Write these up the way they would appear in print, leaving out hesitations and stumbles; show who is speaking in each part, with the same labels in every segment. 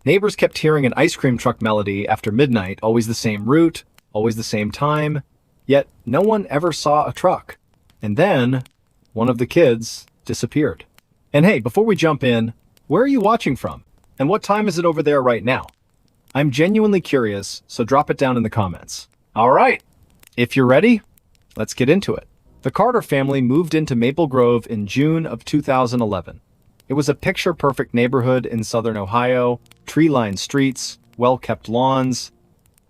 Speaker 1: Neighbors kept hearing an ice cream truck melody after midnight, always the same route, always the same time, yet no one ever saw a truck. And then, one of the kids disappeared. And hey, before we jump in, where are you watching from? And what time is it over there right now? I'm genuinely curious, so drop it down in the comments. All right, if you're ready, let's get into it. The Carter family moved into Maple Grove in June of 2011. It was a picture-perfect neighborhood in southern Ohio, tree-lined streets, well-kept lawns,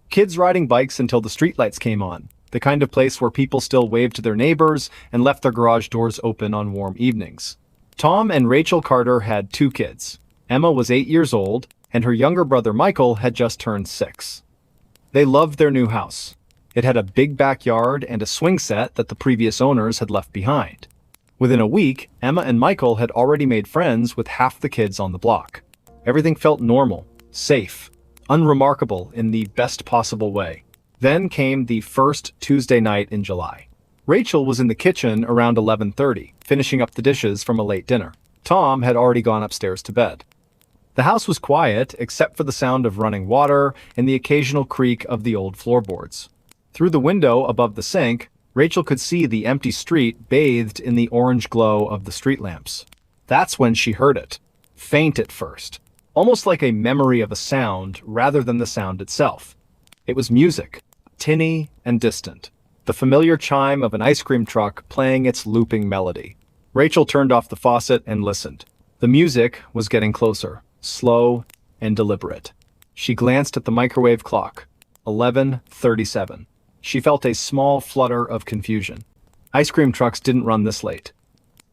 Speaker 1: kids riding bikes until the streetlights came on, the kind of place where people still waved to their neighbors and left their garage doors open on warm evenings. Tom and Rachel Carter had 2 kids. Emma was 8 years old, and her younger brother Michael had just turned 6. They loved their new house. It had a big backyard and a swing set that the previous owners had left behind. Within a week, Emma and Michael had already made friends with half the kids on the block. Everything felt normal, safe, unremarkable in the best possible way. Then came the first Tuesday night in July. Rachel was in the kitchen around 11:30, finishing up the dishes from a late dinner. Tom had already gone upstairs to bed. The house was quiet, except for the sound of running water and the occasional creak of the old floorboards. Through the window above the sink, Rachel could see the empty street bathed in the orange glow of the street lamps. That's when she heard it. Faint at first, almost like a memory of a sound rather than the sound itself. It was music, tinny and distant, the familiar chime of an ice cream truck playing its looping melody. Rachel turned off the faucet and listened. The music was getting closer, slow and deliberate. She glanced at the microwave clock. 11:37. She felt a small flutter of confusion. Ice cream trucks didn't run this late.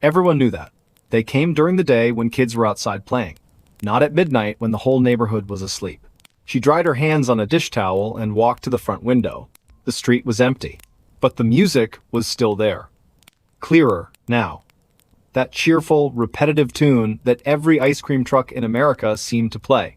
Speaker 1: Everyone knew that. They came during the day when kids were outside playing, not at midnight when the whole neighborhood was asleep. She dried her hands on a dish towel and walked to the front window. The street was empty, but the music was still there. Clearer now. That cheerful, repetitive tune that every ice cream truck in America seemed to play.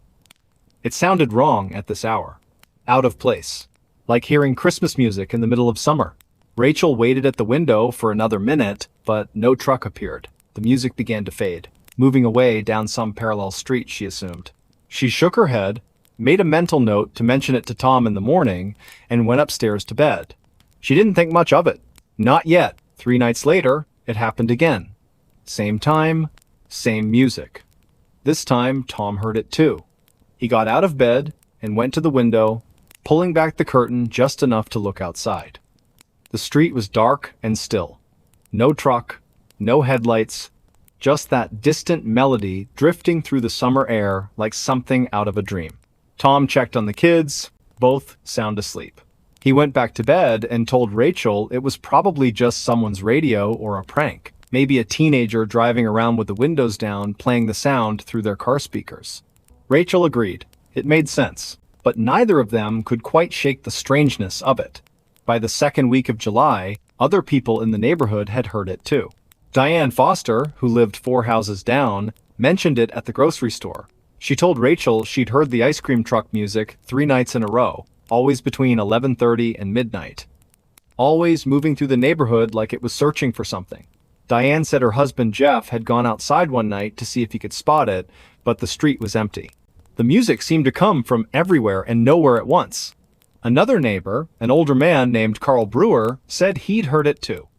Speaker 1: It sounded wrong at this hour. Out of place. Like hearing Christmas music in the middle of summer. Rachel waited at the window for another minute, but no truck appeared. The music began to fade, moving away down some parallel street, she assumed. She shook her head, made a mental note to mention it to Tom in the morning, and went upstairs to bed. She didn't think much of it. Not yet. 3 nights later, it happened again. Same time, same music. This time, Tom heard it too. He got out of bed and went to the window, pulling back the curtain just enough to look outside. The street was dark and still. No truck, no headlights, just that distant melody drifting through the summer air like something out of a dream. Tom checked on the kids, both sound asleep. He went back to bed and told Rachel it was probably just someone's radio or a prank, maybe a teenager driving around with the windows down playing the sound through their car speakers. Rachel agreed. It made sense. But neither of them could quite shake the strangeness of it. By the second week of July, other people in the neighborhood had heard it too. Diane Foster, who lived 4 houses down, mentioned it at the grocery store. She told Rachel she'd heard the ice cream truck music 3 nights in a row, always between 11:30 and midnight. Always moving through the neighborhood like it was searching for something. Diane said her husband Jeff had gone outside one night to see if he could spot it, but the street was empty. The music seemed to come from everywhere and nowhere at once. Another neighbor, an older man named Carl Brewer, said he'd heard it too.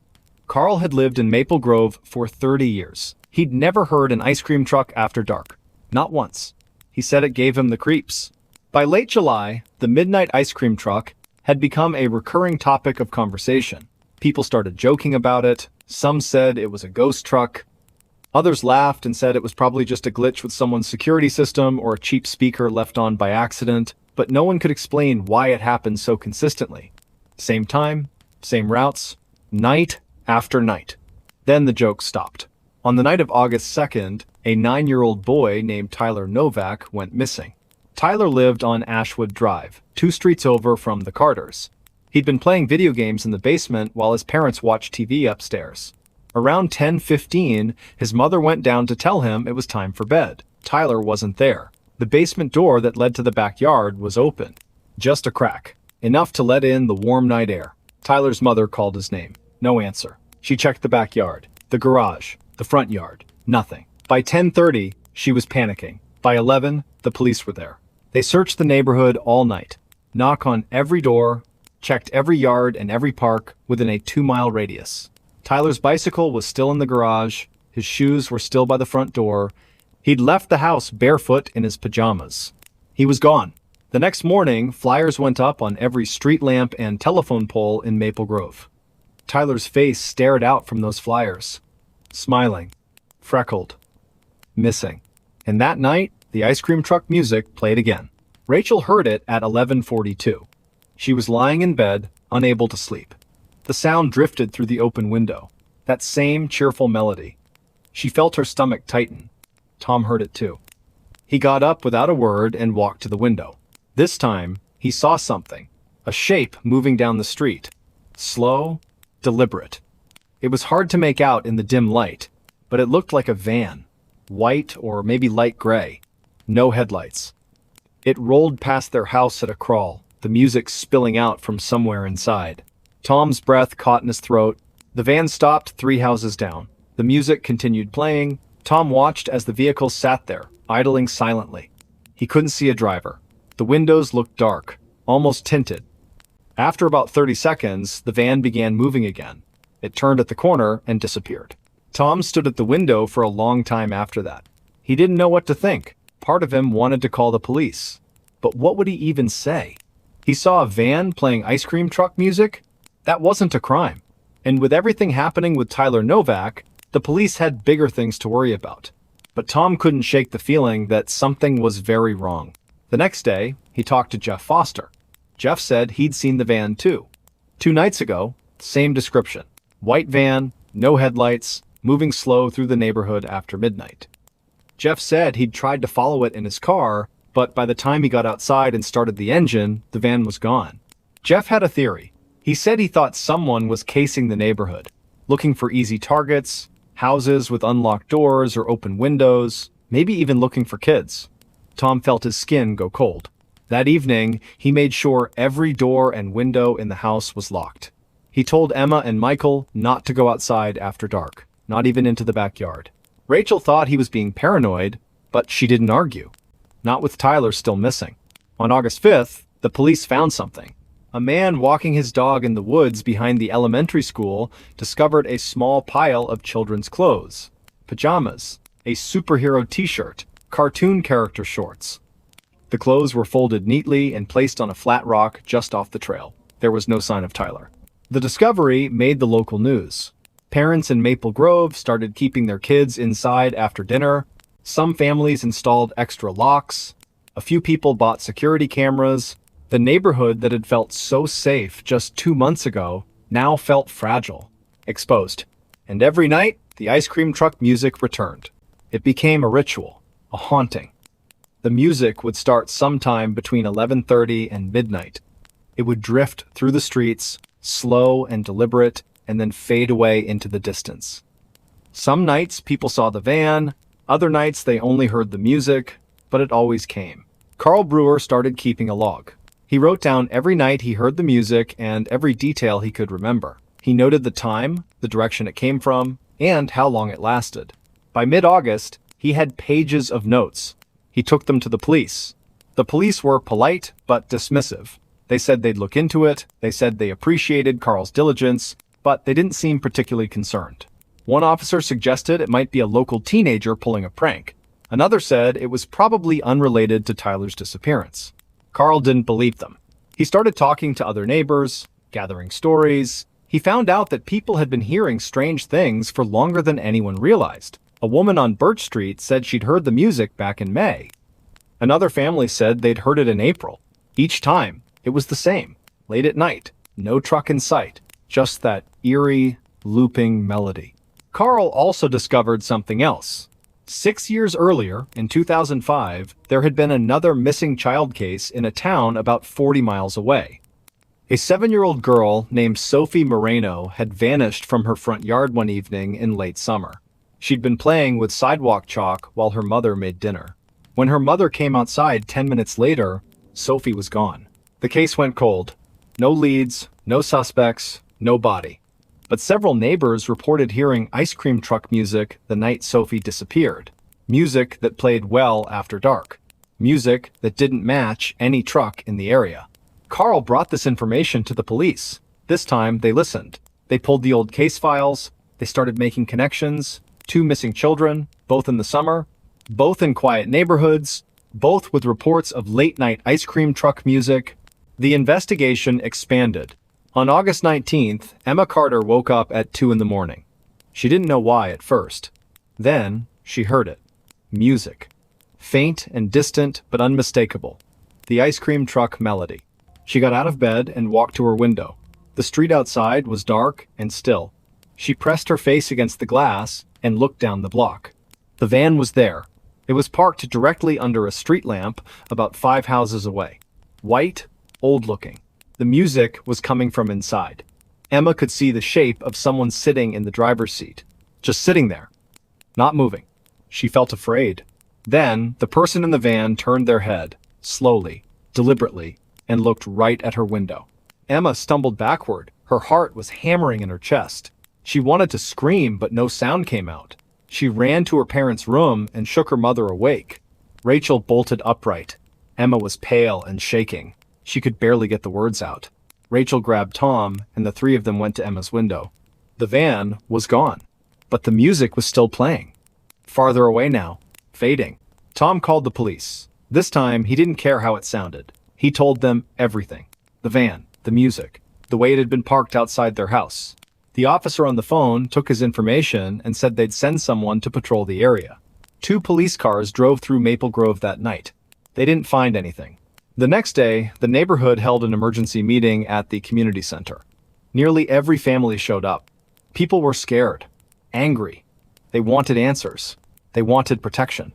Speaker 1: Carl had lived in Maple Grove for 30 years. He'd never heard an ice cream truck after dark. Not once. He said it gave him the creeps. By late July, the midnight ice cream truck had become a recurring topic of conversation. People started joking about it. Some said it was a ghost truck. Others laughed and said it was probably just a glitch with someone's security system or a cheap speaker left on by accident, but no one could explain why it happened so consistently. Same time, same routes, night after night. Then the joke stopped. On the night of August 2nd, a 9-year-old boy named Tyler Novak went missing. Tyler lived on Ashwood Drive, 2 streets over from the Carters. He'd been playing video games in the basement while his parents watched TV upstairs. Around 10:15, his mother went down to tell him it was time for bed. Tyler wasn't there. The basement door that led to the backyard was open. Just a crack, enough to let in the warm night air. Tyler's mother called his name. No answer. She checked the backyard, the garage, the front yard. Nothing. By 10:30, she was panicking. By 11, the police were there. They searched the neighborhood all night, knocked on every door, checked every yard and every park within a 2-mile radius. Tyler's bicycle was still in the garage, his shoes were still by the front door. He'd left the house barefoot in his pajamas. He was gone. The next morning, flyers went up on every street lamp and telephone pole in Maple Grove. Tyler's face stared out from those flyers. Smiling. Freckled. Missing. And that night, the ice cream truck music played again. Rachel heard it at 11:42. She was lying in bed, unable to sleep. The sound drifted through the open window. That same cheerful melody. She felt her stomach tighten. Tom heard it too. He got up without a word and walked to the window. This time, he saw something. A shape moving down the street. Slow, deliberate. It was hard to make out in the dim light, but it looked like a van. White or maybe light gray. No headlights. It rolled past their house at a crawl, the music spilling out from somewhere inside. Tom's breath caught in his throat. The van stopped 3 houses down. The music continued playing. Tom watched as the vehicle sat there, idling silently. He couldn't see a driver. The windows looked dark, almost tinted. After about 30 seconds, the van began moving again. It turned at the corner and disappeared. Tom stood at the window for a long time after that. He didn't know what to think. Part of him wanted to call the police. But what would he even say? He saw a van playing ice cream truck music? That wasn't a crime. And with everything happening with Tyler Novak, the police had bigger things to worry about. But Tom couldn't shake the feeling that something was very wrong. The next day, he talked to Jeff Foster. Jeff said he'd seen the van too. 2 nights ago, same description. White van, no headlights, moving slow through the neighborhood after midnight. Jeff said he'd tried to follow it in his car, but by the time he got outside and started the engine, the van was gone. Jeff had a theory. He said he thought someone was casing the neighborhood, looking for easy targets, houses with unlocked doors or open windows, maybe even looking for kids. Tom felt his skin go cold. That evening, he made sure every door and window in the house was locked. He told Emma and Michael not to go outside after dark, not even into the backyard. Rachel thought he was being paranoid, but she didn't argue. Not with Tyler still missing. On August 5th, the police found something. A man walking his dog in the woods behind the elementary school discovered a small pile of children's clothes, pajamas, a superhero t-shirt, cartoon character shorts. The clothes were folded neatly and placed on a flat rock just off the trail. There was no sign of Tyler. The discovery made the local news. Parents in Maple Grove started keeping their kids inside after dinner. Some families installed extra locks. A few people bought security cameras. The neighborhood that had felt so safe just 2 months ago now felt fragile, exposed. And every night, the ice cream truck music returned. It became a ritual, a haunting. The music would start sometime between 11:30 and midnight. It would drift through the streets, slow and deliberate, and then fade away into the distance. Some nights people saw the van, other nights they only heard the music, but it always came. Carl Brewer started keeping a log. He wrote down every night he heard the music and every detail he could remember. He noted the time, the direction it came from, and how long it lasted. By mid-August, he had pages of notes. He took them to the police. The police were polite but dismissive. They said they'd look into it, they said they appreciated Carl's diligence, but they didn't seem particularly concerned. One officer suggested it might be a local teenager pulling a prank. Another said it was probably unrelated to Tyler's disappearance. Carl didn't believe them. He started talking to other neighbors, gathering stories. He found out that people had been hearing strange things for longer than anyone realized. A woman on Birch Street said she'd heard the music back in May. Another family said they'd heard it in April. Each time, it was the same. Late at night, no truck in sight, just that eerie, looping melody. Carl also discovered something else. 6 years earlier, in 2005, there had been another missing child case in a town about 40 miles away. A 7-year-old girl named Sophie Moreno had vanished from her front yard one evening in late summer. She'd been playing with sidewalk chalk while her mother made dinner. When her mother came outside 10 minutes later, Sophie was gone. The case went cold. No leads, no suspects, no body. But several neighbors reported hearing ice cream truck music the night Sophie disappeared. Music that played well after dark. Music that didn't match any truck in the area. Carl brought this information to the police. This time, they listened. They pulled the old case files. They started making connections. 2 missing children, both in the summer, both in quiet neighborhoods, both with reports of late-night ice cream truck music. The investigation expanded. On August 19th, Emma Carter woke up at 2 in the morning. She didn't know why at first. Then, she heard it. Music. Faint and distant, but unmistakable. The ice cream truck melody. She got out of bed and walked to her window. The street outside was dark and still. She pressed her face against the glass and looked down the block. The van was there. It was parked directly under a street lamp about 5 houses away. White, old-looking. The music was coming from inside. Emma could see the shape of someone sitting in the driver's seat. Just sitting there. Not moving. She felt afraid. Then, the person in the van turned their head, slowly, deliberately, and looked right at her window. Emma stumbled backward. Her heart was hammering in her chest. She wanted to scream, but no sound came out. She ran to her parents' room and shook her mother awake. Rachel bolted upright. Emma was pale and shaking. She could barely get the words out. Rachel grabbed Tom, and the 3 of them went to Emma's window. The van was gone, but the music was still playing. Farther away now, fading. Tom called the police. This time, he didn't care how it sounded. He told them everything. The van, the music, the way it had been parked outside their house. The officer on the phone took his information and said they'd send someone to patrol the area. 2 police cars drove through Maple Grove that night. They didn't find anything. The next day, the neighborhood held an emergency meeting at the community center. Nearly every family showed up. People were scared, angry. They wanted answers. They wanted protection.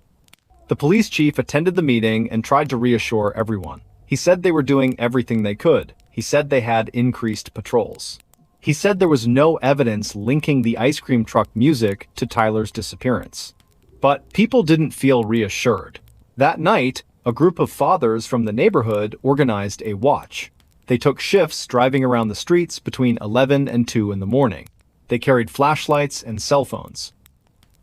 Speaker 1: The police chief attended the meeting and tried to reassure everyone. He said they were doing everything they could. He said they had increased patrols. He said there was no evidence linking the ice cream truck music to Tyler's disappearance. But people didn't feel reassured. That night, a group of fathers from the neighborhood organized a watch. They took shifts driving around the streets between 11 and 2 in the morning. They carried flashlights and cell phones.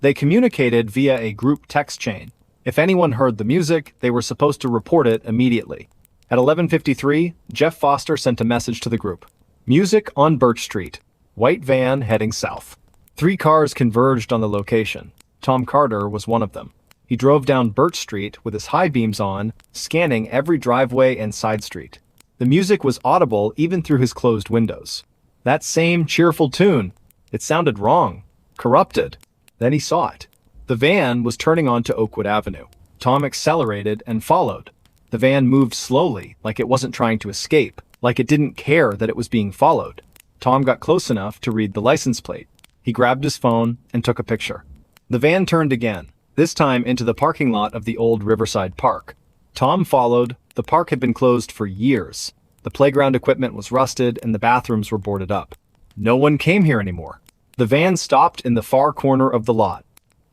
Speaker 1: They communicated via a group text chain. If anyone heard the music, they were supposed to report it immediately. At 11:53, Jeff Foster sent a message to the group. Music on Birch Street. White van heading south. 3 cars converged on the location. Tom Carter was one of them. He drove down Birch Street with his high beams on, scanning every driveway and side street. The music was audible even through his closed windows. That same cheerful tune. It sounded wrong. Corrupted. Then he saw it. The van was turning onto Oakwood Avenue. Tom accelerated and followed. The van moved slowly, like it wasn't trying to escape, like it didn't care that it was being followed. Tom got close enough to read the license plate. He grabbed his phone and took a picture. The van turned again, this time into the parking lot of the old Riverside Park. Tom followed. The park had been closed for years. The playground equipment was rusted and the bathrooms were boarded up. No one came here anymore. The van stopped in the far corner of the lot.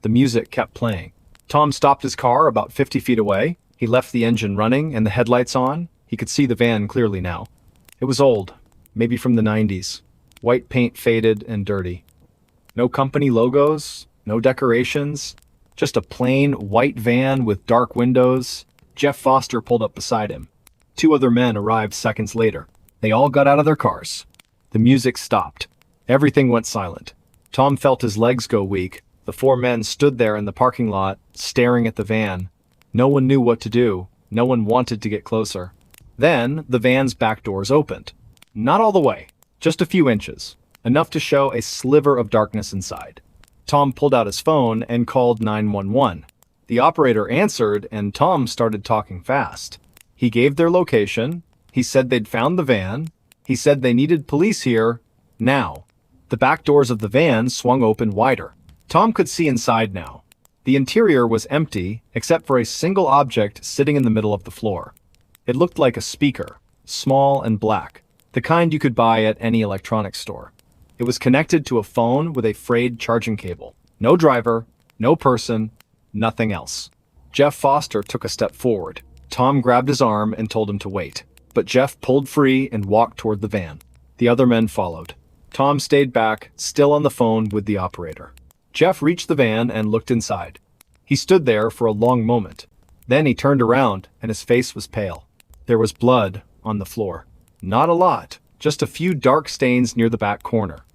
Speaker 1: The music kept playing. Tom stopped his car about 50 feet away. He left the engine running and the headlights on. He could see the van clearly now. It was old, maybe from the 90s. White paint faded and dirty. No company logos, no decorations, just a plain white van with dark windows. Jeff Foster pulled up beside him. 2 other men arrived seconds later. They all got out of their cars. The music stopped. Everything went silent. Tom felt his legs go weak. The 4 men stood there in the parking lot, staring at the van. No one knew what to do. No one wanted to get closer. Then, the van's back doors opened. Not all the way, just a few inches, enough to show a sliver of darkness inside. Tom pulled out his phone and called 911. The operator answered, and Tom started talking fast. He gave their location. He said they'd found the van. He said they needed police here, now. The back doors of the van swung open wider. Tom could see inside now. The interior was empty, except for a single object sitting in the middle of the floor. It looked like a speaker, small and black, the kind you could buy at any electronics store. It was connected to a phone with a frayed charging cable. No driver, no person, nothing else. Jeff Foster took a step forward. Tom grabbed his arm and told him to wait, but Jeff pulled free and walked toward the van. The other men followed. Tom stayed back, still on the phone with the operator. Jeff reached the van and looked inside. He stood there for a long moment. Then he turned around, and his face was pale. There was blood on the floor. Not a lot, just a few dark stains near the back corner.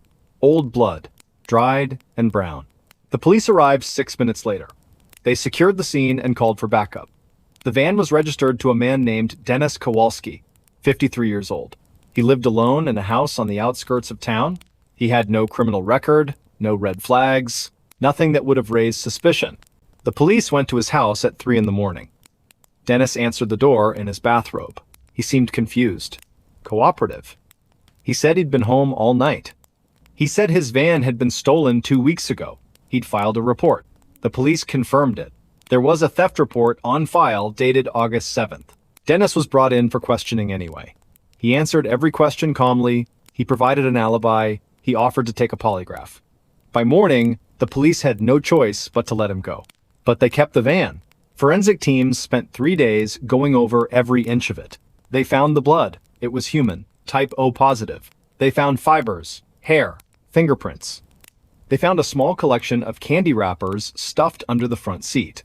Speaker 1: Old blood, dried and brown. The police arrived 6 minutes later. They secured the scene and called for backup. The van was registered to a man named Dennis Kowalski, 53 years old. He lived alone in a house on the outskirts of town. He had no criminal record, no red flags, nothing that would have raised suspicion. The police went to his house at 3 in the morning. Dennis answered the door in his bathrobe. He seemed confused, cooperative. He said he'd been home all night. He said his van had been stolen 2 weeks ago. He'd filed a report. The police confirmed it. There was a theft report on file dated August 7th. Dennis was brought in for questioning anyway. He answered every question calmly. He provided an alibi. He offered to take a polygraph. By morning, the police had no choice but to let him go. But they kept the van. Forensic teams spent 3 days going over every inch of it. They found the blood. It was human, type O positive. They found fibers, hair, fingerprints. They found a small collection of candy wrappers stuffed under the front seat.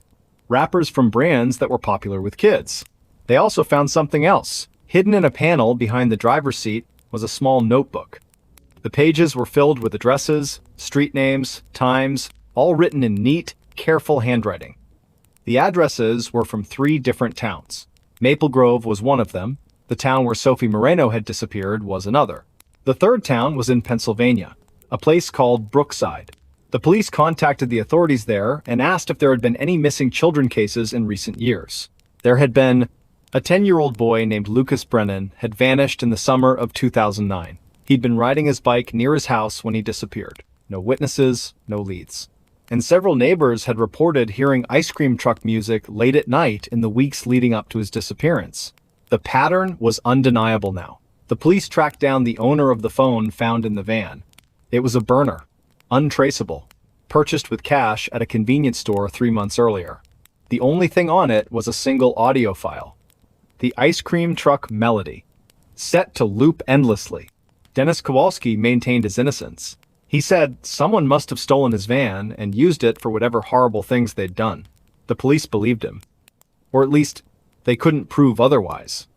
Speaker 1: Wrappers from brands that were popular with kids. They also found something else. Hidden in a panel behind the driver's seat was a small notebook. The pages were filled with addresses, street names, times, all written in neat, careful handwriting. The addresses were from 3 different towns. Maple Grove was one of them. The town where Sophie Moreno had disappeared was another. The third town was in Pennsylvania, a place called Brookside. The police contacted the authorities there and asked if there had been any missing children cases in recent years. There had been. A 10-year-old boy named Lucas Brennan had vanished in the summer of 2009. He'd been riding his bike near his house when he disappeared. No witnesses, no leads. And several neighbors had reported hearing ice cream truck music late at night in the weeks leading up to his disappearance. The pattern was undeniable now. The police tracked down the owner of the phone found in the van. It was a burner, untraceable, purchased with cash at a convenience store 3 months earlier. The only thing on it was a single audio file. The ice cream truck melody, set to loop endlessly. Dennis Kowalski maintained his innocence. He said someone must have stolen his van and used it for whatever horrible things they'd done. The police believed him. Or at least, they couldn't prove otherwise.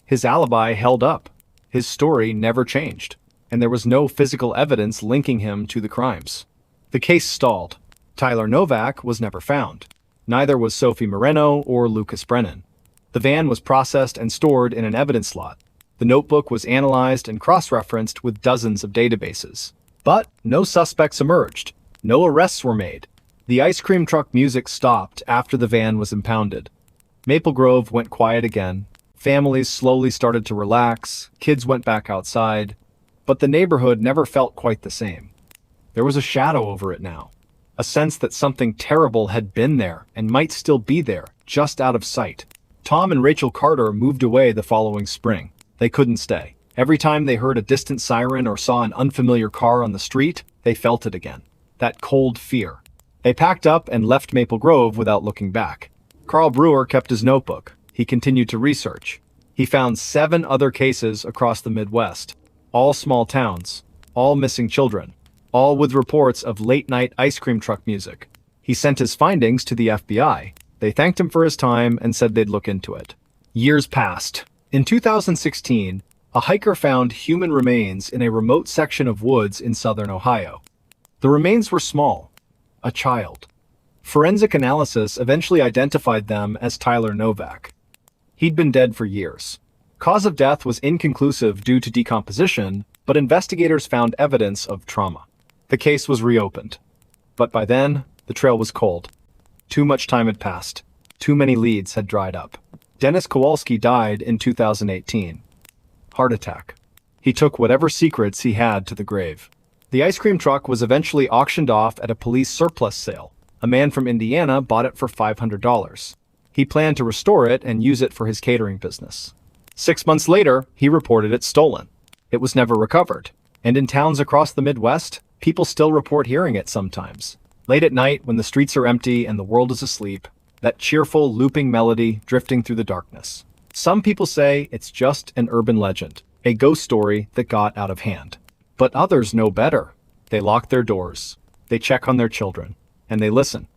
Speaker 1: His alibi held up. His story never changed. And there was no physical evidence linking him to the crimes. The case stalled. Tyler Novak was never found. Neither was Sophie Moreno or Lucas Brennan. The van was processed and stored in an evidence slot. The notebook was analyzed and cross-referenced with dozens of databases. But no suspects emerged. No arrests were made. The ice cream truck music stopped after the van was impounded. Maple Grove went quiet again. Families slowly started to relax. Kids went back outside. But the neighborhood never felt quite the same. There was a shadow over it now. A sense that something terrible had been there and might still be there, just out of sight. Tom and Rachel Carter moved away the following spring. They couldn't stay. Every time they heard a distant siren or saw an unfamiliar car on the street, they felt it again. That cold fear. They packed up and left Maple Grove without looking back. Carl Brewer kept his notebook. He continued to research. He found 7 other cases across the Midwest. All small towns. All missing children. All with reports of late-night ice cream truck music. He sent his findings to the FBI. They thanked him for his time and said they'd look into it. Years passed. In 2016, a hiker found human remains in a remote section of woods in southern Ohio. The remains were small. A child. Forensic analysis eventually identified them as Tyler Novak. He'd been dead for years. Cause of death was inconclusive due to decomposition, but investigators found evidence of trauma. The case was reopened. But by then, the trail was cold. Too much time had passed. Too many leads had dried up. Dennis Kowalski died in 2018. Heart attack. He took whatever secrets he had to the grave. The ice cream truck was eventually auctioned off at a police surplus sale. A man from Indiana bought it for $500. He planned to restore it and use it for his catering business. 6 months later, he reported it stolen. It was never recovered. And in towns across the Midwest, people still report hearing it sometimes. Late at night, when the streets are empty and the world is asleep, that cheerful, looping melody drifting through the darkness. Some people say it's just an urban legend, a ghost story that got out of hand. But others know better. They lock their doors, they check on their children, and they listen.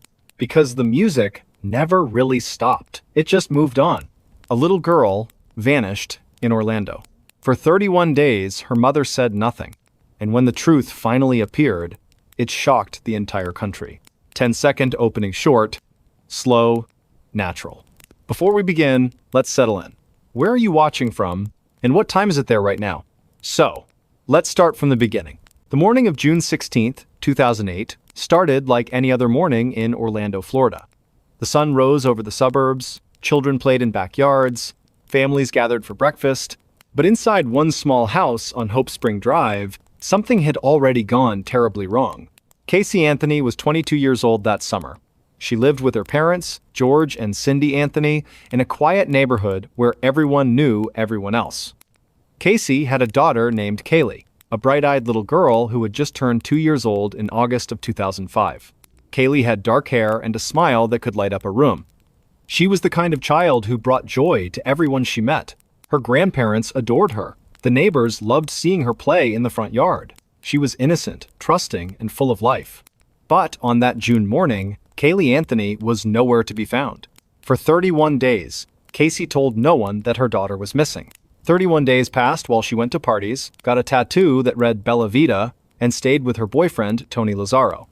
Speaker 1: because the music never really stopped. It just moved on. A little girl vanished in Orlando. For 31 days, her mother said nothing, and when the truth finally appeared, it shocked the entire country. 10-second opening short, slow, natural. Before we begin, let's settle in. Where are you watching from, and what time is it there right now? So, let's start from the beginning. The morning of June 16th, 2008, started like any other morning in Orlando, Florida. The sun rose over the suburbs, children played in backyards, families gathered for breakfast, but inside one small house on Hope Spring Drive, something had already gone terribly wrong. Casey Anthony was 22 years old that summer. She lived with her parents, George and Cindy Anthony, in a quiet neighborhood where everyone knew everyone else. Casey had a daughter named Kaylee, a bright-eyed little girl who had just turned 2 years old in August of 2005. Kaylee had dark hair and a smile that could light up a room. She was the kind of child who brought joy to everyone she met. Her grandparents adored her. The neighbors loved seeing her play in the front yard. She was innocent, trusting, and full of life. But on that June morning, Kaylee Anthony was nowhere to be found. For 31 days, Casey told no one that her daughter was missing. 31 days passed while she went to parties, got a tattoo that read Bella Vita, and stayed with her boyfriend, Tony Lazzaro.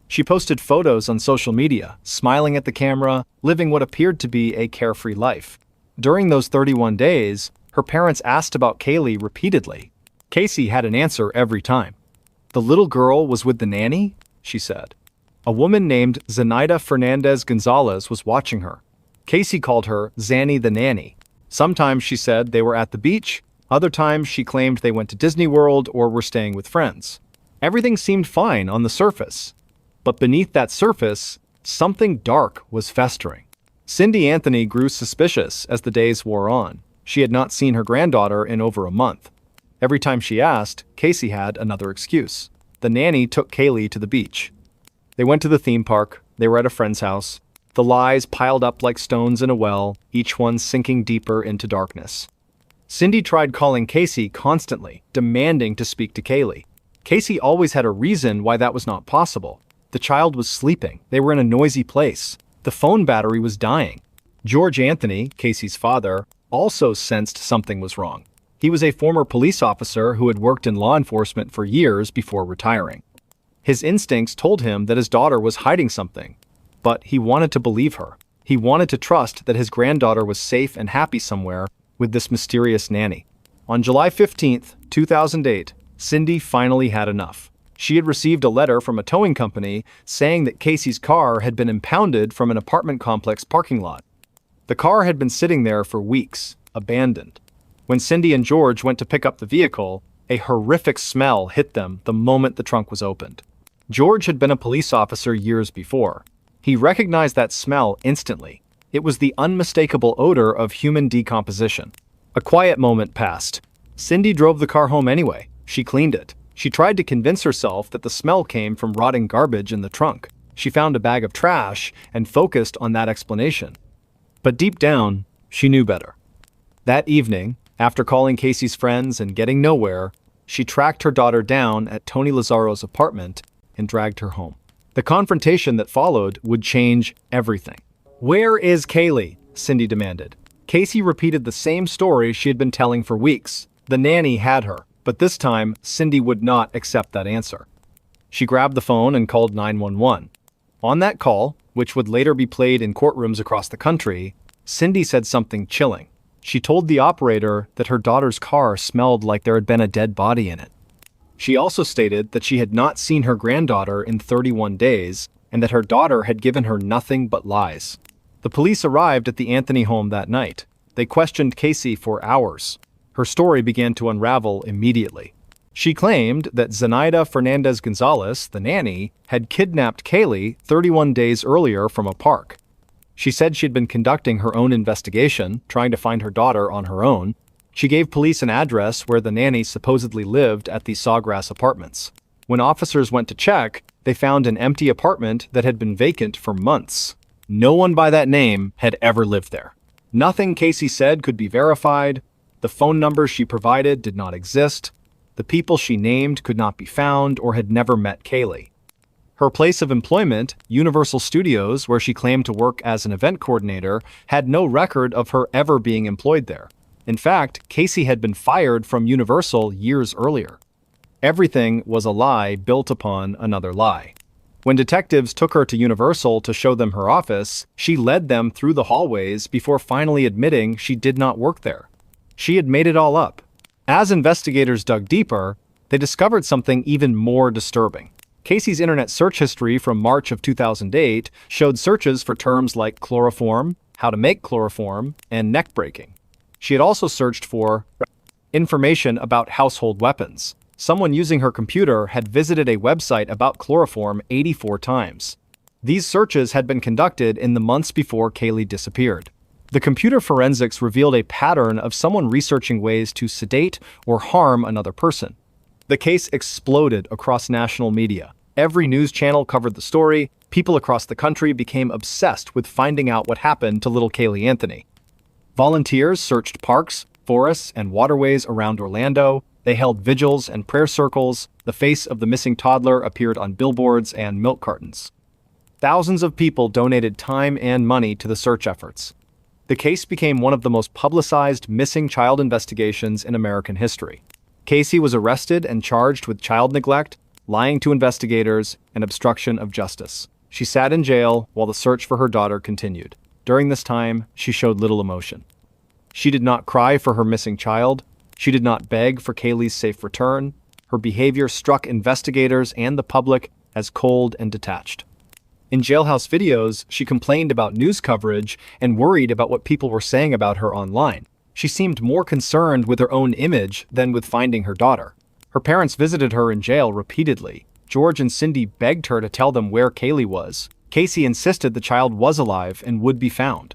Speaker 1: She posted photos on social media, smiling at the camera, living what appeared to be a carefree life. During those 31 days, her parents asked about Kaylee repeatedly. Casey had an answer every time. The little girl was with the nanny, she said. A woman named Zenaida Fernandez Gonzalez was watching her. Casey called her Zanny the nanny. Sometimes she said they were at the beach, other times she claimed they went to Disney World or were staying with friends. Everything seemed fine on the surface. But beneath that surface, something dark was festering. Cindy Anthony grew suspicious as the days wore on. She had not seen her granddaughter in over a month. Every time she asked, Casey had another excuse. The nanny took Kaylee to the beach. They went to the theme park. They were at a friend's house. The lies piled up like stones in a well, each one sinking deeper into darkness. Cindy tried calling Casey constantly, demanding to speak to Kaylee. Casey always had a reason why that was not possible. The child was sleeping. They were in a noisy place. The phone battery was dying. George Anthony, Casey's father, also sensed something was wrong. He was a former police officer who had worked in law enforcement for years before retiring. His instincts told him that his daughter was hiding something, but he wanted to believe her. He wanted to trust that his granddaughter was safe and happy somewhere with this mysterious nanny. On July 15th, 2008, Cindy finally had enough. She had received a letter from a towing company saying that Casey's car had been impounded from an apartment complex parking lot. The car had been sitting there for weeks, abandoned. When Cindy and George went to pick up the vehicle, a horrific smell hit them the moment the trunk was opened. George had been a police officer years before. He recognized that smell instantly. It was the unmistakable odor of human decomposition. A quiet moment passed. Cindy drove the car home anyway. She cleaned it. She tried to convince herself that the smell came from rotting garbage in the trunk. She found a bag of trash and focused on that explanation. But deep down, she knew better. That evening, after calling Casey's friends and getting nowhere, she tracked her daughter down at Tony Lazzaro's apartment and dragged her home. The confrontation that followed would change everything. "Where is Kaylee?" Cindy demanded. Casey repeated the same story she had been telling for weeks. The nanny had her, but this time, Cindy would not accept that answer. She grabbed the phone and called 911. On that call, which would later be played in courtrooms across the country, Cindy said something chilling. She told the operator that her daughter's car smelled like there had been a dead body in it. She also stated that she had not seen her granddaughter in 31 days and that her daughter had given her nothing but lies. The police arrived at the Anthony home that night. They questioned Casey for hours. Her story began to unravel immediately. She claimed that Zenaida Fernandez Gonzalez, the nanny, had kidnapped Kaylee 31 days earlier from a park. She said she'd been conducting her own investigation, trying to find her daughter on her own. She gave police an address where the nanny supposedly lived at the Sawgrass Apartments. When officers went to check, they found an empty apartment that had been vacant for months. No one by that name had ever lived there. Nothing Casey said could be verified. The phone numbers she provided did not exist. The people she named could not be found or had never met Kaylee. Her place of employment, Universal Studios, where she claimed to work as an event coordinator, had no record of her ever being employed there. In fact, Casey had been fired from Universal years earlier. Everything was a lie built upon another lie. When detectives took her to Universal to show them her office, she led them through the hallways before finally admitting she did not work there. She had made it all up. As investigators dug deeper, they discovered something even more disturbing. Casey's internet search history from March of 2008 showed searches for terms like chloroform, how to make chloroform, and neck breaking. She had also searched for information about household weapons. Someone using her computer had visited a website about chloroform 84 times. These searches had been conducted in the months before Kaylee disappeared. The computer forensics revealed a pattern of someone researching ways to sedate or harm another person. The case exploded across national media. Every news channel covered the story. People across the country became obsessed with finding out what happened to little Kaylee Anthony. Volunteers searched parks, forests, and waterways around Orlando. They held vigils and prayer circles. The face of the missing toddler appeared on billboards and milk cartons. Thousands of people donated time and money to the search efforts. The case became one of the most publicized missing child investigations in American history. Casey was arrested and charged with child neglect, lying to investigators, and obstruction of justice. She sat in jail while the search for her daughter continued. During this time, she showed little emotion. She did not cry for her missing child. She did not beg for Kaylee's safe return. Her behavior struck investigators and the public as cold and detached. In jailhouse videos, she complained about news coverage and worried about what people were saying about her online. She seemed more concerned with her own image than with finding her daughter. Her parents visited her in jail repeatedly. George and Cindy begged her to tell them where Kaylee was. Casey insisted the child was alive and would be found.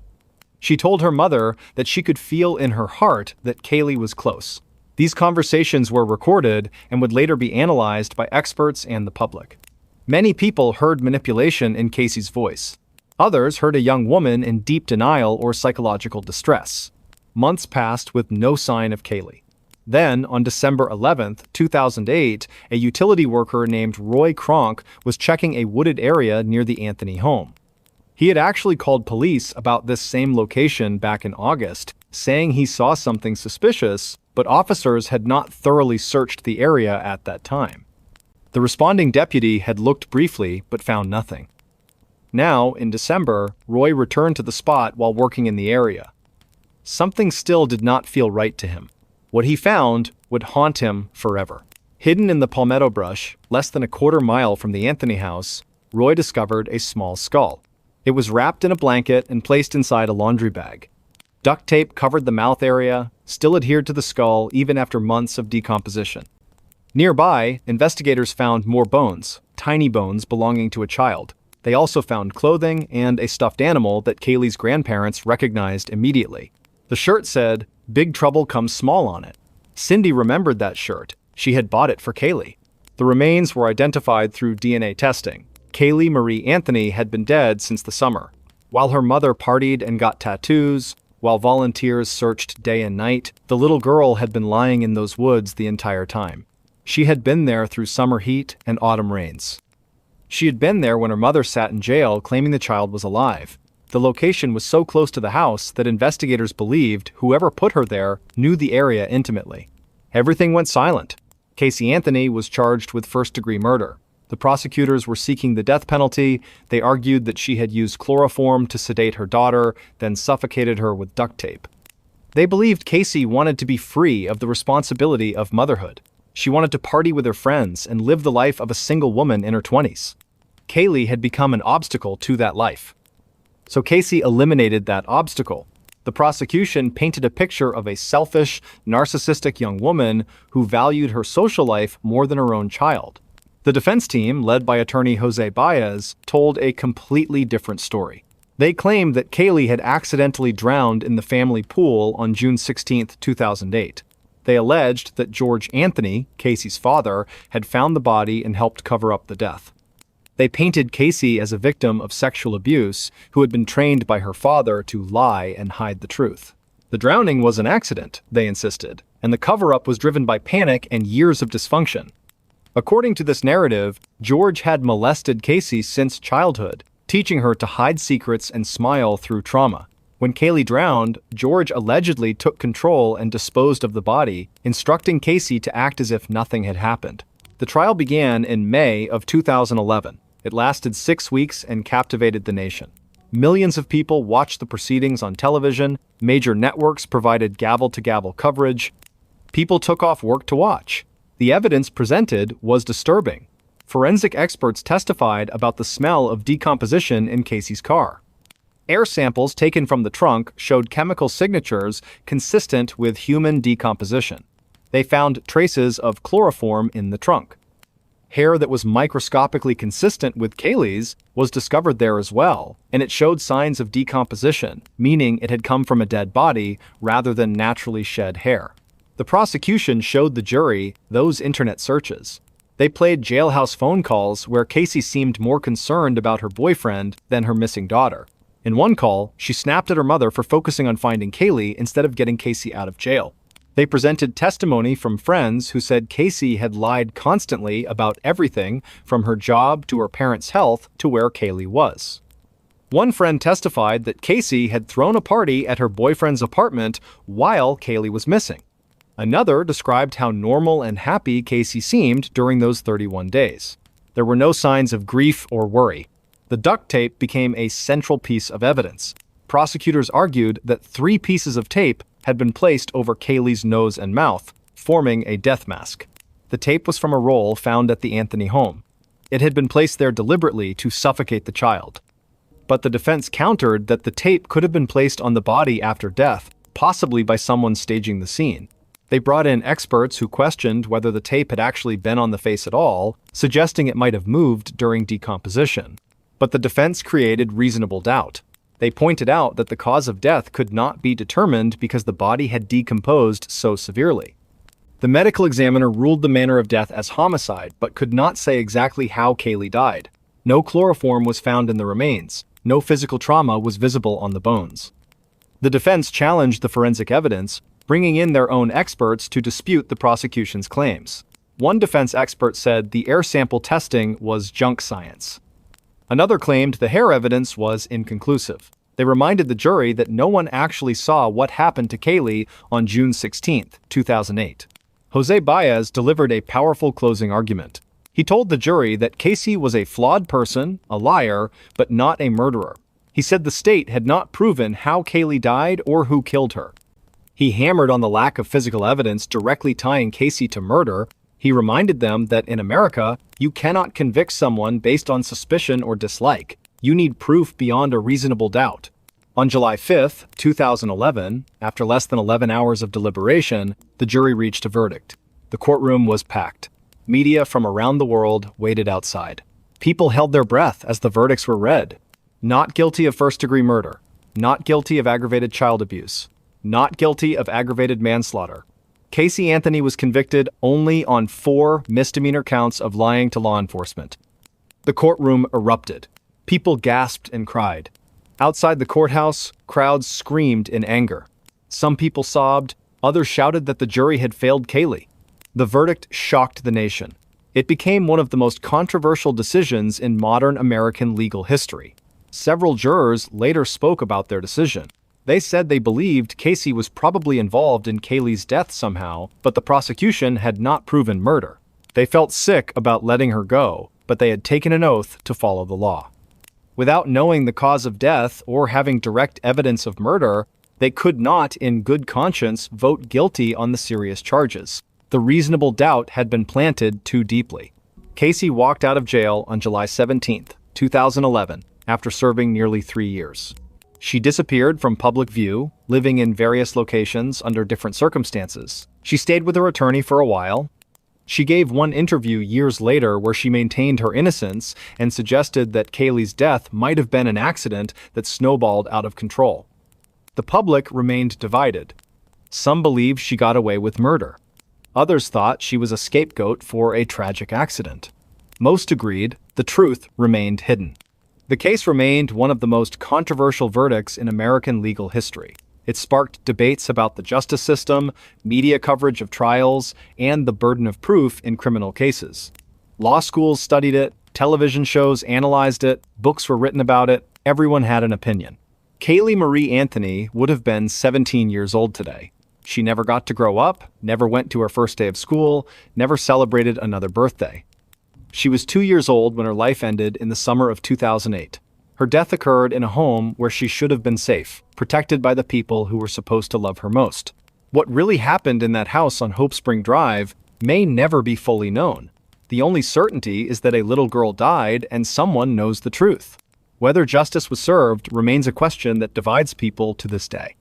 Speaker 1: She told her mother that she could feel in her heart that Kaylee was close. These conversations were recorded and would later be analyzed by experts and the public. Many people heard manipulation in Casey's voice. Others heard a young woman in deep denial or psychological distress. Months passed with no sign of Kaylee. Then, on December 11, 2008, a utility worker named Roy Kronk was checking a wooded area near the Anthony home. He had actually called police about this same location back in August, saying he saw something suspicious, but officers had not thoroughly searched the area at that time. The responding deputy had looked briefly but found nothing. Now, in December, Roy returned to the spot while working in the area. Something still did not feel right to him. What he found would haunt him forever. Hidden in the palmetto brush, less than a quarter mile from the Anthony house, Roy discovered a small skull. It was wrapped in a blanket and placed inside a laundry bag. Duct tape covered the mouth area, still adhered to the skull even after months of decomposition. Nearby, investigators found more bones, tiny bones belonging to a child. They also found clothing and a stuffed animal that Kaylee's grandparents recognized immediately. The shirt said, "Big Trouble Comes Small" on it. Cindy remembered that shirt. She had bought it for Kaylee. The remains were identified through DNA testing. Kaylee Marie Anthony had been dead since the summer. While her mother partied and got tattoos, while volunteers searched day and night, the little girl had been lying in those woods the entire time. She had been there through summer heat and autumn rains. She had been there when her mother sat in jail claiming the child was alive. The location was so close to the house that investigators believed whoever put her there knew the area intimately. Everything went silent. Casey Anthony was charged with first-degree murder. The prosecutors were seeking the death penalty. They argued that she had used chloroform to sedate her daughter, then suffocated her with duct tape. They believed Casey wanted to be free of the responsibility of motherhood. She wanted to party with her friends and live the life of a single woman in her 20s. Kaylee had become an obstacle to that life. So Casey eliminated that obstacle. The prosecution painted a picture of a selfish, narcissistic young woman who valued her social life more than her own child. The defense team, led by attorney Jose Baez, told a completely different story. They claimed that Kaylee had accidentally drowned in the family pool on June 16, 2008. They alleged that George Anthony, Casey's father, had found the body and helped cover up the death. They painted Casey as a victim of sexual abuse who had been trained by her father to lie and hide the truth. The drowning was an accident, they insisted, and the cover-up was driven by panic and years of dysfunction. According to this narrative, George had molested Casey since childhood, teaching her to hide secrets and smile through trauma. When Kaylee drowned, George allegedly took control and disposed of the body, instructing Casey to act as if nothing had happened. The trial began in May of 2011. It lasted 6 weeks and captivated the nation. Millions of people watched the proceedings on television, major networks provided gavel-to-gavel coverage. People took off work to watch. The evidence presented was disturbing. Forensic experts testified about the smell of decomposition in Casey's car. Air samples taken from the trunk showed chemical signatures consistent with human decomposition. They found traces of chloroform in the trunk. Hair that was microscopically consistent with Kaylee's was discovered there as well, and it showed signs of decomposition, meaning it had come from a dead body rather than naturally shed hair. The prosecution showed the jury those internet searches. They played jailhouse phone calls where Casey seemed more concerned about her boyfriend than her missing daughter. In one call, she snapped at her mother for focusing on finding Kaylee instead of getting Casey out of jail. They presented testimony from friends who said Casey had lied constantly about everything from her job to her parents' health to where Kaylee was. One friend testified that Casey had thrown a party at her boyfriend's apartment while Kaylee was missing. Another described how normal and happy Casey seemed during those 31 days. There were no signs of grief or worry. The duct tape became a central piece of evidence. Prosecutors argued that 3 pieces of tape had been placed over Kaylee's nose and mouth, forming a death mask. The tape was from a roll found at the Anthony home. It had been placed there deliberately to suffocate the child. But the defense countered that the tape could have been placed on the body after death, possibly by someone staging the scene. They brought in experts who questioned whether the tape had actually been on the face at all, suggesting it might have moved during decomposition. But the defense created reasonable doubt. They pointed out that the cause of death could not be determined because the body had decomposed so severely. The medical examiner ruled the manner of death as homicide, but could not say exactly how Kaylee died. No chloroform was found in the remains. No physical trauma was visible on the bones. The defense challenged the forensic evidence, bringing in their own experts to dispute the prosecution's claims. One defense expert said the air sample testing was junk science. Another claimed the hair evidence was inconclusive. They reminded the jury that no one actually saw what happened to Kaylee on June 16, 2008. Jose Baez delivered a powerful closing argument. He told the jury that Casey was a flawed person, a liar, but not a murderer. He said the state had not proven how Kaylee died or who killed her. He hammered on the lack of physical evidence directly tying Casey to murder. He reminded them that in America, you cannot convict someone based on suspicion or dislike. You need proof beyond a reasonable doubt. On July 5, 2011, after less than 11 hours of deliberation, the jury reached a verdict. The courtroom was packed. Media from around the world waited outside. People held their breath as the verdicts were read. Not guilty of first-degree murder. Not guilty of aggravated child abuse. Not guilty of aggravated manslaughter. Casey Anthony was convicted only on 4 misdemeanor counts of lying to law enforcement. The courtroom erupted. People gasped and cried. Outside the courthouse, crowds screamed in anger. Some people sobbed, others shouted that the jury had failed Kaylee. The verdict shocked the nation. It became one of the most controversial decisions in modern American legal history. Several jurors later spoke about their decision. They said they believed Casey was probably involved in Kaylee's death somehow, but the prosecution had not proven murder. They felt sick about letting her go, but they had taken an oath to follow the law. Without knowing the cause of death or having direct evidence of murder, they could not, in good conscience, vote guilty on the serious charges. The reasonable doubt had been planted too deeply. Casey walked out of jail on July 17, 2011, after serving nearly 3 years. She disappeared from public view, living in various locations under different circumstances. She stayed with her attorney for a while. She gave one interview years later where she maintained her innocence and suggested that Kaylee's death might have been an accident that snowballed out of control. The public remained divided. Some believed she got away with murder. Others thought she was a scapegoat for a tragic accident. Most agreed the truth remained hidden. The case remained one of the most controversial verdicts in American legal history. It sparked debates about the justice system, media coverage of trials, and the burden of proof in criminal cases. Law schools studied it, television shows analyzed it, books were written about it, everyone had an opinion. Kaylee Marie Anthony would have been 17 years old today. She never got to grow up, never went to her first day of school, never celebrated another birthday. She was 2 years old when her life ended in the summer of 2008. Her death occurred in a home where she should have been safe, protected by the people who were supposed to love her most. What really happened in that house on Hope Spring Drive may never be fully known. The only certainty is that a little girl died and someone knows the truth. Whether justice was served remains a question that divides people to this day.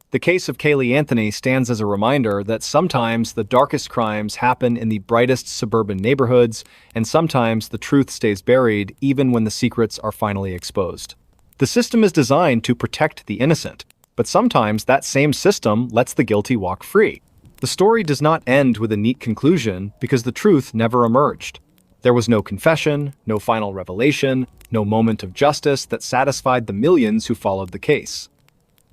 Speaker 1: The case of Kaylee Anthony stands as a reminder that sometimes the darkest crimes happen in the brightest suburban neighborhoods, and sometimes the truth stays buried even when the secrets are finally exposed. The system is designed to protect the innocent, but sometimes that same system lets the guilty walk free. The story does not end with a neat conclusion because the truth never emerged. There was no confession, no final revelation, no moment of justice that satisfied the millions who followed the case.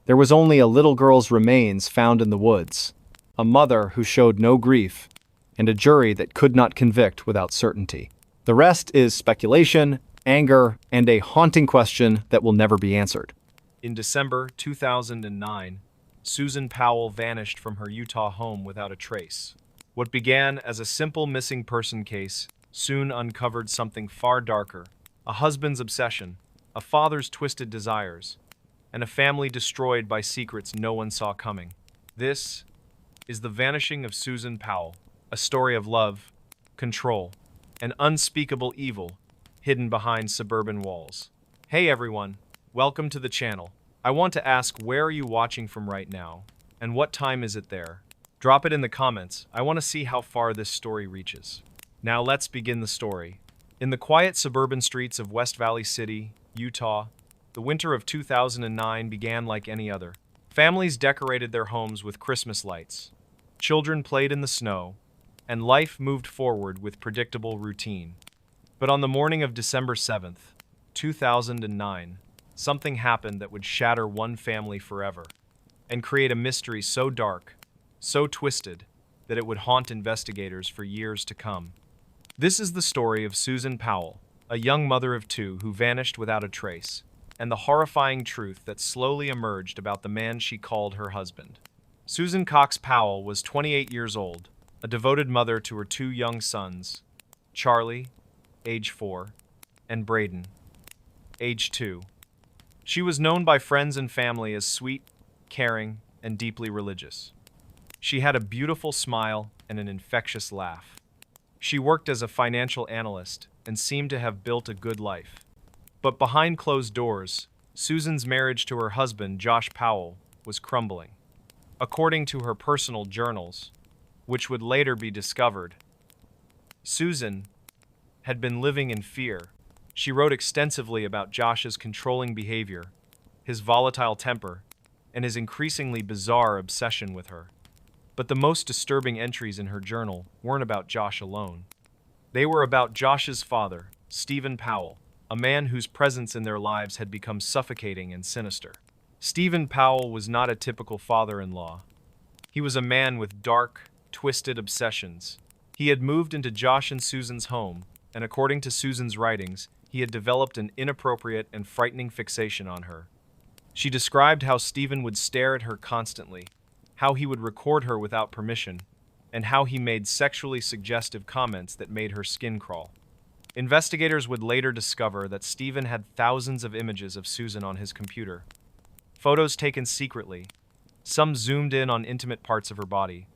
Speaker 1: There was only a little girl's remains found in the woods, a mother who showed no grief, and a jury that could not convict without certainty. The rest is speculation, anger, and a haunting question that will never be answered.
Speaker 2: In December 2009, Susan Powell vanished from her Utah home without a trace. What began as a simple missing person case soon uncovered something far darker: a husband's obsession, a father's twisted desires, and a family destroyed by secrets no one saw coming. This is the vanishing of Susan Powell, a story of love, control, and unspeakable evil hidden behind suburban walls. Hey everyone, welcome to the channel. I want to ask, where are you watching from right now? And what time is it there? Drop it in the comments. I want to see how far this story reaches. Now let's begin the story. In the quiet suburban streets of West Valley City, Utah, the winter of 2009 began like any other. Families decorated their homes with Christmas lights. Children played in the snow, and life moved forward with predictable routine. But on the morning of December 7th, 2009, something happened that would shatter one family forever and create a mystery so dark, so twisted, that it would haunt investigators for years to come. This is the story of Susan Powell, a young mother of two who vanished without a trace, and the horrifying truth that slowly emerged about the man she called her husband. Susan Cox Powell was 28 years old, a devoted mother to her two young sons, Charlie, age 4, and Braden, age 2. She was known by friends and family as sweet, caring, and deeply religious. She had a beautiful smile and an infectious laugh. She worked as a financial analyst and seemed to have built a good life. But behind closed doors, Susan's marriage to her husband, Josh Powell, was crumbling. According to her personal journals, which would later be discovered, Susan had been living in fear. She wrote extensively about Josh's controlling behavior, his volatile temper, and his increasingly bizarre obsession with her. But the most disturbing entries in her journal weren't about Josh alone. They were about Josh's father, Stephen Powell, a man whose presence in their lives had become suffocating and sinister. Stephen Powell was not a typical father-in-law. He was a man with dark, twisted obsessions. He had moved into Josh and Susan's home, and according to Susan's writings, he had developed an inappropriate and frightening fixation on her. She described how Stephen would stare at her constantly, how he would record her without permission, and how he made sexually suggestive comments that made her skin crawl. Investigators would later discover that Stephen had thousands of images of Susan on his computer. Photos taken secretly, some zoomed in on intimate parts of her body.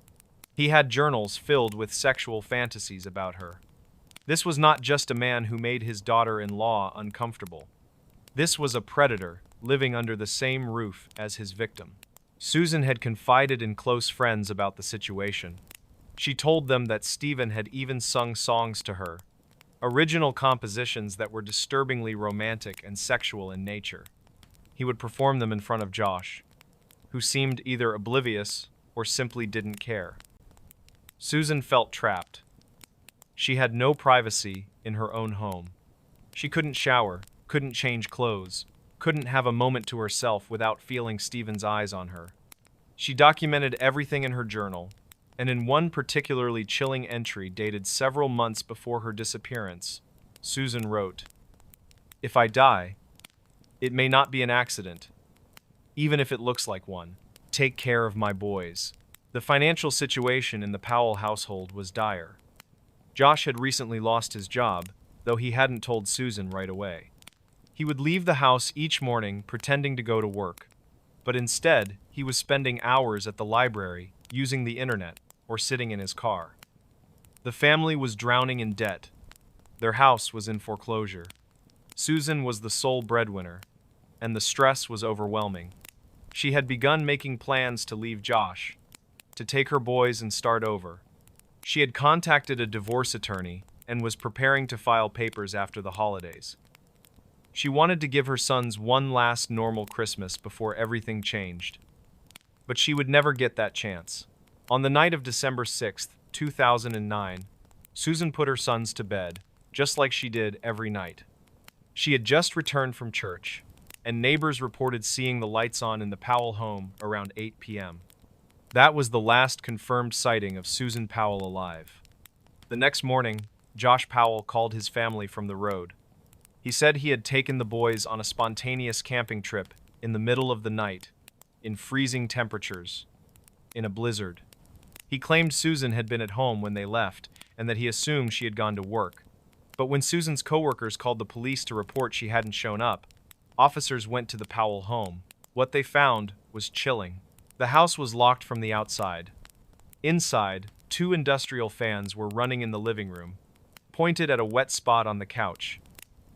Speaker 2: He had journals filled with sexual fantasies about her. This was not just a man who made his daughter-in-law uncomfortable. This was a predator living under the same roof as his victim. Susan had confided in close friends about the situation. She told them that Stephen had even sung songs to her, original compositions that were disturbingly romantic and sexual in nature. He would perform them in front of Josh, who seemed either oblivious or simply didn't care. Susan felt trapped. She had no privacy in her own home. She couldn't shower, couldn't change clothes, couldn't have a moment to herself without feeling Stephen's eyes on her. She documented everything in her journal, And in one particularly chilling entry dated several months before her disappearance, Susan wrote, "If I die, it may not be an accident, even if it looks like one. Take care of my boys." The financial situation in the Powell household was dire. Josh had recently lost his job, though he hadn't told Susan right away. He would leave the house each morning pretending to go to work, but instead, he was spending hours at the library, using the internet, or sitting in his car. The family was drowning in debt. Their house was in foreclosure. Susan was the sole breadwinner, and the stress was overwhelming. She had begun making plans to leave Josh, to take her boys and start over. She had contacted a divorce attorney and was preparing to file papers after the holidays. She wanted to give her sons one last normal Christmas before everything changed. But she would never get that chance. On the night of December 6th, 2009, Susan put her sons to bed, just like she did every night. She had just returned from church, and neighbors reported seeing the lights on in the Powell home around 8 p.m. That was the last confirmed sighting of Susan Powell alive. The next morning, Josh Powell called his family from the road. He said he had taken the boys on a spontaneous camping trip in the middle of the night, in freezing temperatures, in a blizzard. He claimed Susan had been at home when they left and that he assumed she had gone to work. But when Susan's coworkers called the police to report she hadn't shown up, officers went to the Powell home. What they found was chilling. The house was locked from the outside. Inside, 2 industrial fans were running in the living room, pointed at a wet spot on the couch.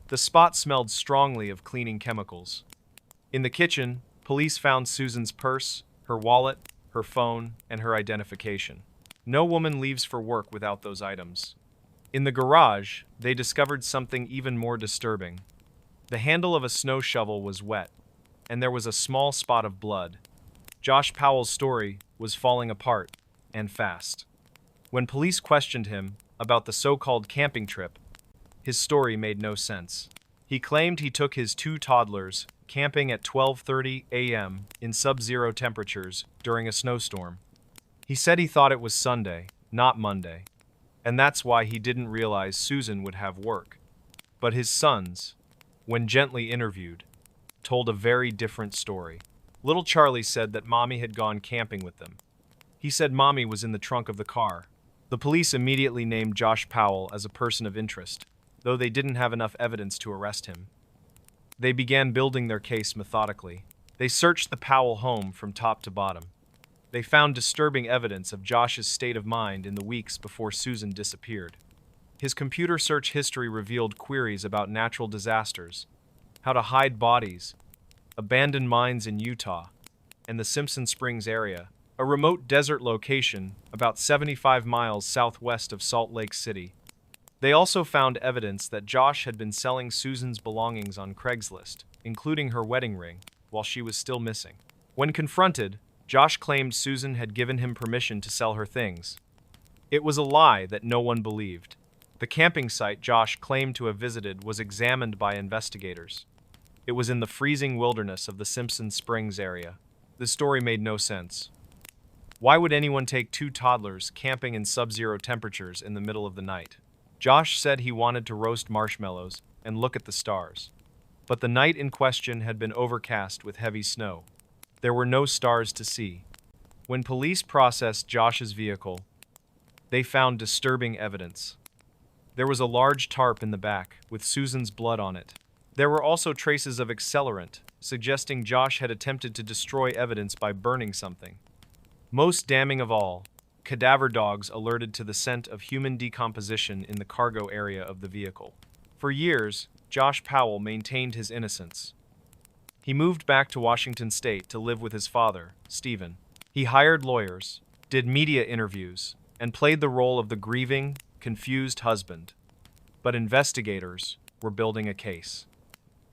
Speaker 2: The spot smelled strongly of cleaning chemicals. In the kitchen, police found Susan's purse, her wallet, her phone, and her identification. No woman leaves for work without those items. In the garage, they discovered something even more disturbing. The handle of a snow shovel was wet, and there was a small spot of blood. Josh Powell's story was falling apart, and fast. When police questioned him about the so-called camping trip, his story made no sense. He claimed he took his 2 toddlers camping at 12:30 a.m. in sub-zero temperatures during a snowstorm. He said he thought it was Sunday, not Monday, and that's why he didn't realize Susan would have work. But his sons, when gently interviewed, told a very different story. Little Charlie said that Mommy had gone camping with them. He said Mommy was in the trunk of the car. The police immediately named Josh Powell as a person of interest, though they didn't have enough evidence to arrest him. They began building their case methodically. They searched the Powell home from top to bottom. They found disturbing evidence of Josh's state of mind in the weeks before Susan disappeared. His computer search history revealed queries about natural disasters, how to hide bodies, abandoned mines in Utah, and the Simpson Springs area, a remote desert location about 75 miles southwest of Salt Lake City. They also found evidence that Josh had been selling Susan's belongings on Craigslist, including her wedding ring, while she was still missing. When confronted, Josh claimed Susan had given him permission to sell her things. It was a lie that no one believed. The camping site Josh claimed to have visited was examined by investigators. It was in the freezing wilderness of the Simpson Springs area. The story made no sense. Why would anyone take 2 toddlers camping in sub-zero temperatures in the middle of the night? Josh said he wanted to roast marshmallows and look at the stars. But the night in question had been overcast with heavy snow. There were no stars to see. When police processed Josh's vehicle, they found disturbing evidence. There was a large tarp in the back with Susan's blood on it. There were also traces of accelerant, suggesting Josh had attempted to destroy evidence by burning something. Most damning of all, cadaver dogs alerted to the scent of human decomposition in the cargo area of the vehicle. For years, Josh Powell maintained his innocence. He moved back to Washington State to live with his father, Stephen. He hired lawyers, did media interviews, and played the role of the grieving, confused husband. But investigators were building a case.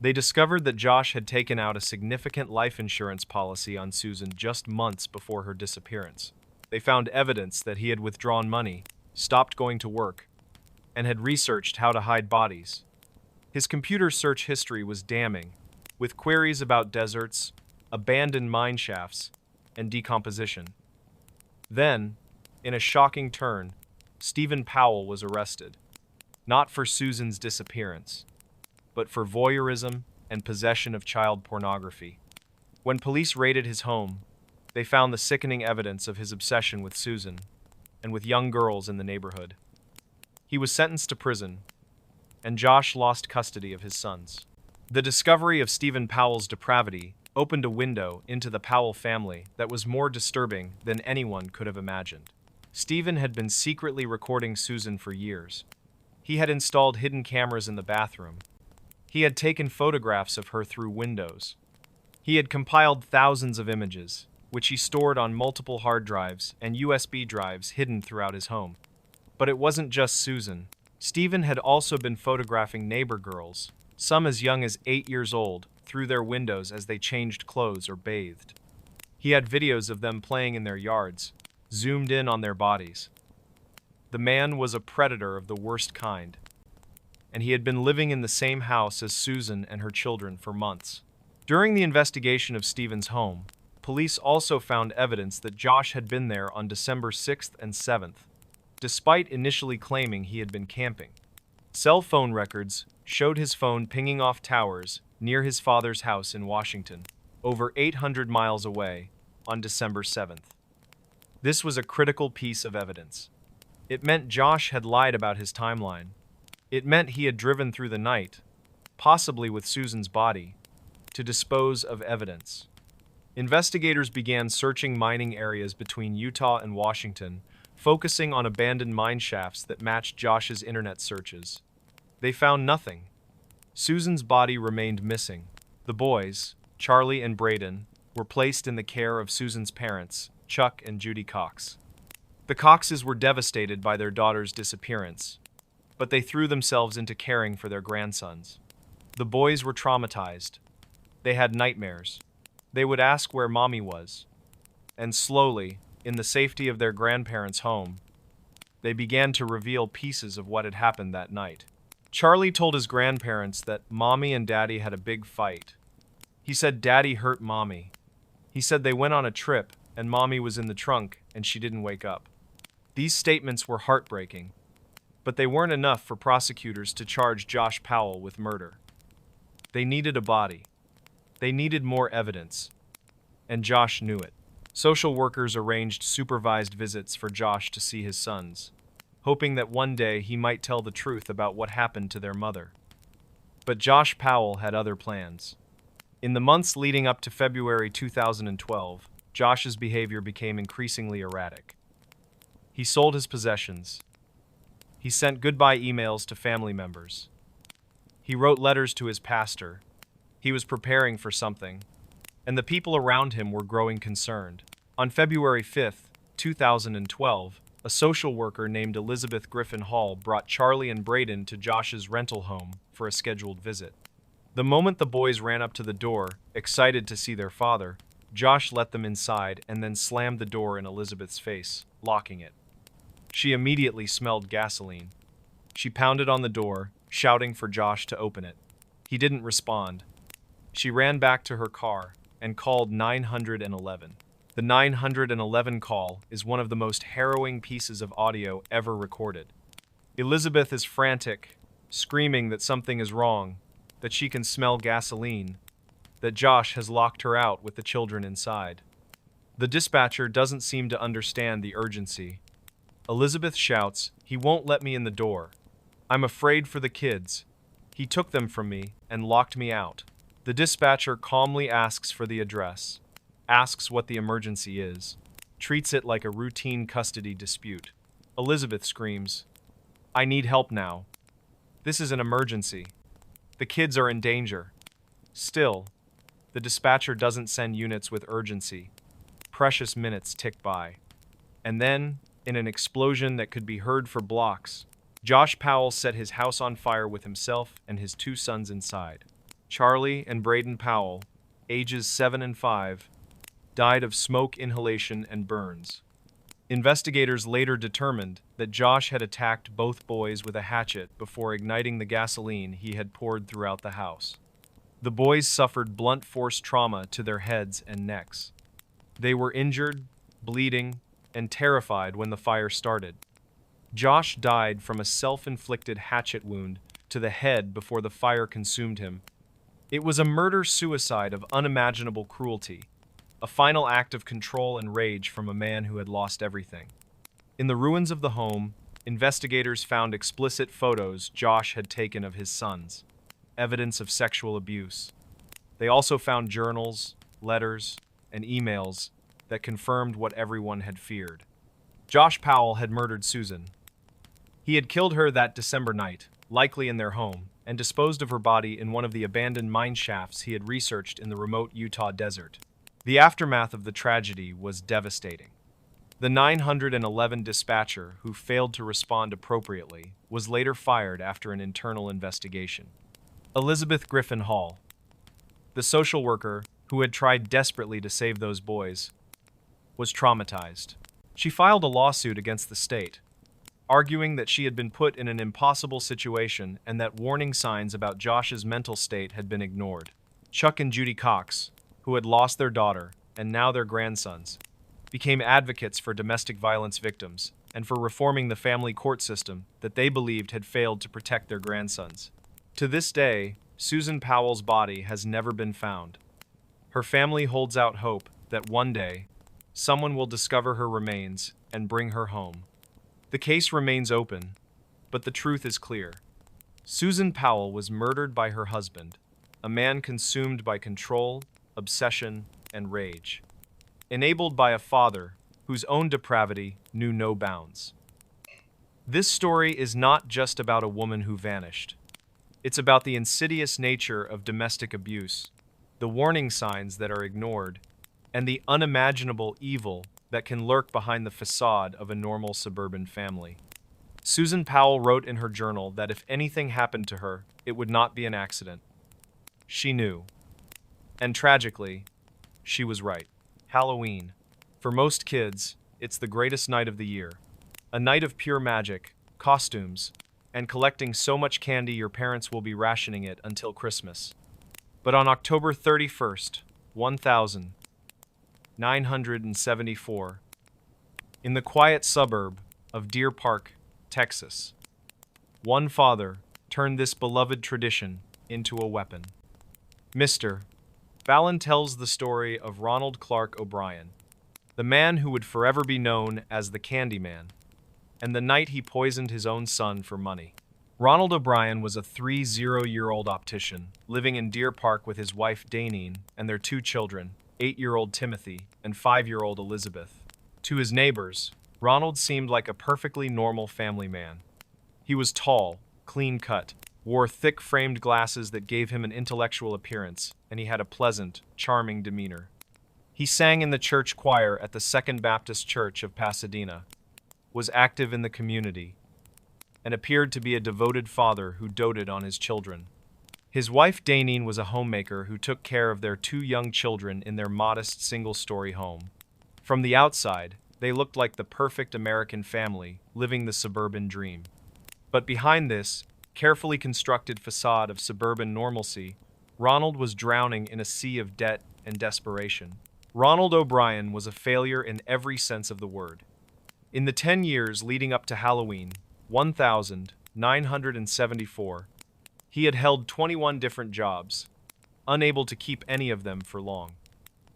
Speaker 2: They discovered that Josh had taken out a significant life insurance policy on Susan just months before her disappearance. They found evidence that he had withdrawn money, stopped going to work, and had researched how to hide bodies. His computer search history was damning, with queries about deserts, abandoned mine shafts, and decomposition. Then, In a shocking turn, Stephen Powell was arrested, not for Susan's disappearance, but for voyeurism and possession of child pornography. When police raided his home, they found the sickening evidence of his obsession with Susan and with young girls in the neighborhood. He was sentenced to prison, and Josh lost custody of his sons. The discovery of Stephen Powell's depravity opened a window into the Powell family that was more disturbing than anyone could have imagined. Stephen had been secretly recording Susan for years. He had installed hidden cameras in the bathroom. He had taken photographs of her through windows. He had compiled thousands of images, which he stored on multiple hard drives and USB drives hidden throughout his home. But it wasn't just Susan. Stephen had also been photographing neighbor girls, some as young as 8 years old, through their windows as they changed clothes or bathed. He had videos of them playing in their yards, zoomed in on their bodies. The man was a predator of the worst kind, and he had been living in the same house as Susan and her children for months. During the investigation of Stephen's home, police also found evidence that Josh had been there on December 6th and 7th, despite initially claiming he had been camping. Cell phone records showed his phone pinging off towers near his father's house in Washington, over 800 miles away, on December 7th. This was a critical piece of evidence. It meant Josh had lied about his timeline. It meant he had driven through the night, possibly with Susan's body, to dispose of evidence. Investigators began searching mining areas between Utah and Washington, focusing on abandoned mine shafts that matched Josh's internet searches. They found nothing. Susan's body remained missing. The boys, Charlie and Braden, were placed in the care of Susan's parents, Chuck and Judy Cox. The Coxes were devastated by their daughter's disappearance, but they threw themselves into caring for their grandsons. The boys were traumatized. They had nightmares. They would ask where Mommy was. And slowly, in the safety of their grandparents' home, they began to reveal pieces of what had happened that night. Charlie told his grandparents that Mommy and Daddy had a big fight. He said Daddy hurt Mommy. He said they went on a trip and Mommy was in the trunk and she didn't wake up. These statements were heartbreaking, but they weren't enough for prosecutors to charge Josh Powell with murder. They needed a body. They needed more evidence, and Josh knew it. Social workers arranged supervised visits for Josh to see his sons, hoping that one day he might tell the truth about what happened to their mother. But Josh Powell had other plans. In the months leading up to February 2012, Josh's behavior became increasingly erratic. He sold his possessions. He sent goodbye emails to family members. He wrote letters to his pastor. He was preparing for something, and the people around him were growing concerned. On February 5th, 2012, a social worker named Elizabeth Griffin Hall brought Charlie and Braden to Josh's rental home for a scheduled visit. The moment the boys ran up to the door, excited to see their father, Josh let them inside and then slammed the door in Elizabeth's face, locking it. She immediately smelled gasoline. She pounded on the door, shouting for Josh to open it. He didn't respond. She ran back to her car and called 911. The 911 call is one of the most harrowing pieces of audio ever recorded. Elizabeth is frantic, screaming that something is wrong, that she can smell gasoline, that Josh has locked her out with the children inside. The dispatcher doesn't seem to understand the urgency. Elizabeth shouts, "He won't let me in the door. I'm afraid for the kids. He took them from me and locked me out." The dispatcher calmly asks for the address, asks what the emergency is, treats it like a routine custody dispute. Elizabeth screams, "I need help now. This is an emergency. The kids are in danger." Still, the dispatcher doesn't send units with urgency. Precious minutes tick by. And then, in an explosion that could be heard for blocks, Josh Powell set his house on fire with himself and his 2 sons inside. Charlie and Braden Powell, ages 7 and 5, died of smoke inhalation and burns. Investigators later determined that Josh had attacked both boys with a hatchet before igniting the gasoline he had poured throughout the house. The boys suffered blunt force trauma to their heads and necks. They were injured, bleeding, and terrified when the fire started. Josh died from a self-inflicted hatchet wound to the head before the fire consumed him. It was a murder-suicide of unimaginable cruelty, a final act of control and rage from a man who had lost everything. In the ruins of the home, investigators found explicit photos Josh had taken of his sons, evidence of sexual abuse. They also found journals, letters, and emails that confirmed what everyone had feared. Josh Powell had murdered Susan. He had killed her that December night, likely in their home, and disposed of her body in one of the abandoned mine shafts he had researched in the remote Utah desert. The aftermath of the tragedy was devastating. The 911 dispatcher, who failed to respond appropriately, was later fired after an internal investigation. Elizabeth Griffin Hall, the social worker who had tried desperately to save those boys, was traumatized. She filed a lawsuit against the state, arguing that she had been put in an impossible situation and that warning signs about Josh's mental state had been ignored. Chuck and Judy Cox, who had lost their daughter and now their grandsons, became advocates for domestic violence victims and for reforming the family court system that they believed had failed to protect their grandsons. To this day, Susan Powell's body has never been found. Her family holds out hope that one day, someone will discover her remains and bring her home. The case remains open, but the truth is clear. Susan Powell was murdered by her husband, a man consumed by control, obsession, and rage, enabled by a father whose own depravity knew no bounds. This story is not just about a woman who vanished. It's about the insidious nature of domestic abuse, the warning signs that are ignored, and the unimaginable evil that can lurk behind the facade of a normal suburban family. Susan Powell wrote in her journal that if anything happened to her, it would not be an accident. She knew. And tragically, she was right. Halloween. For most kids, it's the greatest night of the year. A night of pure magic, costumes, and collecting so much candy your parents will be rationing it until Christmas. But on October 31st, 1974, in the quiet suburb of Deer Park, Texas, one father turned this beloved tradition into a weapon. MrBallen tells the story of Ronald Clark O'Brien, the man who would forever be known as the Candyman, and the night he poisoned his own son for money. Ronald O'Brien was a 30-year-old optician living in Deer Park with his wife Daneen and their two children, 8-year-old Timothy and 5-year-old Elizabeth. To his neighbors, Ronald seemed like a perfectly normal family man. He was tall, clean-cut, wore thick framed glasses that gave him an intellectual appearance, and he had a pleasant, charming demeanor. He sang in the church choir at the Second Baptist Church of Pasadena, was active in the community, and appeared to be a devoted father who doted on his children. His wife Daneen was a homemaker who took care of their two young children in their modest single-story home. From the outside, they looked like the perfect American family living the suburban dream. But behind this carefully constructed facade of suburban normalcy, Ronald was drowning in a sea of debt and desperation. Ronald O'Brien was a failure in every sense of the word. In the 10 years leading up to Halloween, 1974, he had held 21 different jobs, unable to keep any of them for long.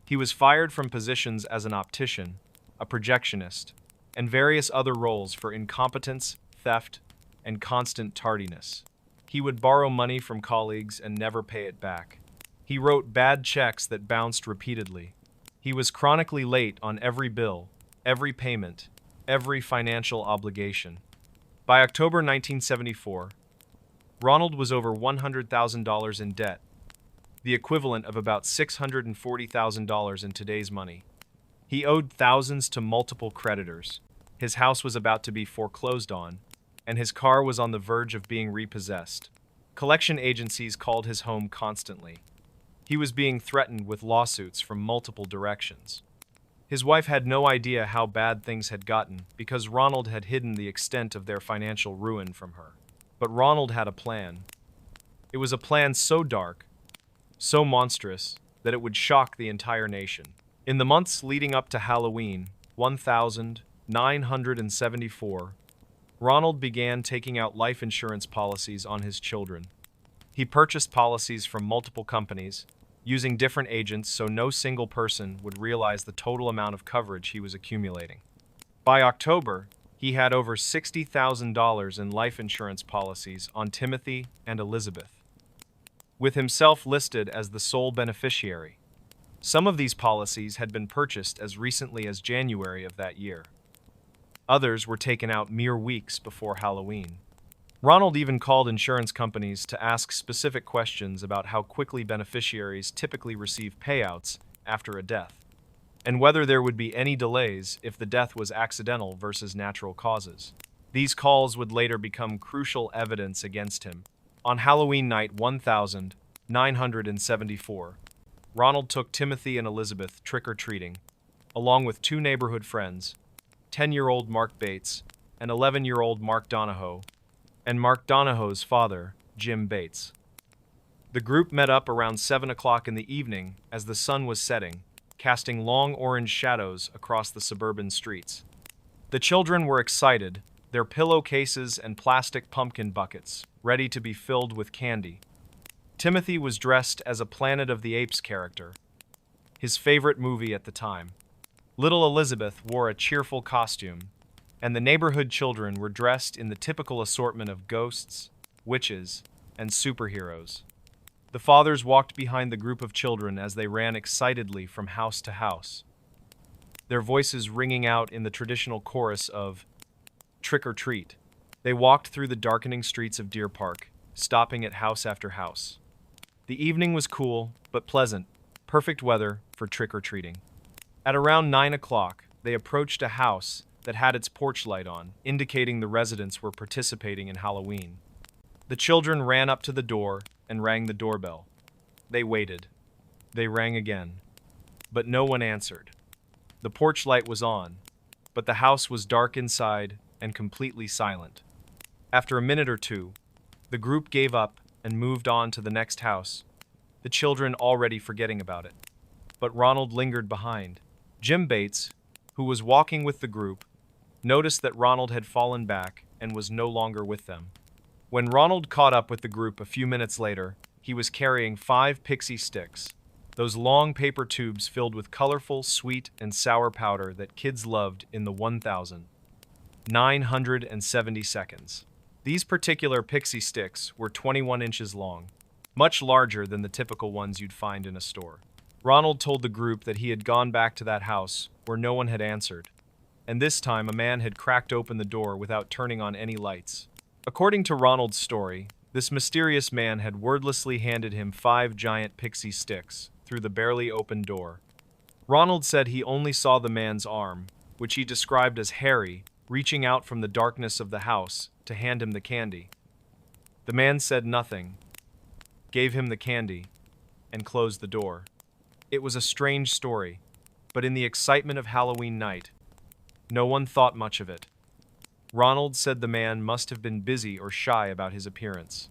Speaker 2: He was fired from positions as an optician, a projectionist, and various other roles for incompetence, theft, and constant tardiness. He would borrow money from colleagues and never pay it back. He wrote bad checks that bounced repeatedly. He was chronically late on every bill, every payment, every financial obligation. By October 1974, Ronald was over $100,000 in debt, the equivalent of about $640,000 in today's money. He owed thousands to multiple creditors. His house was about to be foreclosed on, and his car was on the verge of being repossessed. Collection agencies called his home constantly. He was being threatened with lawsuits from multiple directions. His wife had no idea how bad things had gotten because Ronald had hidden the extent of their financial ruin from her. But Ronald had a plan. It was a plan so dark, so monstrous, that it would shock the entire nation. In the months leading up to Halloween, 1974, Ronald began taking out life insurance policies on his children. He purchased policies from multiple companies, using different agents so no single person would realize the total amount of coverage he was accumulating. By October, he had over $60,000 in life insurance policies on Timothy and Elizabeth, with himself listed as the sole beneficiary. Some of these policies had been purchased as recently as January of that year. Others were taken out mere weeks before Halloween. Ronald even called insurance companies to ask specific questions about how quickly beneficiaries typically receive payouts after a death, and whether there would be any delays if the death was accidental versus natural causes. These calls would later become crucial evidence against him. On Halloween night 1974, Ronald took Timothy and Elizabeth trick-or-treating, along with two neighborhood friends, 10-year-old Mark Bates and 11-year-old Mark Donahoe, and Mark Donahoe's father, Jim Bates. The group met up around 7 o'clock in the evening as the sun was setting, casting long orange shadows across the suburban streets. The children were excited, their pillowcases and plastic pumpkin buckets ready to be filled with candy. Timothy was dressed as a Planet of the Apes character, his favorite movie at the time. Little Elizabeth wore a cheerful costume, and the neighborhood children were dressed in the typical assortment of ghosts, witches, and superheroes. The fathers walked behind the group of children as they ran excitedly from house to house, their voices ringing out in the traditional chorus of "Trick or Treat." They walked through the darkening streets of Deer Park, stopping at house after house. The evening was cool but pleasant, perfect weather for trick-or-treating. At around 9 o'clock, they approached a house that had its porch light on, indicating the residents were participating in Halloween. The children ran up to the door and rang the doorbell. They waited. They rang again, but no one answered. The porch light was on, but the house was dark inside and completely silent. After a minute or two, the group gave up and moved on to the next house, the children already forgetting about it. But Ronald lingered behind. Jim Bates, who was walking with the group, noticed that Ronald had fallen back and was no longer with them. When Ronald caught up with the group a few minutes later, he was carrying 5 pixie sticks, those long paper tubes filled with colorful, sweet, and sour powder that kids loved in the 1970 seconds. These particular pixie sticks were 21 inches long, much larger than the typical ones you'd find in a store. Ronald told the group that he had gone back to that house where no one had answered, and this time a man had cracked open the door without turning on any lights. According to Ronald's story, this mysterious man had wordlessly handed him 5 giant pixie sticks through the barely opened door. Ronald said he only saw the man's arm, which he described as hairy, reaching out from the darkness of the house to hand him the candy. The man said nothing, gave him the candy, and closed the door. It was a strange story, but in the excitement of Halloween night, no one thought much of it. Ronald said the man must have been busy or shy about his appearance.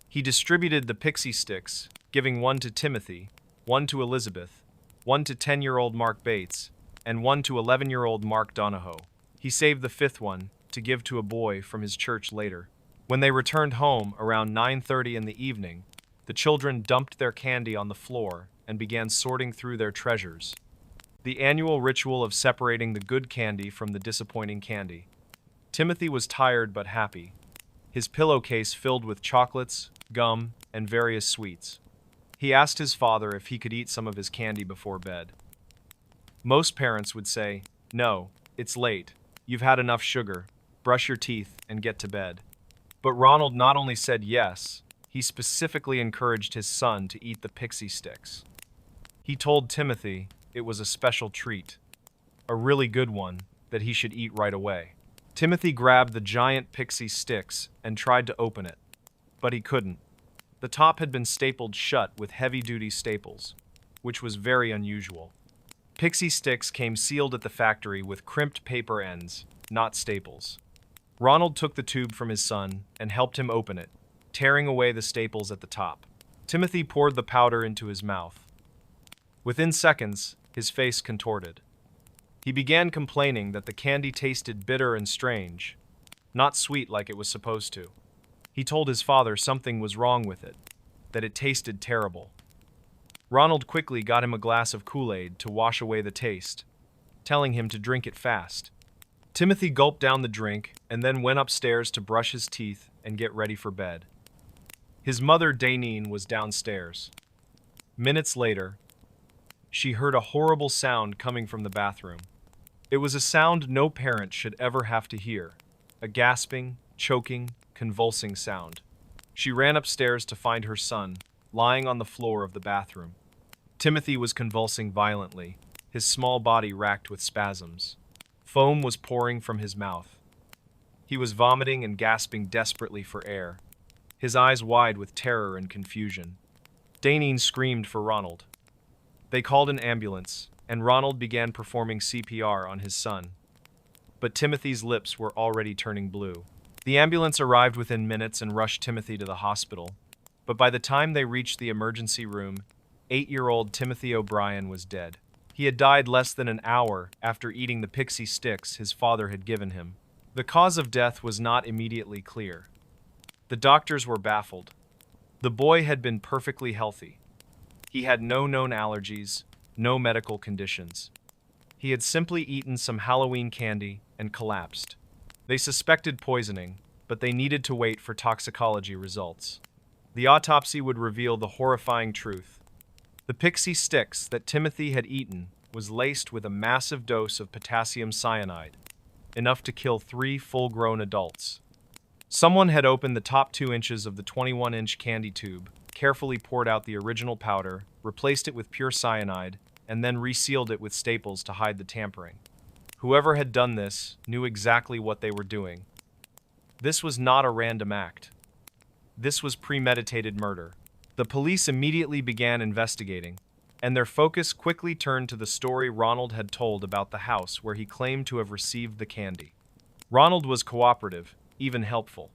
Speaker 2: He distributed the pixie sticks, giving one to Timothy, one to Elizabeth, one to 10-year-old Mark Bates, and one to 11-year-old Mark Donahoe. He saved the 5th one to give to a boy from his church later. When they returned home around 9:30 in the evening, the children dumped their candy on the floor and began sorting through their treasures. The annual ritual of separating the good candy from the disappointing candy. Timothy was tired but happy, his pillowcase filled with chocolates, gum, and various sweets. He asked his father if he could eat some of his candy before bed. Most parents would say, "No, it's late. You've had enough sugar. Brush your teeth and get to bed." But Ronald not only said yes, he specifically encouraged his son to eat the pixie sticks. He told Timothy it was a special treat, a really good one that he should eat right away. Timothy grabbed the giant pixie sticks and tried to open it, but he couldn't. The top had been stapled shut with heavy-duty staples, which was very unusual. Pixie sticks came sealed at the factory with crimped paper ends, not staples. Ronald took the tube from his son and helped him open it, tearing away the staples at the top. Timothy poured the powder into his mouth. Within seconds, his face contorted. He began complaining that the candy tasted bitter and strange, not sweet like it was supposed to. He told his father something was wrong with it, that it tasted terrible. Ronald quickly got him a glass of Kool-Aid to wash away the taste, telling him to drink it fast. Timothy gulped down the drink and then went upstairs to brush his teeth and get ready for bed. His mother, Daneen, was downstairs. Minutes later, she heard a horrible sound coming from the bathroom. It was a sound no parent should ever have to hear, a gasping, choking, convulsing sound. She ran upstairs to find her son, lying on the floor of the bathroom. Timothy was convulsing violently, his small body racked with spasms. Foam was pouring from his mouth. He was vomiting and gasping desperately for air, his eyes wide with terror and confusion. Daneen screamed for Ronald. They called an ambulance, and Ronald began performing CPR on his son. But Timothy's lips were already turning blue. The ambulance arrived within minutes and rushed Timothy to the hospital. But by the time they reached the emergency room, 8-year-old Timothy O'Brien was dead. He had died less than an hour after eating the pixie sticks his father had given him. The cause of death was not immediately clear. The doctors were baffled. The boy had been perfectly healthy. He had no known allergies, no medical conditions. He had simply eaten some Halloween candy and collapsed. They suspected poisoning, but they needed to wait for toxicology results. The autopsy would reveal the horrifying truth. The pixie sticks that Timothy had eaten was laced with a massive dose of potassium cyanide, enough to kill 3 full-grown adults. Someone had opened the top 2 inches of the 21-inch candy tube, carefully poured out the original powder, replaced it with pure cyanide, and then resealed it with staples to hide the tampering. Whoever had done this knew exactly what they were doing. This was not a random act. This was premeditated murder. The police immediately began investigating, and their focus quickly turned to the story Ronald had told about the house where he claimed to have received the candy. Ronald was cooperative, even helpful.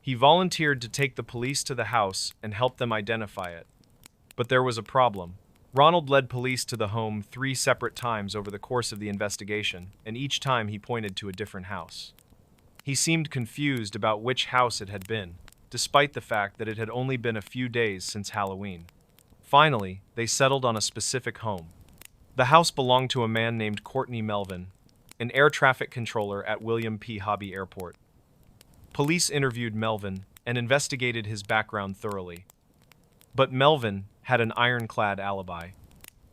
Speaker 2: He volunteered to take the police to the house and help them identify it. But there was a problem. Ronald led police to the home 3 separate times over the course of the investigation, and each time he pointed to a different house. He seemed confused about which house it had been, despite the fact that it had only been a few days since Halloween. Finally, they settled on a specific home. The house belonged to a man named Courtney Melvin, an air traffic controller at William P. Hobby Airport. Police interviewed Melvin and investigated his background thoroughly. But Melvin had an ironclad alibi.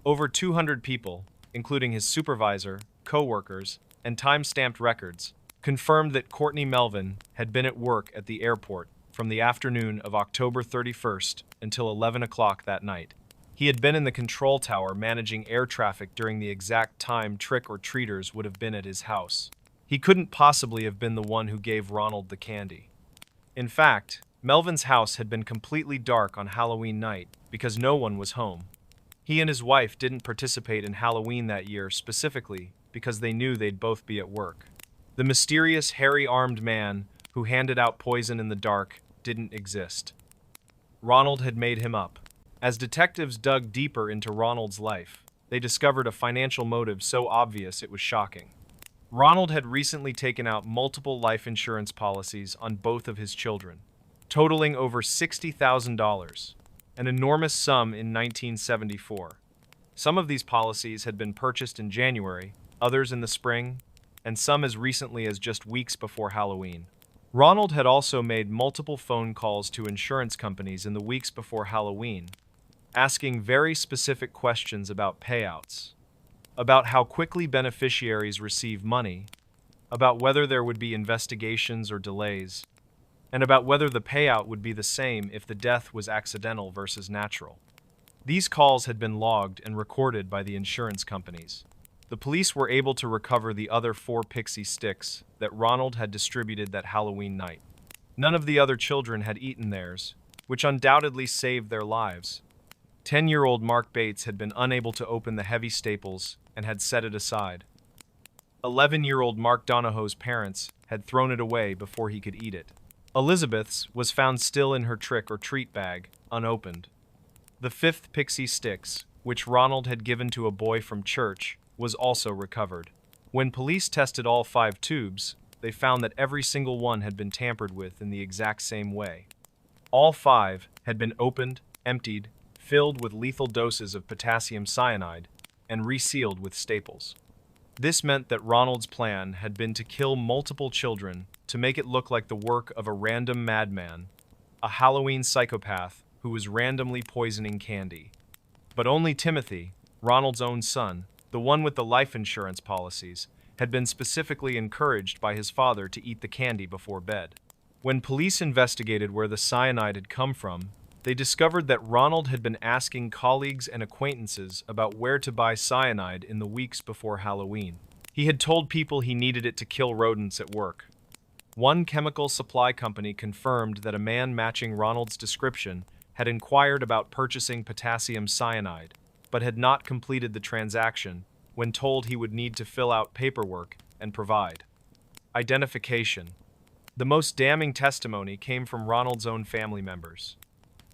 Speaker 2: Over 200 people, including his supervisor, co-workers, and time-stamped records, confirmed that Courtney Melvin had been at work at the airport from the afternoon of October 31st until 11 o'clock that night. He had been in the control tower managing air traffic during the exact time trick-or-treaters would have been at his house. He couldn't possibly have been the one who gave Ronald the candy. In fact, Melvin's house had been completely dark on Halloween night because no one was home. He and his wife didn't participate in Halloween that year specifically because they knew they'd both be at work. The mysterious, hairy-armed man who handed out poison in the dark didn't exist. Ronald had made him up. As detectives dug deeper into Ronald's life, they discovered a financial motive so obvious it was shocking. Ronald had recently taken out multiple life insurance policies on both of his children, totaling over $60,000, an enormous sum in 1974. Some of these policies had been purchased in January, others in the spring, and some as recently as just weeks before Halloween. Ronald had also made multiple phone calls to insurance companies in the weeks before Halloween, asking very specific questions about payouts, about how quickly beneficiaries receive money, about whether there would be investigations or delays, and about whether the payout would be the same if the death was accidental versus natural. These calls had been logged and recorded by the insurance companies. The police were able to recover the other 4 pixie sticks that Ronald had distributed that Halloween night. None of the other children had eaten theirs, which undoubtedly saved their lives. 10-year-old Mark Bates had been unable to open the heavy staples and had set it aside. 11-year-old Mark Donahoe's parents had thrown it away before he could eat it. Elizabeth's was found still in her trick-or-treat bag, unopened. The 5th pixie sticks, which Ronald had given to a boy from church, was also recovered. When police tested all 5 tubes, they found that every single one had been tampered with in the exact same way. All 5 had been opened, emptied, filled with lethal doses of potassium cyanide, and resealed with staples. This meant that Ronald's plan had been to kill multiple children to make it look like the work of a random madman, a Halloween psychopath who was randomly poisoning candy. But only Timothy, Ronald's own son, the one with the life insurance policies, had been specifically encouraged by his father to eat the candy before bed. When police investigated where the cyanide had come from, they discovered that Ronald had been asking colleagues and acquaintances about where to buy cyanide in the weeks before Halloween. He had told people he needed it to kill rodents at work. One chemical supply company confirmed that a man matching Ronald's description had inquired about purchasing potassium cyanide, but had not completed the transaction when told he would need to fill out paperwork and provide identification. The most damning testimony came from Ronald's own family members.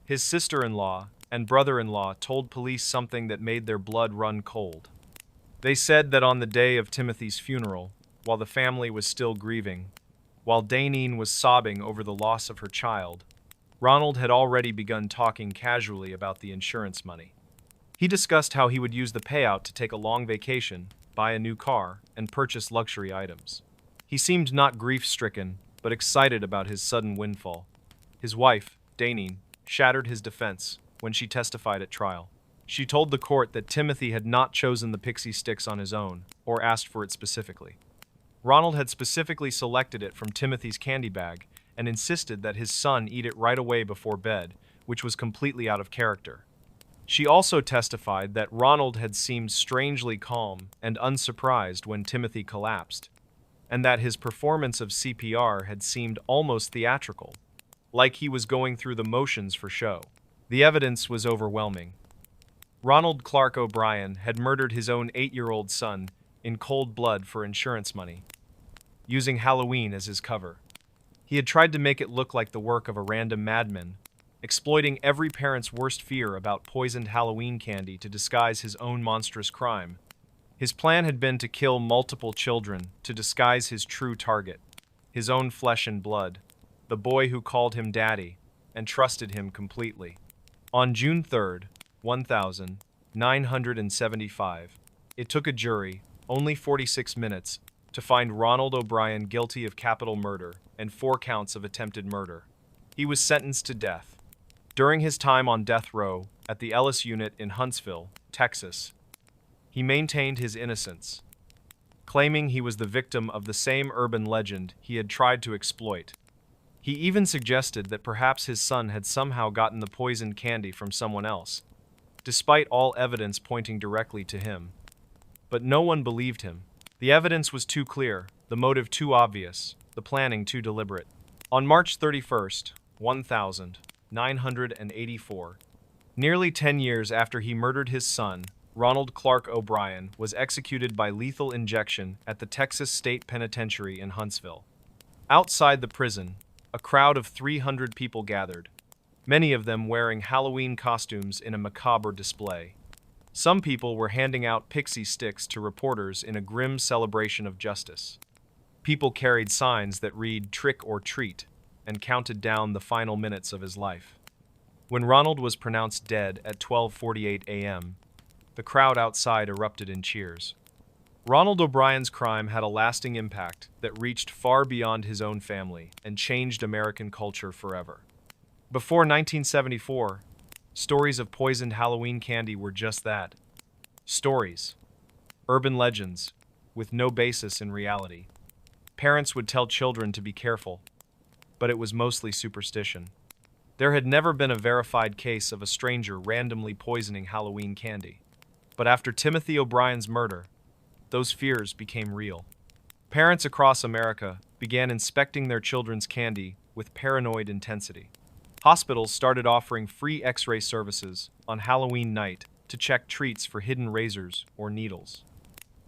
Speaker 2: His sister-in-law and brother-in-law told police something that made their blood run cold. They said that on the day of Timothy's funeral, while the family was still grieving, while Daneen was sobbing over the loss of her child, Ronald had already begun talking casually about the insurance money. He discussed how he would use the payout to take a long vacation, buy a new car, and purchase luxury items. He seemed not grief-stricken, but excited about his sudden windfall. His wife, Daneen, shattered his defense when she testified at trial. She told the court that Timothy had not chosen the pixie sticks on his own, or asked for it specifically. Ronald had specifically selected it from Timothy's candy bag and insisted that his son eat it right away before bed, which was completely out of character. She also testified that Ronald had seemed strangely calm and unsurprised when Timothy collapsed, and that his performance of CPR had seemed almost theatrical, like he was going through the motions for show. The evidence was overwhelming. Ronald Clark O'Brien had murdered his own 8-year-old son in cold blood for insurance money, using Halloween as his cover. He had tried to make it look like the work of a random madman, exploiting every parent's worst fear about poisoned Halloween candy to disguise his own monstrous crime. His plan had been to kill multiple children to disguise his true target, his own flesh and blood, the boy who called him daddy and trusted him completely. On June 3rd, 1975, it took a jury only 46 minutes to find Ronald O'Brien guilty of capital murder and 4 counts of attempted murder. He was sentenced to death. During his time on death row at the Ellis unit in Huntsville, Texas, he maintained his innocence, claiming he was the victim of the same urban legend he had tried to exploit. He even suggested that perhaps his son had somehow gotten the poisoned candy from someone else, despite all evidence pointing directly to him. But no one believed him. The evidence was too clear, the motive too obvious, the planning too deliberate. On March 31st, 1984, nearly 10 years after he murdered his son, Ronald Clark O'Brien was executed by lethal injection at the Texas State Penitentiary in Huntsville. Outside the prison, a crowd of 300 people gathered, many of them wearing Halloween costumes in a macabre display. Some people were handing out pixie sticks to reporters in a grim celebration of justice. People carried signs that read "Trick or Treat" and counted down the final minutes of his life. When Ronald was pronounced dead at 12:48 a.m., the crowd outside erupted in cheers. Ronald O'Brien's crime had a lasting impact that reached far beyond his own family and changed American culture forever. Before 1974, stories of poisoned Halloween candy were just that. Stories. Urban legends, with no basis in reality. Parents would tell children to be careful, but it was mostly superstition. There had never been a verified case of a stranger randomly poisoning Halloween candy. But after Timothy O'Brien's murder, those fears became real. Parents across America began inspecting their children's candy with paranoid intensity. Hospitals started offering free X-ray services on Halloween night to check treats for hidden razors or needles.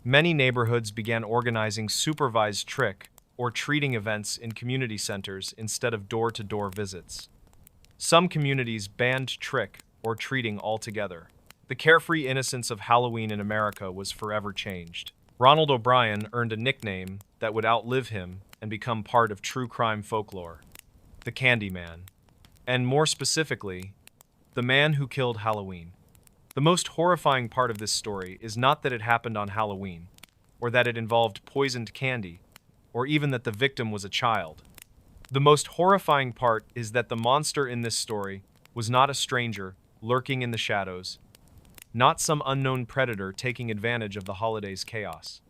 Speaker 2: Many neighborhoods began organizing supervised trick or treating events in community centers instead of door-to-door visits. Some communities banned trick or treating altogether. The carefree innocence of Halloween in America was forever changed. Ronald O'Brien earned a nickname that would outlive him and become part of true crime folklore: the Candyman. And more specifically, the man who killed Halloween. The most horrifying part of this story is not that it happened on Halloween, or that it involved poisoned candy, or even that the victim was a child. The most horrifying part is that the monster in this story was not a stranger lurking in the shadows, not some unknown predator taking advantage of the holiday's chaos.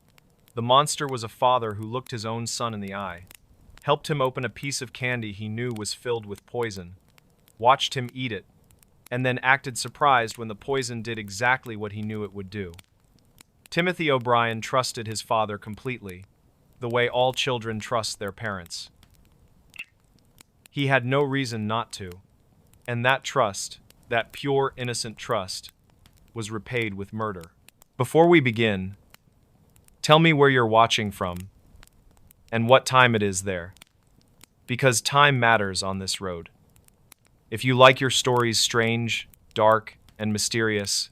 Speaker 2: The monster was a father who looked his own son in the eye, helped him open a piece of candy he knew was filled with poison, watched him eat it, and then acted surprised when the poison did exactly what he knew it would do. Timothy O'Brien trusted his father completely, the way all children trust their parents. He had no reason not to, and that trust, that pure, innocent trust, was repaid with murder. Before we begin, tell me where you're watching from and what time it is there, because time matters on this road. If you like your stories strange, dark, and mysterious,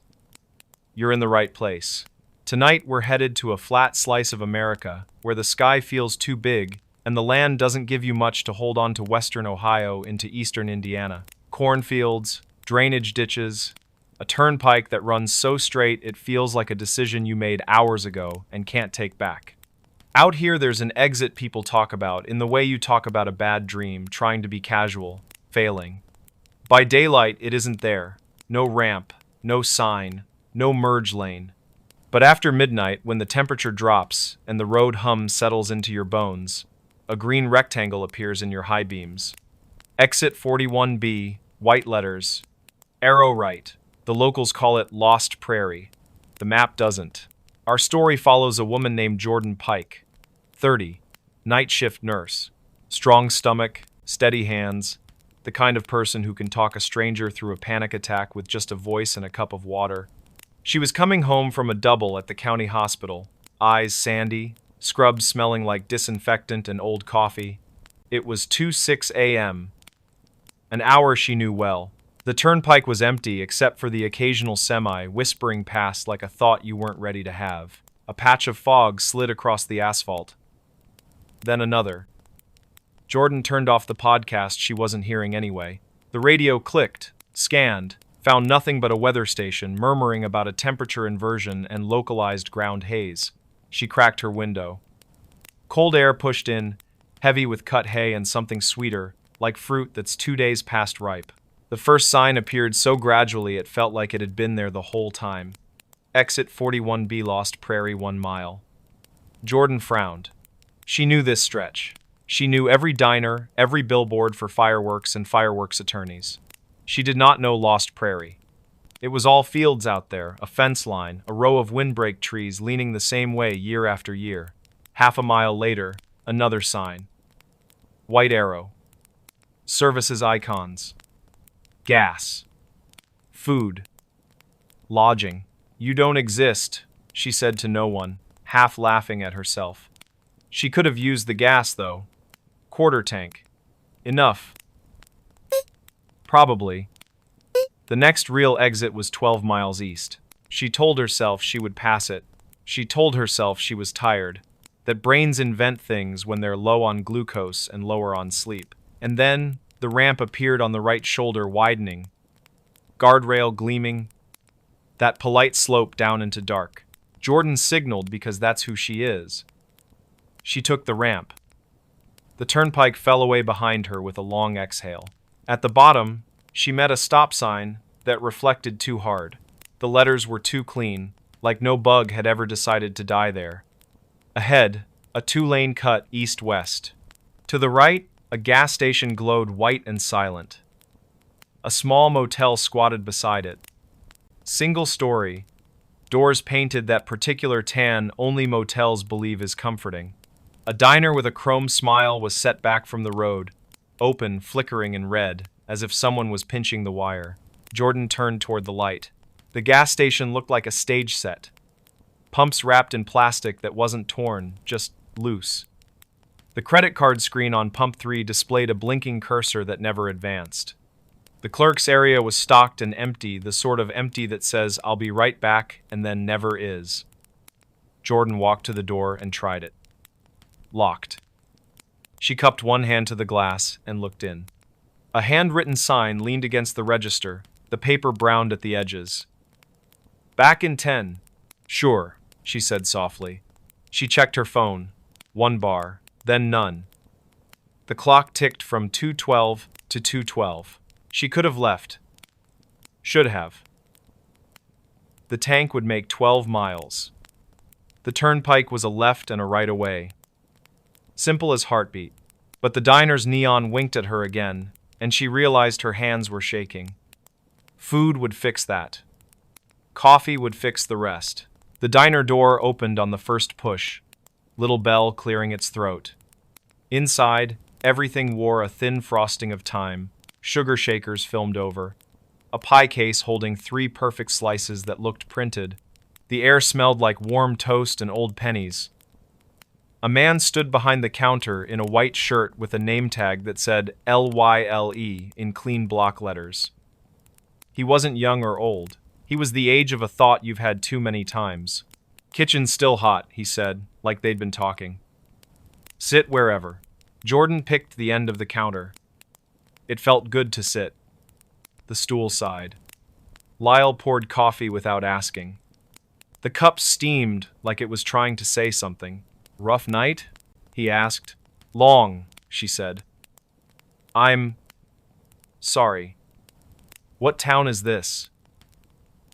Speaker 2: you're in the right place. Tonight we're headed to a flat slice of America where the sky feels too big and the land doesn't give you much to hold on to western Ohio into eastern Indiana. Cornfields, drainage ditches, a turnpike that runs so straight it feels like a decision you made hours ago and can't take back. Out here there's an exit people talk about in the way you talk about a bad dream, trying to be casual, failing. By daylight it isn't there. No ramp, no sign, no merge lane. But after midnight, when the temperature drops and the road hum settles into your bones, a green rectangle appears in your high beams. Exit 41B, white letters. Arrow right. The locals call it Lost Prairie. The map doesn't. Our story follows a woman named Jordan Pike, 30, night shift nurse. Strong stomach, steady hands, the kind of person who can talk a stranger through a panic attack with just a voice and a cup of water. She was coming home from a double at the county hospital, eyes sandy, scrubs smelling like disinfectant and old coffee. It was 2:06 a.m., an hour she knew well. The turnpike was empty except for the occasional semi whispering past like a thought you weren't ready to have. A patch of fog slid across the asphalt. Then another. Jordan turned off the podcast she wasn't hearing anyway. The radio clicked, scanned, found nothing but a weather station murmuring about a temperature inversion and localized ground haze. She cracked her window. Cold air pushed in, heavy with cut hay and something sweeter, like fruit that's 2 days past ripe. The first sign appeared so gradually it felt like it had been there the whole time. Exit 41B, Lost Prairie, 1 mile. Jordan frowned. She knew this stretch. She knew every diner, every billboard for fireworks and fireworks attorneys. She did not know Lost Prairie. It was all fields out there, a fence line, a row of windbreak trees leaning the same way year after year. Half a mile later, another sign. White arrow. Services icons. Gas. Food. Lodging. You don't exist, she said to no one, half laughing at herself. She could have used the gas, though. Quarter tank. Enough. Probably. The next real exit was 12 miles east. She told herself she would pass it. She told herself she was tired, that brains invent things when they're low on glucose and lower on sleep. And then the ramp appeared on the right shoulder, widening, guardrail gleaming, that polite slope down into dark. Jordan signaled because that's who she is. She took the ramp. The turnpike fell away behind her with a long exhale. At the bottom, she met a stop sign that reflected too hard. The letters were too clean, like no bug had ever decided to die there. Ahead, a 2-lane cut east-west. To the right, a gas station glowed white and silent. A small motel squatted beside it. Single story, doors painted that particular tan only motels believe is comforting. A diner with a chrome smile was set back from the road, open, flickering in red, as if someone was pinching the wire. Jordan turned toward the light. The gas station looked like a stage set. Pumps wrapped in plastic that wasn't torn, just loose. The credit card screen on pump 3 displayed a blinking cursor that never advanced. The clerk's area was stocked and empty, the sort of empty that says, "I'll be right back," and then never is. Jordan walked to the door and tried it. Locked. She cupped one hand to the glass and looked in. A handwritten sign leaned against the register, the paper browned at the edges. Back in 10. Sure, she said softly. She checked her phone. 1 bar, then none. The clock ticked from 2:12 to 2:12. She could have left. Should have. The tank would make 12 miles. The turnpike was a left and a right away. Simple as heartbeat. But the diner's neon winked at her again, and she realized her hands were shaking. Food would fix that. Coffee would fix the rest. The diner door opened on the first push, little bell clearing its throat. Inside, everything wore a thin frosting of time, sugar shakers filmed over, a pie case holding 3 perfect slices that looked printed. The air smelled like warm toast and old pennies. A man stood behind the counter in a white shirt with a name tag that said LYLE in clean block letters. He wasn't young or old. He was the age of a thought you've had too many times. Kitchen's still hot, he said, like they'd been talking. Sit wherever. Jordan picked the end of the counter. It felt good to sit. The stool sighed. Lyle poured coffee without asking. The cup steamed like it was trying to say something. Rough night? He asked. Long, she said. I'm sorry. What town is this?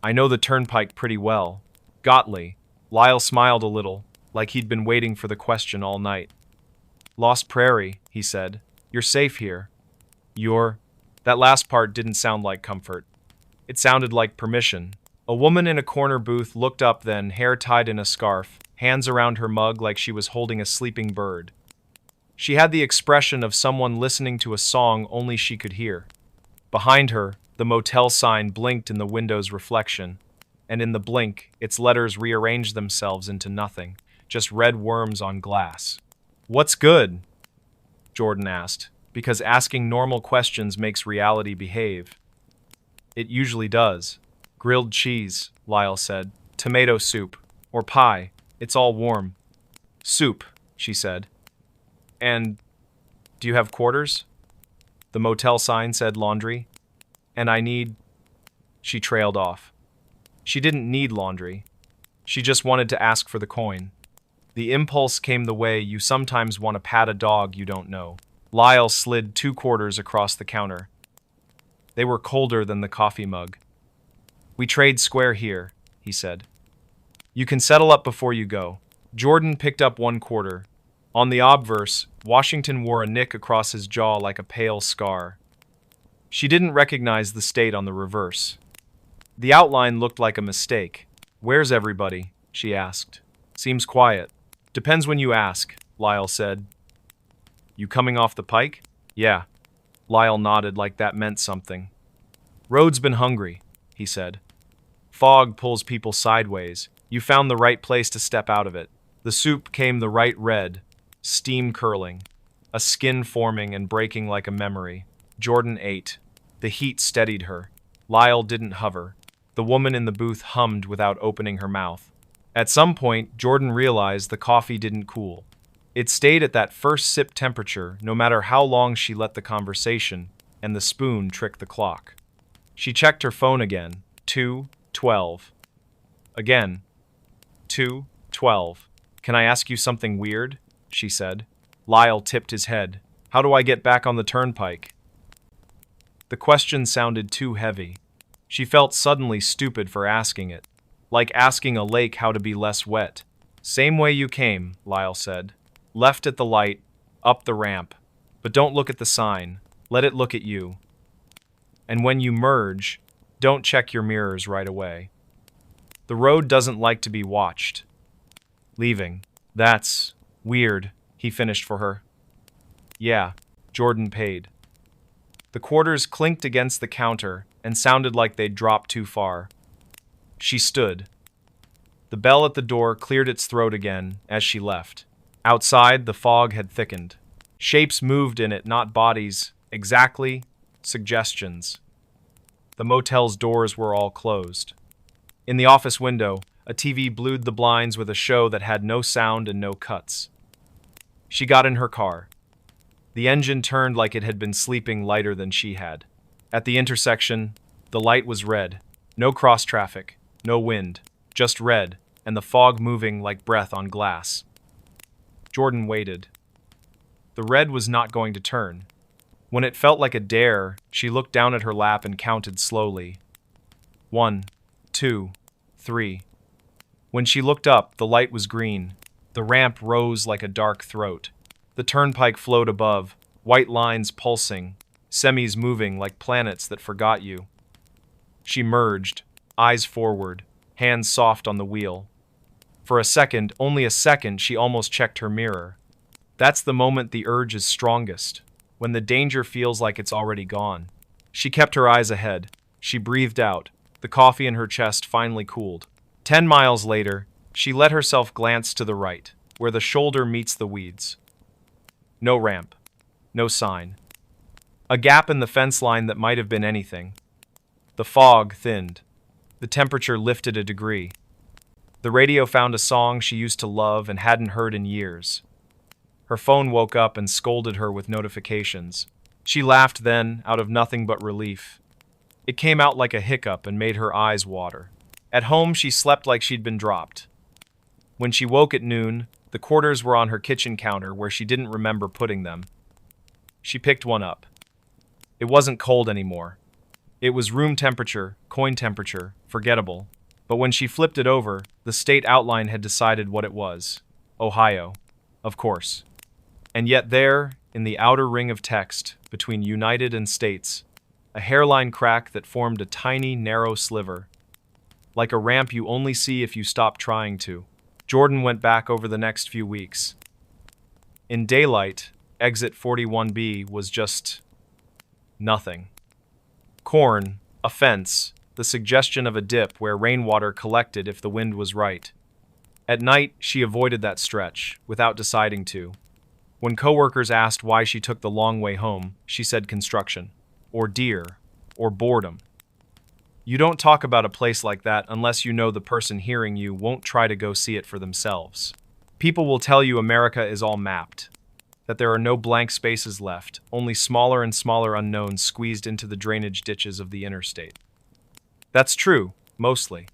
Speaker 2: I know the turnpike pretty well. Gottly. Lyle smiled a little, like he'd been waiting for the question all night. Lost Prairie, he said. You're safe here. That last part didn't sound like comfort. It sounded like permission. A woman in a corner booth looked up then, hair tied in a scarf, hands around her mug like she was holding a sleeping bird. She had the expression of someone listening to a song only she could hear. Behind her, the motel sign blinked in the window's reflection, and in the blink, its letters rearranged themselves into nothing, just red worms on glass. What's good? Jordan asked, because asking normal questions makes reality behave. It usually does. Grilled cheese, Lyle said. Tomato soup. Or pie. It's all warm. Soup, she said. And do you have quarters? The motel sign said laundry. And I need... She trailed off. She didn't need laundry. She just wanted to ask for the coin. The impulse came the way you sometimes want to pat a dog you don't know. Lyle slid 2 quarters across the counter. They were colder than the coffee mug. We trade square here, he said. You can settle up before you go. Jordan picked up 1 quarter. On the obverse, Washington wore a nick across his jaw like a pale scar. She didn't recognize the state on the reverse. The outline looked like a mistake. Where's everybody? She asked. Seems quiet. Depends when you ask, Lyle said. You coming off the pike? Yeah. Lyle nodded like that meant something. Road's been hungry, he said. Fog pulls people sideways. You found the right place to step out of it. The soup came the right red, steam curling, a skin forming and breaking like a memory. Jordan ate. The heat steadied her. Lyle didn't hover. The woman in the booth hummed without opening her mouth. At some point, Jordan realized the coffee didn't cool. It stayed at that first sip temperature no matter how long she let the conversation, and the spoon tricked the clock. She checked her phone again. 2:12. Again. 2:12. Can I ask you something weird? She said. Lyle tipped his head. How do I get back on the turnpike? The question sounded too heavy. She felt suddenly stupid for asking it. Like asking a lake how to be less wet. Same way you came, Lyle said. Left at the light, up the ramp. But don't look at the sign. Let it look at you. And when you merge, don't check your mirrors right away. The road doesn't like to be watched. Leaving. That's weird, he finished for her. Yeah, Jordan paid. The quarters clinked against the counter and sounded like they'd dropped too far. She stood. The bell at the door cleared its throat again as she left. Outside, the fog had thickened. Shapes moved in it, not bodies. Exactly. Suggestions. The motel's doors were all closed. In the office window, A TV blued the blinds with a show that had no sound and no cuts. She got in her car. The engine turned like it had been sleeping lighter than she had. At the intersection, the light was red. No cross traffic, no wind, just red, and the fog moving like breath on glass. Jordan waited. The red was not going to turn. When it felt like a dare, she looked down at her lap and counted slowly. 1, 2, 3. When she looked up, the light was green. The ramp rose like a dark throat. The turnpike flowed above, white lines pulsing, semis moving like planets that forgot you. She merged, eyes forward, hands soft on the wheel. For a second, only a second, she almost checked her mirror. That's the moment the urge is strongest, when the danger feels like it's already gone. She kept her eyes ahead. She breathed out. The coffee in her chest finally cooled. 10 miles later, she let herself glance to the right, where the shoulder meets the weeds. No ramp. No sign. A gap in the fence line that might have been anything. The fog thinned. The temperature lifted a degree. The radio found a song she used to love and hadn't heard in years. Her phone woke up and scolded her with notifications. She laughed then, out of nothing but relief. It came out like a hiccup and made her eyes water. At home, she slept like she'd been dropped. When she woke at noon, the quarters were on her kitchen counter where she didn't remember putting them. She picked one up. It wasn't cold anymore. It was room temperature, coin temperature, forgettable. But when she flipped it over, the state outline had decided what it was. Ohio. Of course. And yet there, in the outer ring of text, between United and States, a hairline crack that formed a tiny, narrow sliver. Like a ramp you only see if you stop trying to. Jordan went back over the next few weeks. In daylight, exit 41B was just nothing. Corn, a fence, the suggestion of a dip where rainwater collected if the wind was right. At night, she avoided that stretch, without deciding to. When coworkers asked why she took the long way home, she said construction, or deer, or boredom. You don't talk about a place like that unless you know the person hearing you won't try to go see it for themselves. People will tell you America is all mapped, that there are no blank spaces left, only smaller and smaller unknowns squeezed into the drainage ditches of the interstate. That's true, mostly.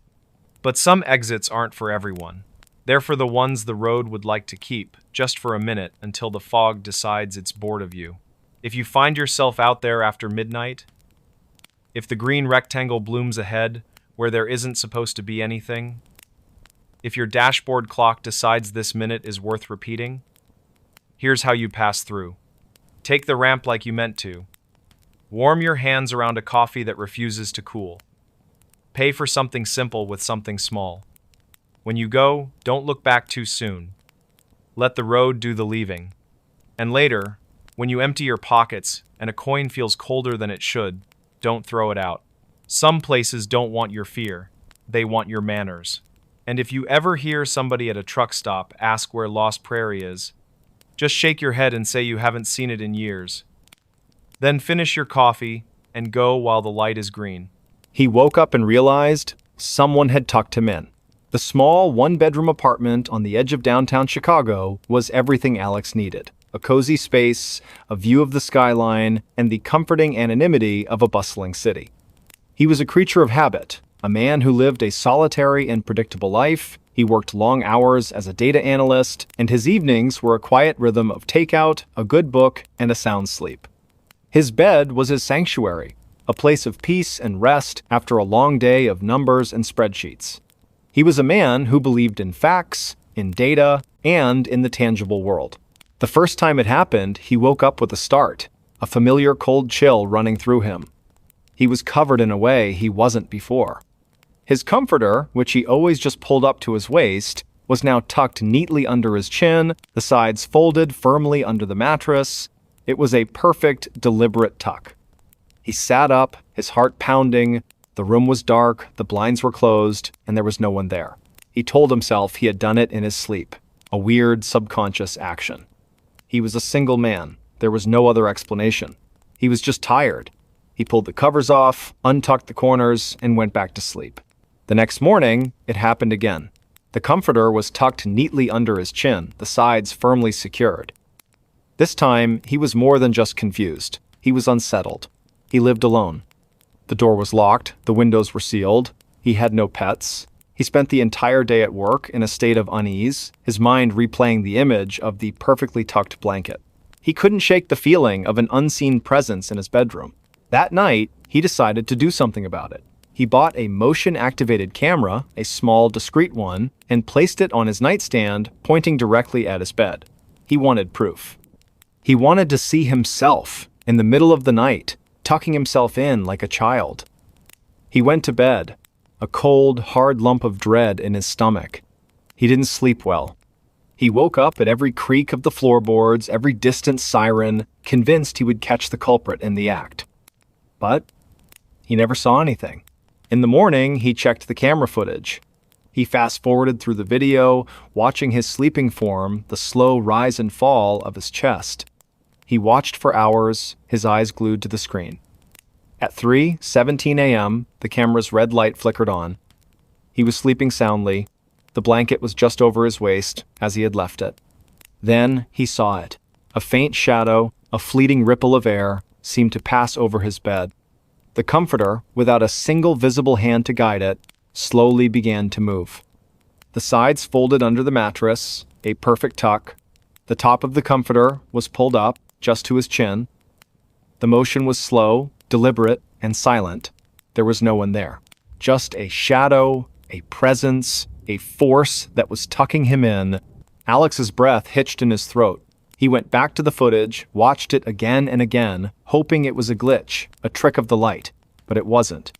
Speaker 2: But some exits aren't for everyone. They're for the ones the road would like to keep, just for a minute, until the fog decides it's bored of you. If you find yourself out there after midnight, if the green rectangle blooms ahead, where there isn't supposed to be anything, if your dashboard clock decides this minute is worth repeating, here's how you pass through. Take the ramp like you meant to. Warm your hands around a coffee that refuses to cool. Pay for something simple with something small. When you go, don't look back too soon. Let the road do the leaving. And later, when you empty your pockets and a coin feels colder than it should, don't throw it out. Some places don't want your fear. They want your manners. And if you ever hear somebody at a truck stop ask where Lost Prairie is, just shake your head and say you haven't seen it in years. Then finish your coffee and go while the light is green.
Speaker 1: He woke up and realized someone had tucked him in. The small one-bedroom apartment on the edge of downtown Chicago was everything Alex needed. A cozy space, a view of the skyline, and the comforting anonymity of a bustling city. He was a creature of habit, a man who lived a solitary and predictable life. He worked long hours as a data analyst, and his evenings were a quiet rhythm of takeout, a good book, and a sound sleep. His bed was his sanctuary, a place of peace and rest after a long day of numbers and spreadsheets. He was a man who believed in facts, in data, and in the tangible world. The first time it happened, he woke up with a start, a familiar cold chill running through him. He was covered in a way he wasn't before. His comforter, which he always just pulled up to his waist, was now tucked neatly under his chin, the sides folded firmly under the mattress. It was a perfect, deliberate tuck. He sat up, his heart pounding. The room was dark, the blinds were closed, and there was no one there. He told himself he had done it in his sleep, a weird, subconscious action. He was a single man. There was no other explanation. He was just tired. He pulled the covers off, untucked the corners, and went back to sleep. The next morning, it happened again. The comforter was tucked neatly under his chin, the sides firmly secured. This time, he was more than just confused. He was unsettled. He lived alone. The door was locked, the windows were sealed. He had no pets. He spent the entire day at work in a state of unease, his mind replaying the image of the perfectly tucked blanket. He couldn't shake the feeling of an unseen presence in his bedroom. That night, he decided to do something about it. He bought a motion-activated camera, a small, discreet one, and placed it on his nightstand, pointing directly at his bed. He wanted proof. He wanted to see himself, in the middle of the night, tucking himself in like a child. He went to bed, a cold, hard lump of dread in his stomach. He didn't sleep well. He woke up at every creak of the floorboards, every distant siren, convinced he would catch the culprit in the act. But he never saw anything. In the morning, he checked the camera footage. He fast-forwarded through the video, watching his sleeping form, the slow rise and fall of his chest. He watched for hours, his eyes glued to the screen. At 3:17 a.m., the camera's red light flickered on. He was sleeping soundly. The blanket was just over his waist, as he had left it. Then he saw it. A faint shadow, a fleeting ripple of air, seemed to pass over his bed. The comforter, without a single visible hand to guide it, slowly began to move. The sides folded under the mattress, a perfect tuck. The top of the comforter was pulled up, just to his chin. The motion was slow, deliberate, and silent. There was no one there. Just a shadow, a presence, a force that was tucking him in. Alex's breath hitched in his throat. He went back to the footage, watched it again and again, hoping it was a glitch, a trick of the light. But it wasn't.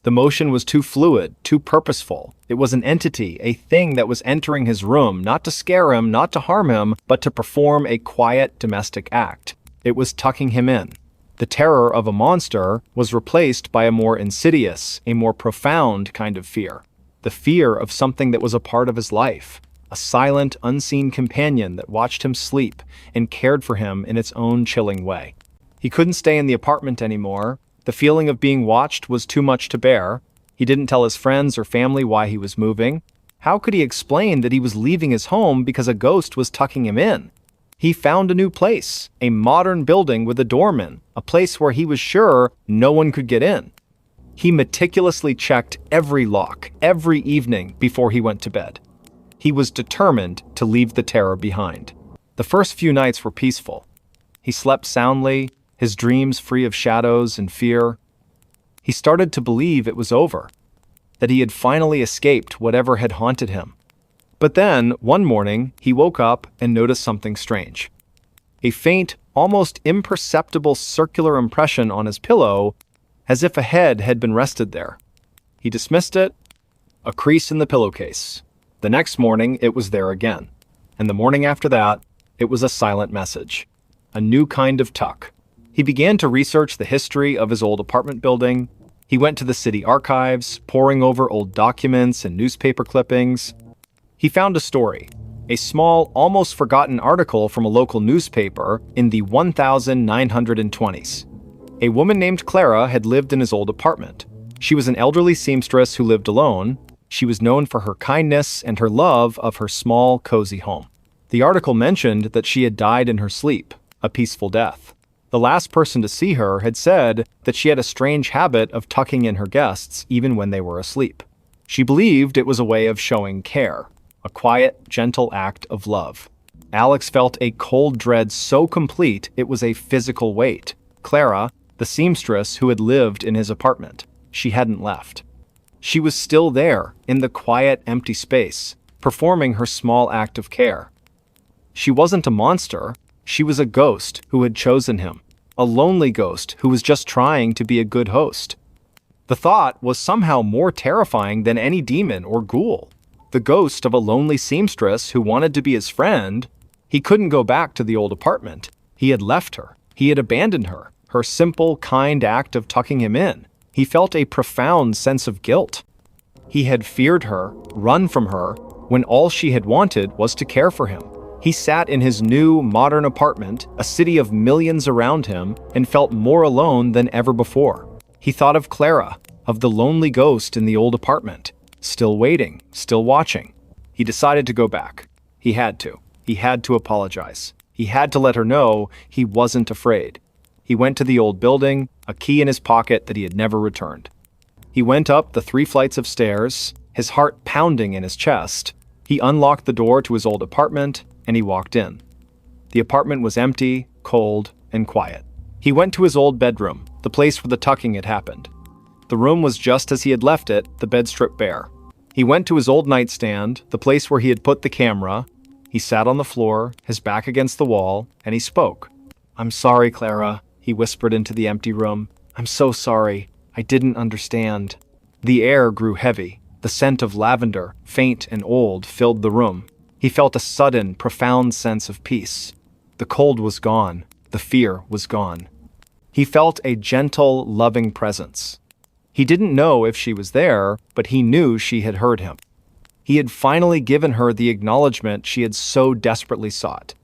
Speaker 1: The motion was too fluid, too purposeful. It was an entity, a thing that was entering his room, not to scare him, not to harm him, but to perform a quiet domestic act. It was tucking him in. The terror of a monster was replaced by a more insidious, a more profound kind of fear. The fear of something that was a part of his life. A silent, unseen companion that watched him sleep and cared for him in its own chilling way. He couldn't stay in the apartment anymore. The feeling of being watched was too much to bear. He didn't tell his friends or family why he was moving. How could he explain that he was leaving his home because a ghost was tucking him in? He found a new place, a modern building with a doorman, a place where he was sure no one could get in. He meticulously checked every lock, every evening before he went to bed. He was determined to leave the terror behind. The first few nights were peaceful. He slept soundly, his dreams free of shadows and fear. He started to believe it was over, that he had finally escaped whatever had haunted him. But then, one morning, he woke up and noticed something strange. A faint, almost imperceptible circular impression on his pillow, as if a head had been rested there. He dismissed it, a crease in the pillowcase. The next morning, it was there again. And the morning after that, it was a silent message. A new kind of tuck. He began to research the history of his old apartment building. He went to the city archives, poring over old documents and newspaper clippings. He found a story, a small, almost forgotten article from a local newspaper in the 1920s. A woman named Clara had lived in his old apartment. She was an elderly seamstress who lived alone. She was known for her kindness and her love of her small, cozy home. The article mentioned that she had died in her sleep, a peaceful death. The last person to see her had said that she had a strange habit of tucking in her guests even when they were asleep. She believed it was a way of showing care, a quiet, gentle act of love. Alex felt a cold dread so complete it was a physical weight. Clara, the seamstress who had lived in his apartment, she hadn't left. She was still there, in the quiet, empty space, performing her small act of care. She wasn't a monster. She was a ghost who had chosen him, a lonely ghost who was just trying to be a good host. The thought was somehow more terrifying than any demon or ghoul. The ghost of a lonely seamstress who wanted to be his friend. He couldn't go back to the old apartment. He had left her. He had abandoned her. Her simple, kind act of tucking him in. He felt a profound sense of guilt. He had feared her, run from her, when all she had wanted was to care for him. He sat in his new, modern apartment, a city of millions around him, and felt more alone than ever before. He thought of Clara, of the lonely ghost in the old apartment. still waiting, still watching. He decided to go back. He had to. He had to apologize. He had to let her know he wasn't afraid. He went to the old building, a key in his pocket that he had never returned. He went up the 3 flights of stairs, his heart pounding in his chest. He unlocked the door to his old apartment, and he walked in. The apartment was empty, cold, and quiet. He went to his old bedroom, the place where the tucking had happened. The room was just as he had left it, the bed stripped bare. He went to his old nightstand, the place where he had put the camera. He sat on the floor, his back against the wall, and he spoke. "I'm sorry, Clara," he whispered into the empty room. "I'm so sorry. I didn't understand." The air grew heavy. The scent of lavender, faint and old, filled the room. He felt a sudden, profound sense of peace. The cold was gone. The fear was gone. He felt a gentle, loving presence. He didn't know if she was there, but he knew she had heard him. He had finally given her the acknowledgement she had so desperately sought.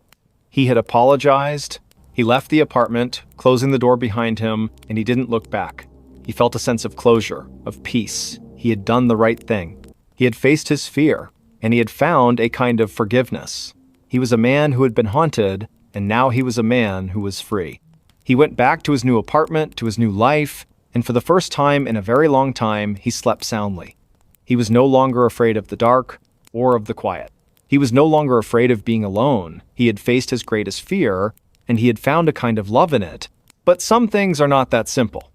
Speaker 1: He had apologized. He left the apartment, closing the door behind him, and he didn't look back. He felt a sense of closure, of peace. He had done the right thing. He had faced his fear, and he had found a kind of forgiveness. He was a man who had been haunted, and now he was a man who was free. He went back to his new apartment, to his new life, and for the first time in a very long time, he slept soundly. He was no longer afraid of the dark or of the quiet. He was no longer afraid of being alone. He had faced his greatest fear, and he had found a kind of love in it. But some things are not that simple.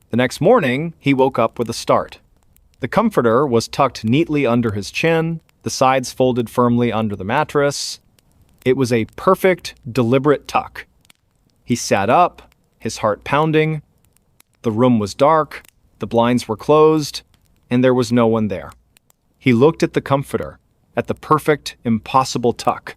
Speaker 1: The next morning, he woke up with a start. The comforter was tucked neatly under his chin, the sides folded firmly under the mattress. It was a perfect, deliberate tuck. He sat up, his heart pounding. The room was dark, the blinds were closed, and there was no one there. He looked at the comforter, at the perfect, impossible tuck.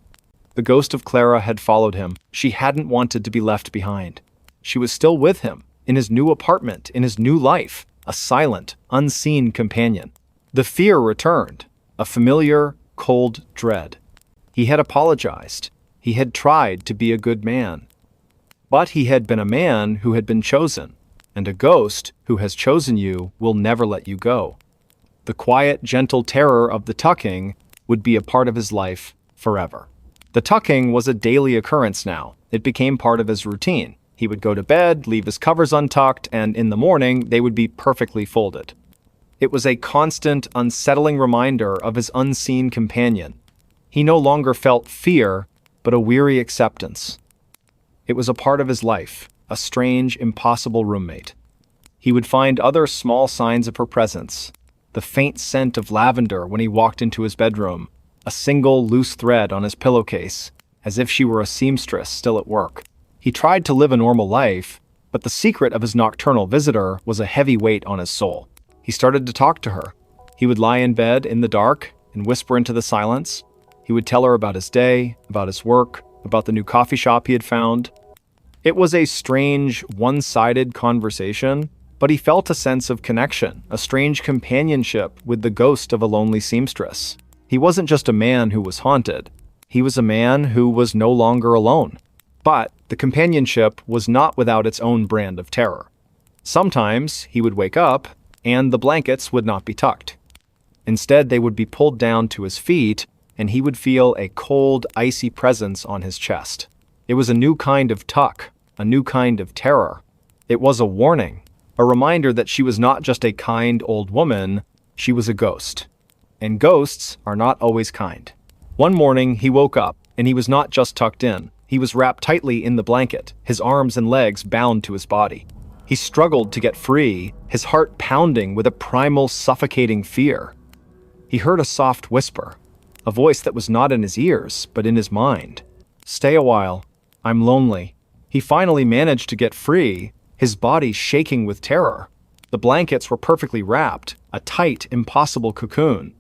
Speaker 1: The ghost of Clara had followed him. She hadn't wanted to be left behind. She was still with him, in his new apartment, in his new life, a silent, unseen companion. The fear returned, a familiar, cold dread. He had apologized. He had tried to be a good man. But he had been a man who had been chosen, and a ghost who has chosen you will never let you go. The quiet, gentle terror of the tucking would be a part of his life forever. The tucking was a daily occurrence now. It became part of his routine. He would go to bed, leave his covers untucked, and in the morning they would be perfectly folded. It was a constant, unsettling reminder of his unseen companion. He no longer felt fear, but a weary acceptance. It was a part of his life, a strange, impossible roommate. He would find other small signs of her presence. The faint scent of lavender when he walked into his bedroom, a single loose thread on his pillowcase, as if she were a seamstress still at work. He tried to live a normal life, but the secret of his nocturnal visitor was a heavy weight on his soul. He started to talk to her. He would lie in bed in the dark and whisper into the silence. He would tell her about his day, about his work, about the new coffee shop he had found. It was a strange, one-sided conversation, but he felt a sense of connection, a strange companionship with the ghost of a lonely seamstress. He wasn't just a man who was haunted. He was a man who was no longer alone. But the companionship was not without its own brand of terror. Sometimes he would wake up, and the blankets would not be tucked. Instead, they would be pulled down to his feet, and he would feel a cold, icy presence on his chest. It was a new kind of tuck, a new kind of terror. It was a warning, a reminder that she was not just a kind old woman, she was a ghost. And ghosts are not always kind. One morning, he woke up, and he was not just tucked in. He was wrapped tightly in the blanket, his arms and legs bound to his body. He struggled to get free, his heart pounding with a primal, suffocating fear. He heard a soft whisper, a voice that was not in his ears, but in his mind. "Stay a while. I'm lonely." He finally managed to get free, his body shaking with terror. The blankets were perfectly wrapped, a tight, impossible cocoon.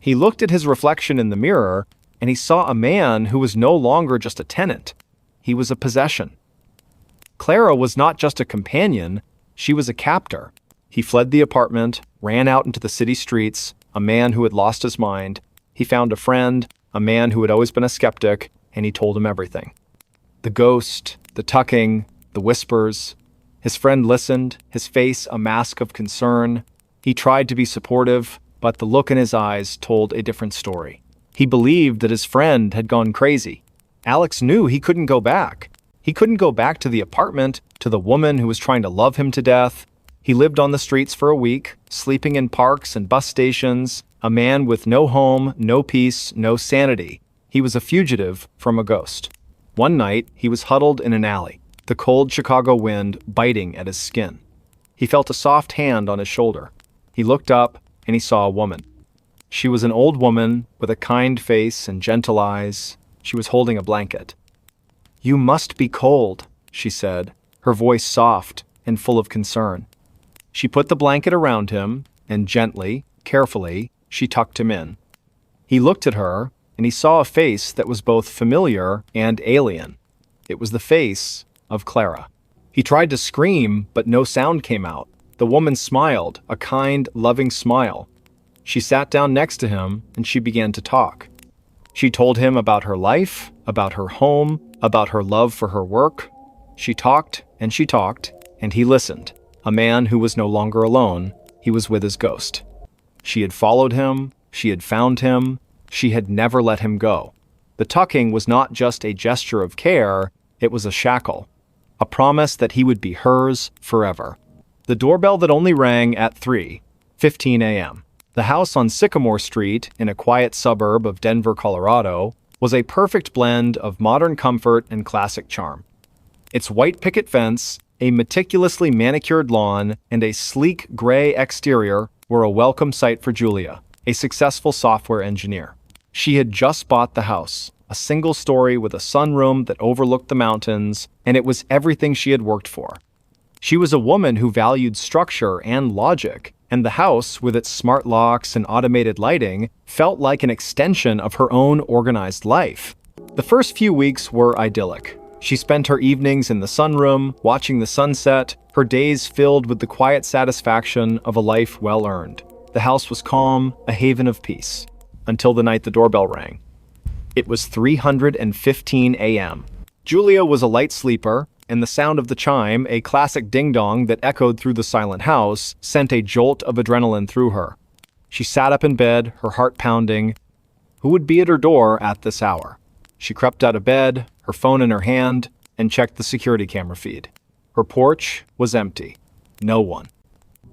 Speaker 1: He looked at his reflection in the mirror, and he saw a man who was no longer just a tenant. He was a possession. Clara was not just a companion, she was a captor. He fled the apartment, ran out into the city streets, a man who had lost his mind. He found a friend, a man who had always been a skeptic, and he told him everything. The ghost, the tucking, the whispers. His friend listened, his face a mask of concern. He tried to be supportive, but the look in his eyes told a different story. He believed that his friend had gone crazy. Alex knew he couldn't go back. He couldn't go back to the apartment, to the woman who was trying to love him to death. He lived on the streets for a week, sleeping in parks and bus stations, a man with no home, no peace, no sanity. He was a fugitive from a ghost. One night, he was huddled in an alley, the cold Chicago wind biting at his skin. He felt a soft hand on his shoulder. He looked up, and he saw a woman. She was an old woman with a kind face and gentle eyes. She was holding a blanket. "You must be cold," she said, her voice soft and full of concern. She put the blanket around him, and gently, carefully, she tucked him in. He looked at her, and he saw a face that was both familiar and alien. It was the face of Clara. He tried to scream, but no sound came out. The woman smiled, a kind, loving smile. She sat down next to him, and she began to talk. She told him about her life, about her home, about her love for her work. She talked, and he listened. A man who was no longer alone, he was with his ghost. She had followed him, she had found him, she had never let him go. The tucking was not just a gesture of care, it was a shackle, a promise that he would be hers forever. The doorbell that only rang at 3:15 a.m. The house on Sycamore Street, in a quiet suburb of Denver, Colorado, was a perfect blend of modern comfort and classic charm. Its white picket fence, a meticulously manicured lawn, and a sleek gray exterior were a welcome sight for Julia, a successful software engineer. She had just bought the house, a single story with a sunroom that overlooked the mountains, and it was everything she had worked for. She was a woman who valued structure and logic, and the house, with its smart locks and automated lighting, felt like an extension of her own organized life. The first few weeks were idyllic. She spent her evenings in the sunroom, watching the sunset, her days filled with the quiet satisfaction of a life well earned. The house was calm, a haven of peace, until the night the doorbell rang. It was 3:15 a.m. Julia was a light sleeper, and the sound of the chime, a classic ding-dong that echoed through the silent house, sent a jolt of adrenaline through her. She sat up in bed, her heart pounding. Who would be at her door at this hour? She crept out of bed, her phone in her hand, and checked the security camera feed. Her porch was empty. No one.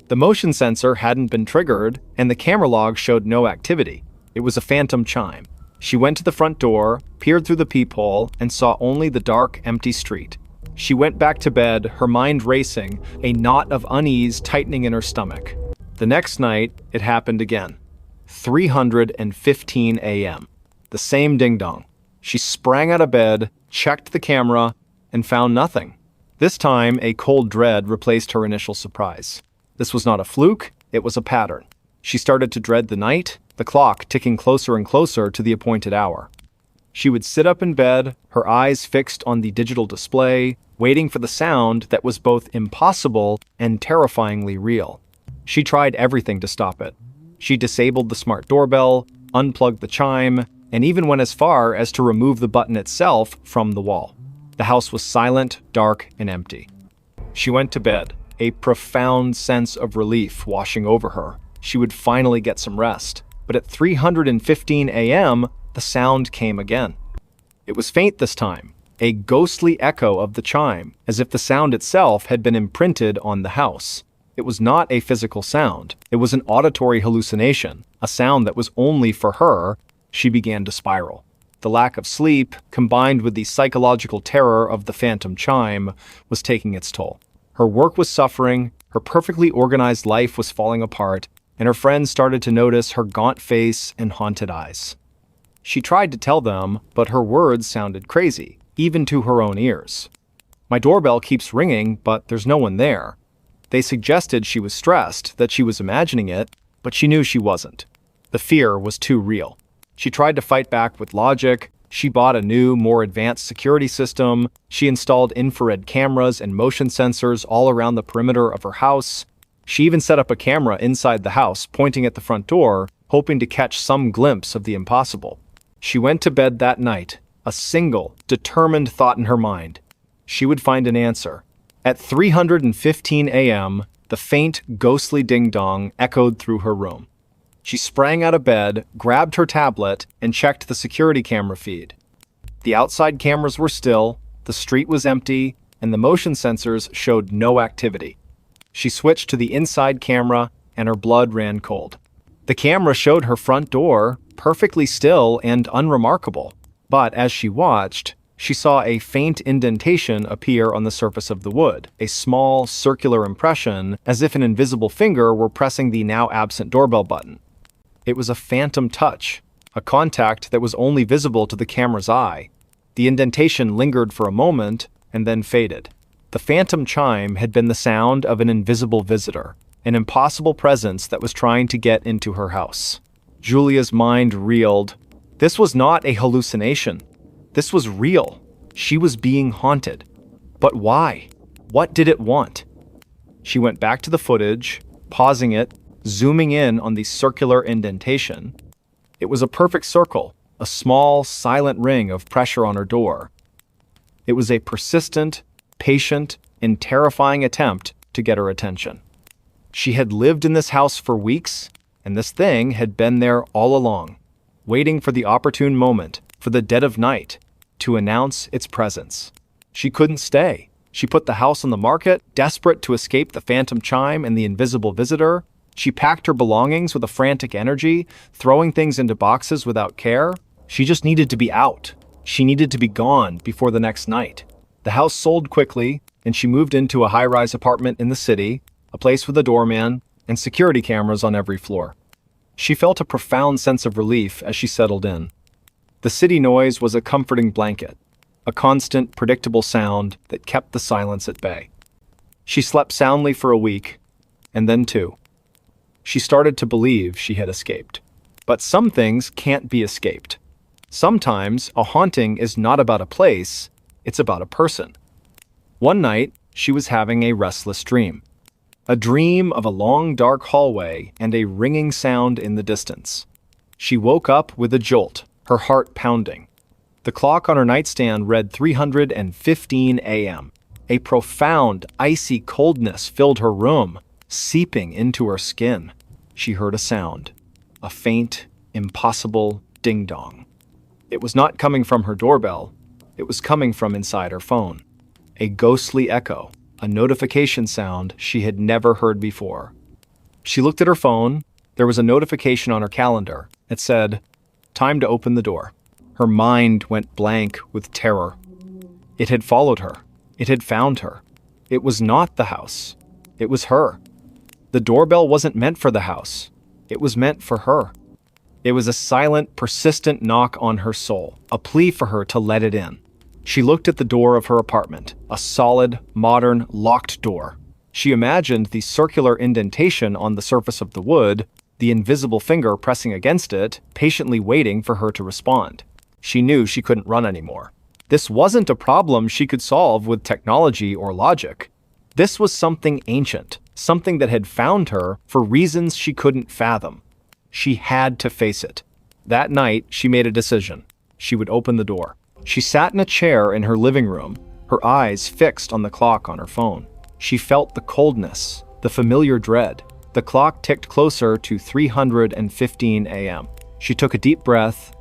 Speaker 1: The motion sensor hadn't been triggered, and the camera log showed no activity. It was a phantom chime. She went to the front door, peered through the peephole, and saw only the dark, empty street. She went back to bed, her mind racing, a knot of unease tightening in her stomach. The next night, it happened again. 3:15 a.m. The same ding-dong. She sprang out of bed, checked the camera, and found nothing. This time, a cold dread replaced her initial surprise. This was not a fluke, it was a pattern. She started to dread the night, the clock ticking closer and closer to the appointed hour. She would sit up in bed, her eyes fixed on the digital display, waiting for the sound that was both impossible and terrifyingly real. She tried everything to stop it. She disabled the smart doorbell, unplugged the chime, and even went as far as to remove the button itself from the wall. The house was silent, dark, and empty. She went to bed, a profound sense of relief washing over her. She would finally get some rest. But at 3:15 a.m., the sound came again. It was faint this time, a ghostly echo of the chime, as if the sound itself had been imprinted on the house. It was not a physical sound. It was an auditory hallucination, a sound that was only for her. She began to spiral. The lack of sleep, combined with the psychological terror of the phantom chime, was taking its toll. Her work was suffering, her perfectly organized life was falling apart, and her friends started to notice her gaunt face and haunted eyes. She tried to tell them, but her words sounded crazy, even to her own ears. "My doorbell keeps ringing, but there's no one there." They suggested she was stressed, that she was imagining it, but she knew she wasn't. The fear was too real. She tried to fight back with logic. She bought a new, more advanced security system. She installed infrared cameras and motion sensors all around the perimeter of her house. She even set up a camera inside the house, pointing at the front door, hoping to catch some glimpse of the impossible. She went to bed that night, a single, determined thought in her mind. She would find an answer. At 3:15 a.m., the faint, ghostly ding-dong echoed through her room. She sprang out of bed, grabbed her tablet, and checked the security camera feed. The outside cameras were still, the street was empty, and the motion sensors showed no activity. She switched to the inside camera, and her blood ran cold. The camera showed her front door, perfectly still and unremarkable. But as she watched, she saw a faint indentation appear on the surface of the wood, a small, circular impression, as if an invisible finger were pressing the now absent doorbell button. It was a phantom touch, a contact that was only visible to the camera's eye. The indentation lingered for a moment and then faded. The phantom chime had been the sound of an invisible visitor, an impossible presence that was trying to get into her house. Julia's mind reeled. This was not a hallucination. This was real. She was being haunted. But why? What did it want? She went back to the footage, pausing it, zooming in on the circular indentation. It was a perfect circle, a small, silent ring of pressure on her door. It was a persistent, patient, and terrifying attempt to get her attention. She had lived in this house for weeks, and this thing had been there all along, waiting for the opportune moment, for the dead of night, to announce its presence. She couldn't stay. She put the house on the market, desperate to escape the phantom chime and the invisible visitor. She packed her belongings with a frantic energy, throwing things into boxes without care. She just needed to be out. She needed to be gone before the next night. The house sold quickly, and she moved into a high-rise apartment in the city, a place with a doorman and security cameras on every floor. She felt a profound sense of relief as she settled in. The city noise was a comforting blanket, a constant, predictable sound that kept the silence at bay. She slept soundly for a week, and then two. She started to believe she had escaped. But some things can't be escaped. Sometimes a haunting is not about a place, it's about a person. One night, she was having a restless dream. A dream of a long, dark hallway and a ringing sound in the distance. She woke up with a jolt, her heart pounding. The clock on her nightstand read 3:15 a.m. A profound, icy coldness filled her room, seeping into her skin. She heard a sound, a faint, impossible ding-dong. It was not coming from her doorbell. It was coming from inside her phone. A ghostly echo, a notification sound she had never heard before. She looked at her phone. There was a notification on her calendar. It said, "Time to open the door." Her mind went blank with terror. It had followed her. It had found her. It was not the house. It was her. The doorbell wasn't meant for the house. It was meant for her. It was a silent, persistent knock on her soul, a plea for her to let it in. She looked at the door of her apartment, a solid, modern, locked door. She imagined the circular indentation on the surface of the wood, the invisible finger pressing against it, patiently waiting for her to respond. She knew she couldn't run anymore. This wasn't a problem she could solve with technology or logic. This was something ancient, something that had found her for reasons she couldn't fathom. She had to face it. That night, she made a decision. She would open the door. She sat in a chair in her living room, her eyes fixed on the clock on her phone. She felt the coldness, the familiar dread. The clock ticked closer to 3:15 a.m. She took a deep breath.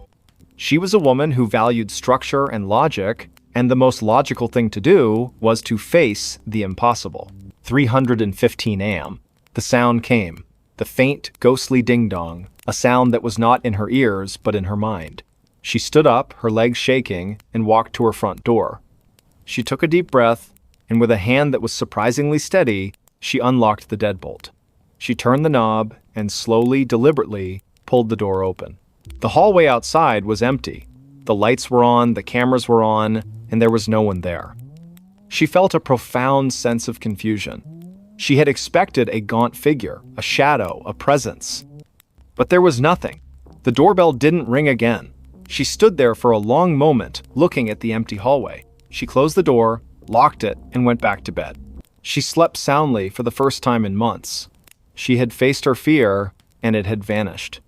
Speaker 1: She was a woman who valued structure and logic, and the most logical thing to do was to face the impossible. 3:15 a.m. The sound came, the faint, ghostly ding-dong, a sound that was not in her ears but in her mind. She stood up, her legs shaking, and walked to her front door. She took a deep breath, and with a hand that was surprisingly steady, she unlocked the deadbolt. She turned the knob and slowly, deliberately, pulled the door open. The hallway outside was empty. The lights were on, the cameras were on, and there was no one there. She felt a profound sense of confusion. She had expected a gaunt figure, a shadow, a presence. But there was nothing. The doorbell didn't ring again. She stood there for a long moment, looking at the empty hallway. She closed the door, locked it, and went back to bed. She slept soundly for the first time in months. She had faced her fear, and it had vanished.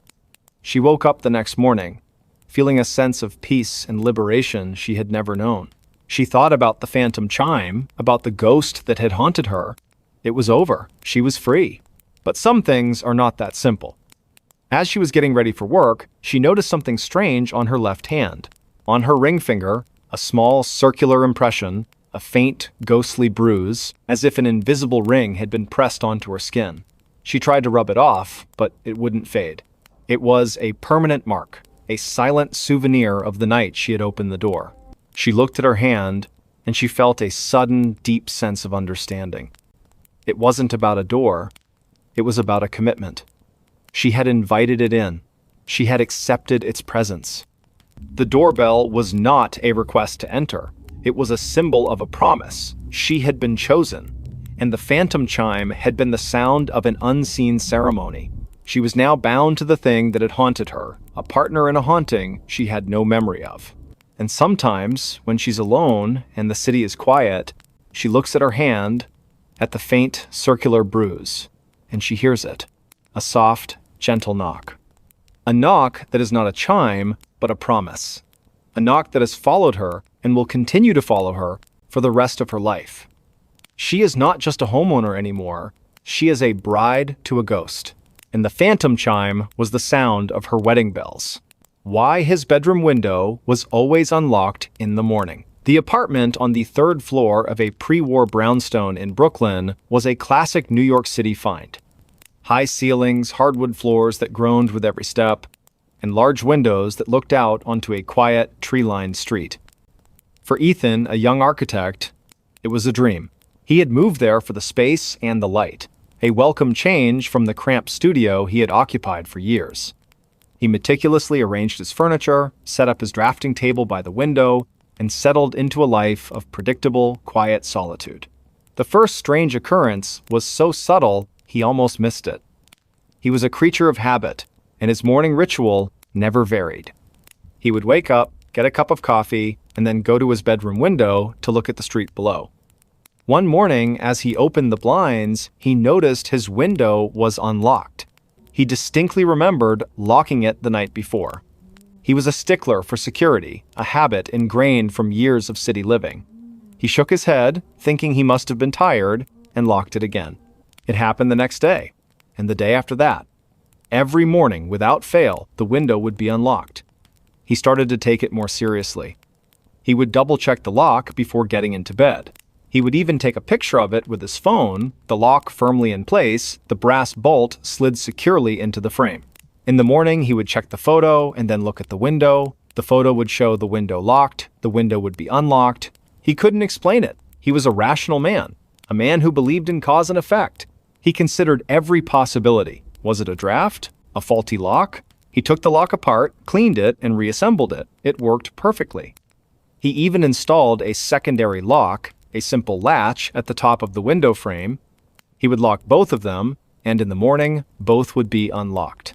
Speaker 1: She woke up the next morning, feeling a sense of peace and liberation she had never known. She thought about the phantom chime, about the ghost that had haunted her. It was over. She was free. But some things are not that simple. As she was getting ready for work, she noticed something strange on her left hand. On her ring finger, a small circular impression, a faint, ghostly bruise, as if an invisible ring had been pressed onto her skin. She tried to rub it off, but it wouldn't fade. It was a permanent mark, a silent souvenir of the night she had opened the door. She looked at her hand, and she felt a sudden, deep sense of understanding. It wasn't about a door, it was about a commitment. She had invited it in. She had accepted its presence. The doorbell was not a request to enter. It was a symbol of a promise. She had been chosen, and the phantom chime had been the sound of an unseen ceremony. She was now bound to the thing that had haunted her, a partner in a haunting she had no memory of. And sometimes, when she's alone and the city is quiet, she looks at her hand, at the faint, circular bruise, and she hears it. A soft, gentle knock. A knock that is not a chime, but a promise. A knock that has followed her and will continue to follow her for the rest of her life. She is not just a homeowner anymore, she is a bride to a ghost. And the phantom chime was the sound of her wedding bells. Why his bedroom window was always unlocked in the morning. The apartment on the third floor of a pre-war brownstone in Brooklyn was a classic New York City find. High ceilings, hardwood floors that groaned with every step, and large windows that looked out onto a quiet, tree-lined street. For Ethan, a young architect, it was a dream. He had moved there for the space and the light, a welcome change from the cramped studio he had occupied for years. He meticulously arranged his furniture, set up his drafting table by the window, and settled into a life of predictable, quiet solitude. The first strange occurrence was so subtle he almost missed it. He was a creature of habit, and his morning ritual never varied. He would wake up, get a cup of coffee, and then go to his bedroom window to look at the street below. One morning, as he opened the blinds, he noticed his window was unlocked. He distinctly remembered locking it the night before. He was a stickler for security, a habit ingrained from years of city living. He shook his head, thinking he must have been tired, and locked it again. It happened the next day, and the day after that. Every morning, without fail, the window would be unlocked. He started to take it more seriously. He would double-check the lock before getting into bed. He would even take a picture of it with his phone, the lock firmly in place, the brass bolt slid securely into the frame. In the morning, he would check the photo and then look at the window. The photo would show the window locked, the window would be unlocked. He couldn't explain it. He was a rational man, a man who believed in cause and effect. He considered every possibility. Was it a draft? A faulty lock? He took the lock apart, cleaned it, and reassembled it. It worked perfectly. He even installed a secondary lock, a simple latch at the top of the window frame. He would lock both of them, and in the morning, both would be unlocked.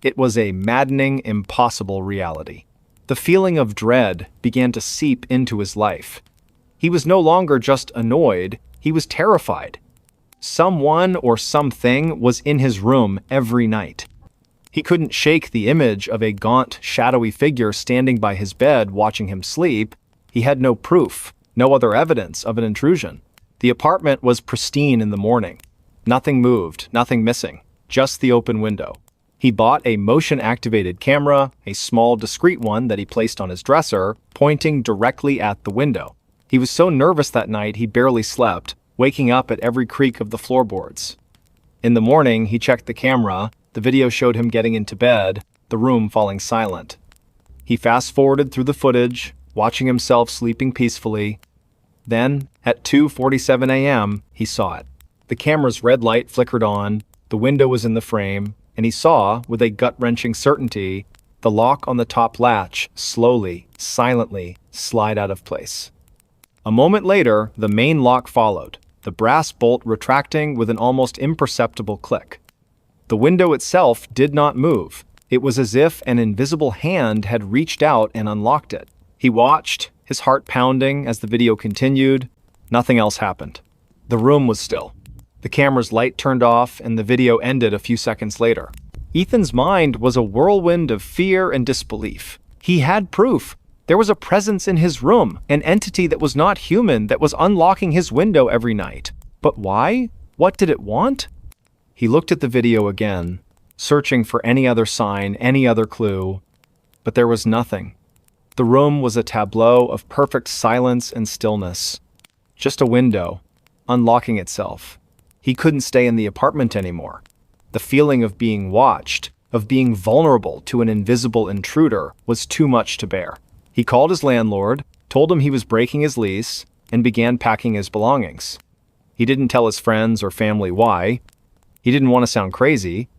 Speaker 1: It was a maddening, impossible reality. The feeling of dread began to seep into his life. He was no longer just annoyed, he was terrified. Someone or something was in his room every night. He couldn't shake the image of a gaunt, shadowy figure standing by his bed watching him sleep. He had no proof, no other evidence of an intrusion. The apartment was pristine in the morning. Nothing moved, nothing missing, just the open window. He bought a motion-activated camera, a small, discreet one that he placed on his dresser, pointing directly at the window. He was so nervous that night he barely slept, waking up at every creak of the floorboards. In the morning, he checked the camera. The video showed him getting into bed, the room falling silent. He fast-forwarded through the footage, watching himself sleeping peacefully. Then, at 2:47 a.m., he saw it. The camera's red light flickered on, the window was in the frame, and he saw, with a gut-wrenching certainty, the lock on the top latch slowly, silently slide out of place. A moment later, the main lock followed, the brass bolt retracting with an almost imperceptible click. The window itself did not move. It was as if an invisible hand had reached out and unlocked it. He watched, his heart pounding as the video continued. Nothing else happened. The room was still. The camera's light turned off and the video ended a few seconds later. Ethan's mind was a whirlwind of fear and disbelief. He had proof. There was a presence in his room, an entity that was not human that was unlocking his window every night. But why? What did it want? He looked at the video again, searching for any other sign, any other clue, but there was nothing. The room was a tableau of perfect silence and stillness. Just a window, unlocking itself. He couldn't stay in the apartment anymore. The feeling of being watched, of being vulnerable to an invisible intruder, was too much to bear. He called his landlord, told him he was breaking his lease, and began packing his belongings. He didn't tell his friends or family why. He didn't want to sound crazy.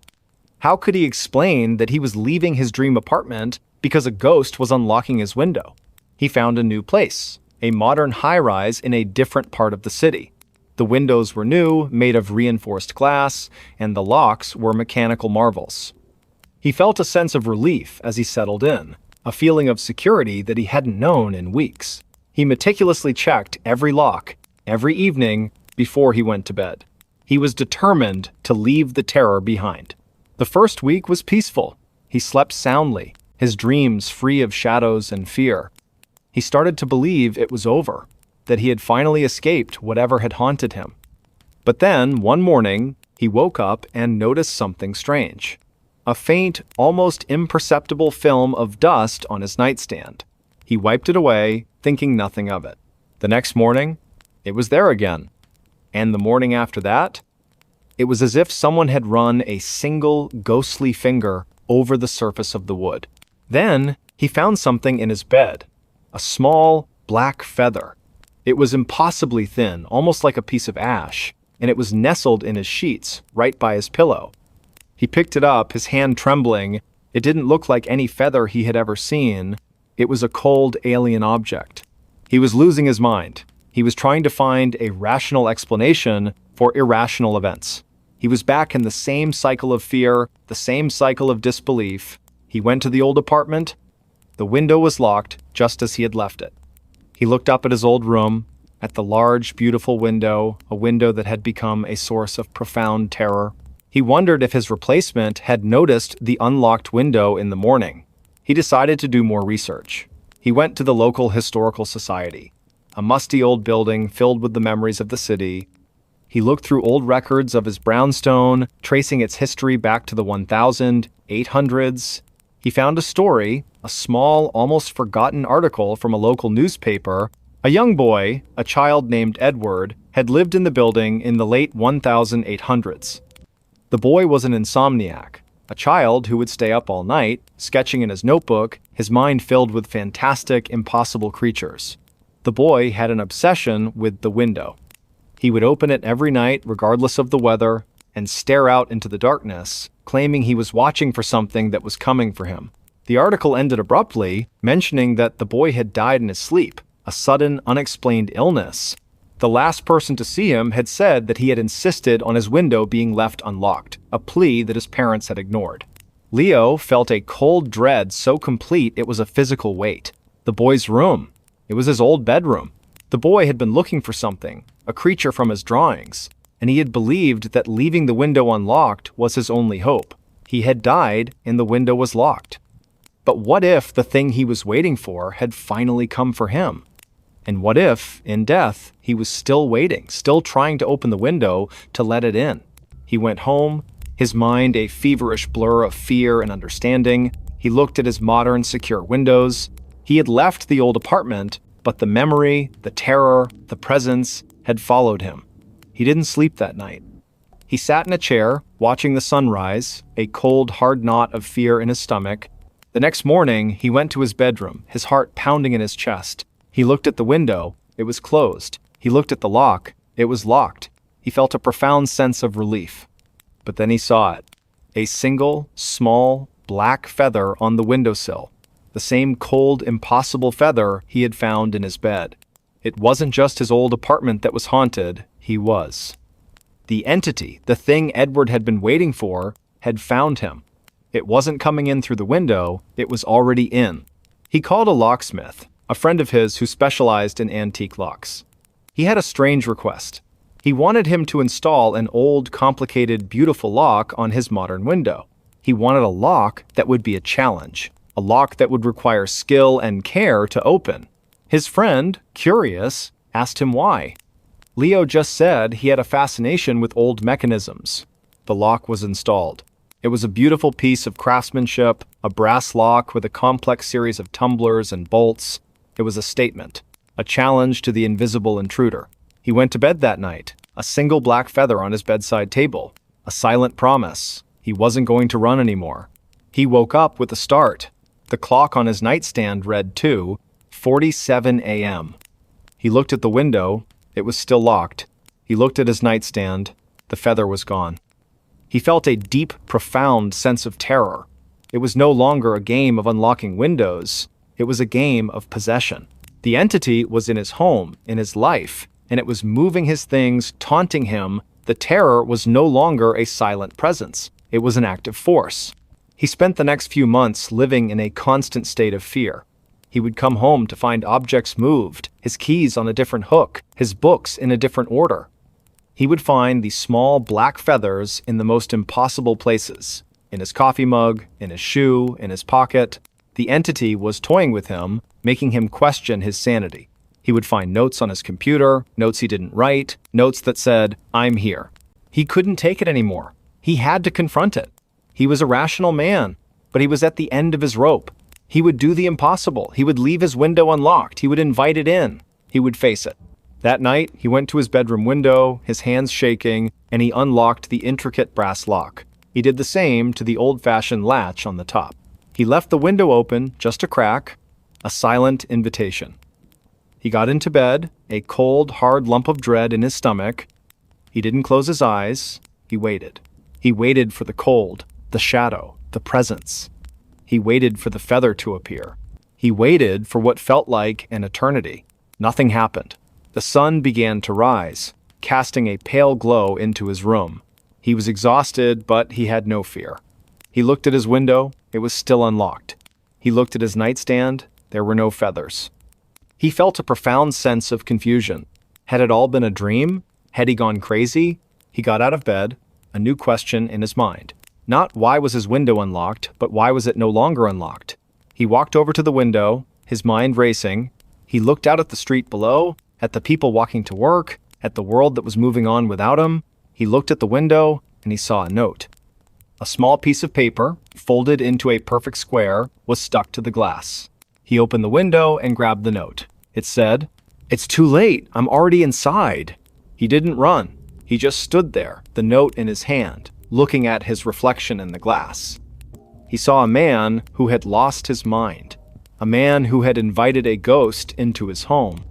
Speaker 1: How could he explain that he was leaving his dream apartment because a ghost was unlocking his window? He found a new place, a modern high-rise in a different part of the city. The windows were new, made of reinforced glass, and the locks were mechanical marvels. He felt a sense of relief as he settled in, a feeling of security that he hadn't known in weeks. He meticulously checked every lock, every evening, before he went to bed. He was determined to leave the terror behind. The first week was peaceful. He slept soundly, his dreams free of shadows and fear. He started to believe it was over, that he had finally escaped whatever had haunted him. But then, one morning, he woke up and noticed something strange. A faint, almost imperceptible film of dust on his nightstand. He wiped it away, thinking nothing of it. The next morning, it was there again. And the morning after that, it was as if someone had run a single ghostly finger over the surface of the wood. Then, he found something in his bed. A small, black feather. It was impossibly thin, almost like a piece of ash, and it was nestled in his sheets, right by his pillow. He picked it up, his hand trembling. It didn't look like any feather he had ever seen. It was a cold, alien object. He was losing his mind. He was trying to find a rational explanation for irrational events. He was back in the same cycle of fear, the same cycle of disbelief. He went to the old apartment. The window was locked, just as he had left it. He looked up at his old room, at the large, beautiful window, a window that had become a source of profound terror. He wondered if his replacement had noticed the unlocked window in the morning. He decided to do more research. He went to the local historical society, a musty old building filled with the memories of the city. He looked through old records of his brownstone, tracing its history back to the 1800s. He found a story, a small, almost forgotten article from a local newspaper. A young boy, a child named Edward, had lived in the building in the late 1800s. The boy was an insomniac, a child who would stay up all night, sketching in his notebook, his mind filled with fantastic, impossible creatures. The boy had an obsession with the window. He would open it every night, regardless of the weather, and stare out into the darkness, claiming he was watching for something that was coming for him. The article ended abruptly, mentioning that the boy had died in his sleep, a sudden, unexplained illness. The last person to see him had said that he had insisted on his window being left unlocked, a plea that his parents had ignored. Leo felt a cold dread so complete it was a physical weight. The boy's room. It was his old bedroom. The boy had been looking for something, a creature from his drawings, and he had believed that leaving the window unlocked was his only hope. He had died, and the window was locked. But what if the thing he was waiting for had finally come for him? And what if, in death, he was still waiting, still trying to open the window to let it in? He went home, his mind a feverish blur of fear and understanding. He looked at his modern, secure windows. He had left the old apartment, but the memory, the terror, the presence had followed him. He didn't sleep that night. He sat in a chair, watching the sunrise, a cold, hard knot of fear in his stomach. The next morning, he went to his bedroom, his heart pounding in his chest. He looked at the window. It was closed. He looked at the lock. It was locked. He felt a profound sense of relief. But then he saw it. A single, small, black feather on the windowsill. The same cold, impossible feather he had found in his bed. It wasn't just his old apartment that was haunted. He was. The entity, the thing Edward had been waiting for, had found him. It wasn't coming in through the window. It was already in. He called a locksmith, a friend of his who specialized in antique locks. He had a strange request. He wanted him to install an old, complicated, beautiful lock on his modern window. He wanted a lock that would be a challenge, a lock that would require skill and care to open. His friend, curious, asked him why. Leo just said he had a fascination with old mechanisms. The lock was installed. It was a beautiful piece of craftsmanship, a brass lock with a complex series of tumblers and bolts. It was a statement, a challenge to the invisible intruder. He went to bed that night, a single black feather on his bedside table, a silent promise. He wasn't going to run anymore. He woke up with a start. The clock on his nightstand read 2:47 a.m. He looked at the window. It was still locked. He looked at his nightstand. The feather was gone. He felt a deep, profound sense of terror. It was no longer a game of unlocking windows. It was a game of possession. The entity was in his home, in his life, and it was moving his things, taunting him. The terror was no longer a silent presence. It was an active force. He spent the next few months living in a constant state of fear. He would come home to find objects moved, his keys on a different hook, his books in a different order. He would find these small black feathers in the most impossible places, in his coffee mug, in his shoe, in his pocket. The entity was toying with him, making him question his sanity. He would find notes on his computer, notes he didn't write, notes that said, "I'm here." He couldn't take it anymore. He had to confront it. He was a rational man, but he was at the end of his rope. He would do the impossible. He would leave his window unlocked. He would invite it in. He would face it. That night, he went to his bedroom window, his hands shaking, and he unlocked the intricate brass lock. He did the same to the old-fashioned latch on the top. He left the window open, just a crack, a silent invitation. He got into bed, a cold, hard lump of dread in his stomach. He didn't close his eyes. He waited. He waited for the cold, the shadow, the presence. He waited for the feather to appear. He waited for what felt like an eternity. Nothing happened. The sun began to rise, casting a pale glow into his room. He was exhausted, but he had no fear. He looked at his window. It was still unlocked. He looked at his nightstand. There were no feathers. He felt a profound sense of confusion. Had it all been a dream? Had he gone crazy? He got out of bed, a new question in his mind. Not why was his window unlocked, but why was it no longer unlocked? He walked over to the window, his mind racing. He looked out at the street below, at the people walking to work, at the world that was moving on without him. He looked at the window, and he saw a note. A small piece of paper, folded into a perfect square, was stuck to the glass. He opened the window and grabbed the note. It said, "It's too late. I'm already inside." He didn't run. He just stood there, the note in his hand, looking at his reflection in the glass. He saw a man who had lost his mind, a man who had invited a ghost into his home.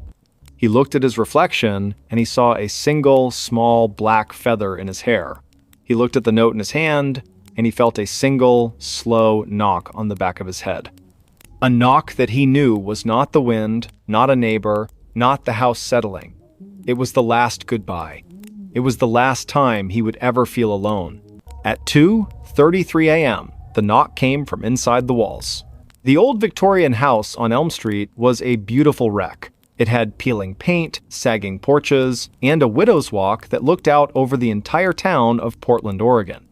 Speaker 1: He looked at his reflection, and he saw a single, small, black feather in his hair. He looked at the note in his hand, and he felt a single, slow knock on the back of his head. A knock that he knew was not the wind, not a neighbor, not the house settling. It was the last goodbye. It was the last time he would ever feel alone. At 2:33 a.m., the knock came from inside the walls. The old Victorian house on Elm Street was a beautiful wreck. It had peeling paint, sagging porches, and a widow's walk that looked out over the entire town of Portland, Oregon.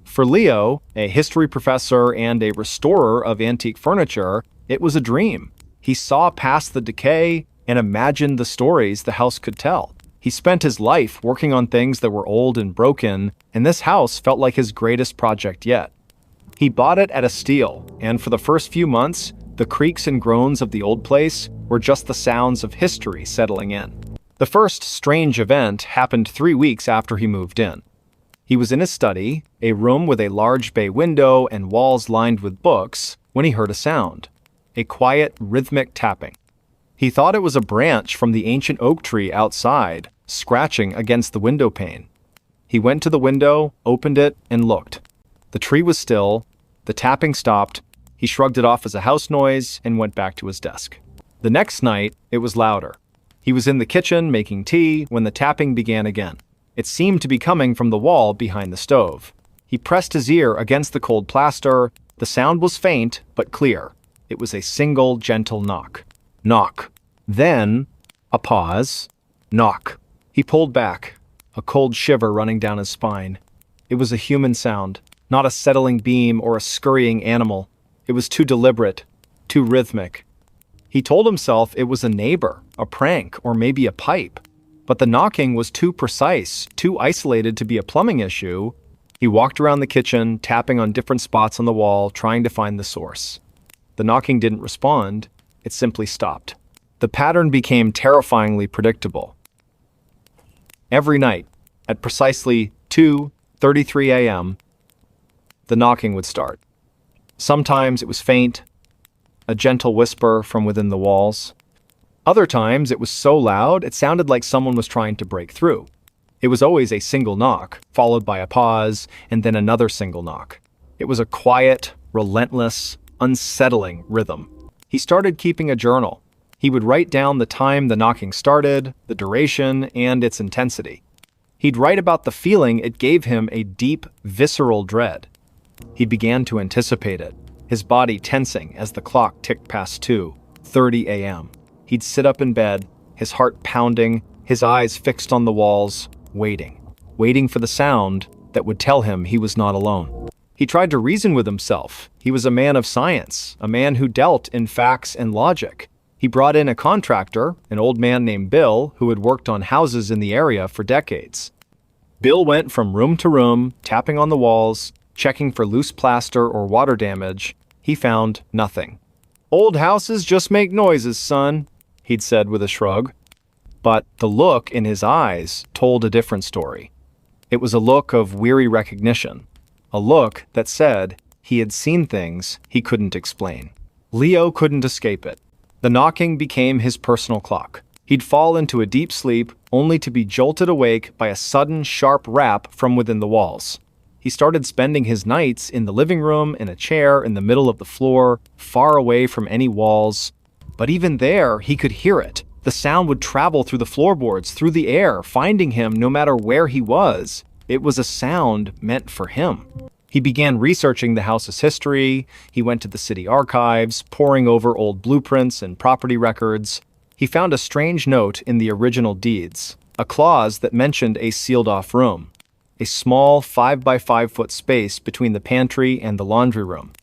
Speaker 1: For Leo, a history professor and a restorer of antique furniture, it was a dream. He saw past the decay and imagined the stories the house could tell. He spent his life working on things that were old and broken, and this house felt like his greatest project yet. He bought it at a steal, and for the first few months, the creaks and groans of the old place were just the sounds of history settling in. The first strange event happened 3 weeks after he moved in. He was in his study, a room with a large bay window and walls lined with books, when he heard a sound. A quiet, rhythmic tapping. He thought it was a branch from the ancient oak tree outside, scratching against the window pane. He went to the window, opened it, and looked. The tree was still. The tapping stopped. He shrugged it off as a house noise and went back to his desk. The next night, it was louder. He was in the kitchen making tea when the tapping began again. It seemed to be coming from the wall behind the stove. He pressed his ear against the cold plaster. The sound was faint, but clear. It was a single, gentle knock. Knock. Then, a pause. Knock. He pulled back, a cold shiver running down his spine. It was a human sound, not a settling beam or a scurrying animal. It was too deliberate, too rhythmic. He told himself it was a neighbor, a prank, or maybe a pipe. But the knocking was too precise, too isolated to be a plumbing issue. He He walked around the kitchen, tapping on different spots on the wall, trying to find the source. The knocking didn't respond, it simply stopped. The pattern became terrifyingly predictable. Every night, at precisely 2:33 a.m., the knocking would start. Sometimes it was faint, a gentle whisper from within the walls. Other times it was so loud it sounded like someone was trying to break through. It was always a single knock, followed by a pause, and then another single knock. It was a quiet, relentless, unsettling rhythm. He started keeping a journal. He would write down the time the knocking started, the duration, and its intensity. He'd write about the feeling it gave him, a deep, visceral dread. He began to anticipate it, his body tensing as the clock ticked past 2:30 a.m. He'd sit up in bed, his heart pounding, his eyes fixed on the walls, waiting for the sound that would tell him he was not alone. He tried to reason with himself. He was a man of science, a man who dealt in facts and logic. He brought in a contractor, an old man named Bill, who had worked on houses in the area for decades. Bill went from room to room, tapping on the walls, checking for loose plaster or water damage. He found nothing. "Old houses just make noises, son," he'd said with a shrug. But the look in his eyes told a different story. It was a look of weary recognition, a look that said he had seen things he couldn't explain. Leo couldn't escape it. The knocking became his personal clock. He'd fall into a deep sleep, only to be jolted awake by a sudden, sharp rap from within the walls. He started spending his nights in the living room, in a chair in the middle of the floor, far away from any walls. But even there, he could hear it. The sound would travel through the floorboards, through the air, finding him no matter where he was. It was a sound meant for him. He began researching the house's history. He went to the city archives, poring over old blueprints and property records. He found a strange note in the original deeds, a clause that mentioned a sealed-off room, a small 5-by-5-foot space between the pantry and the laundry room.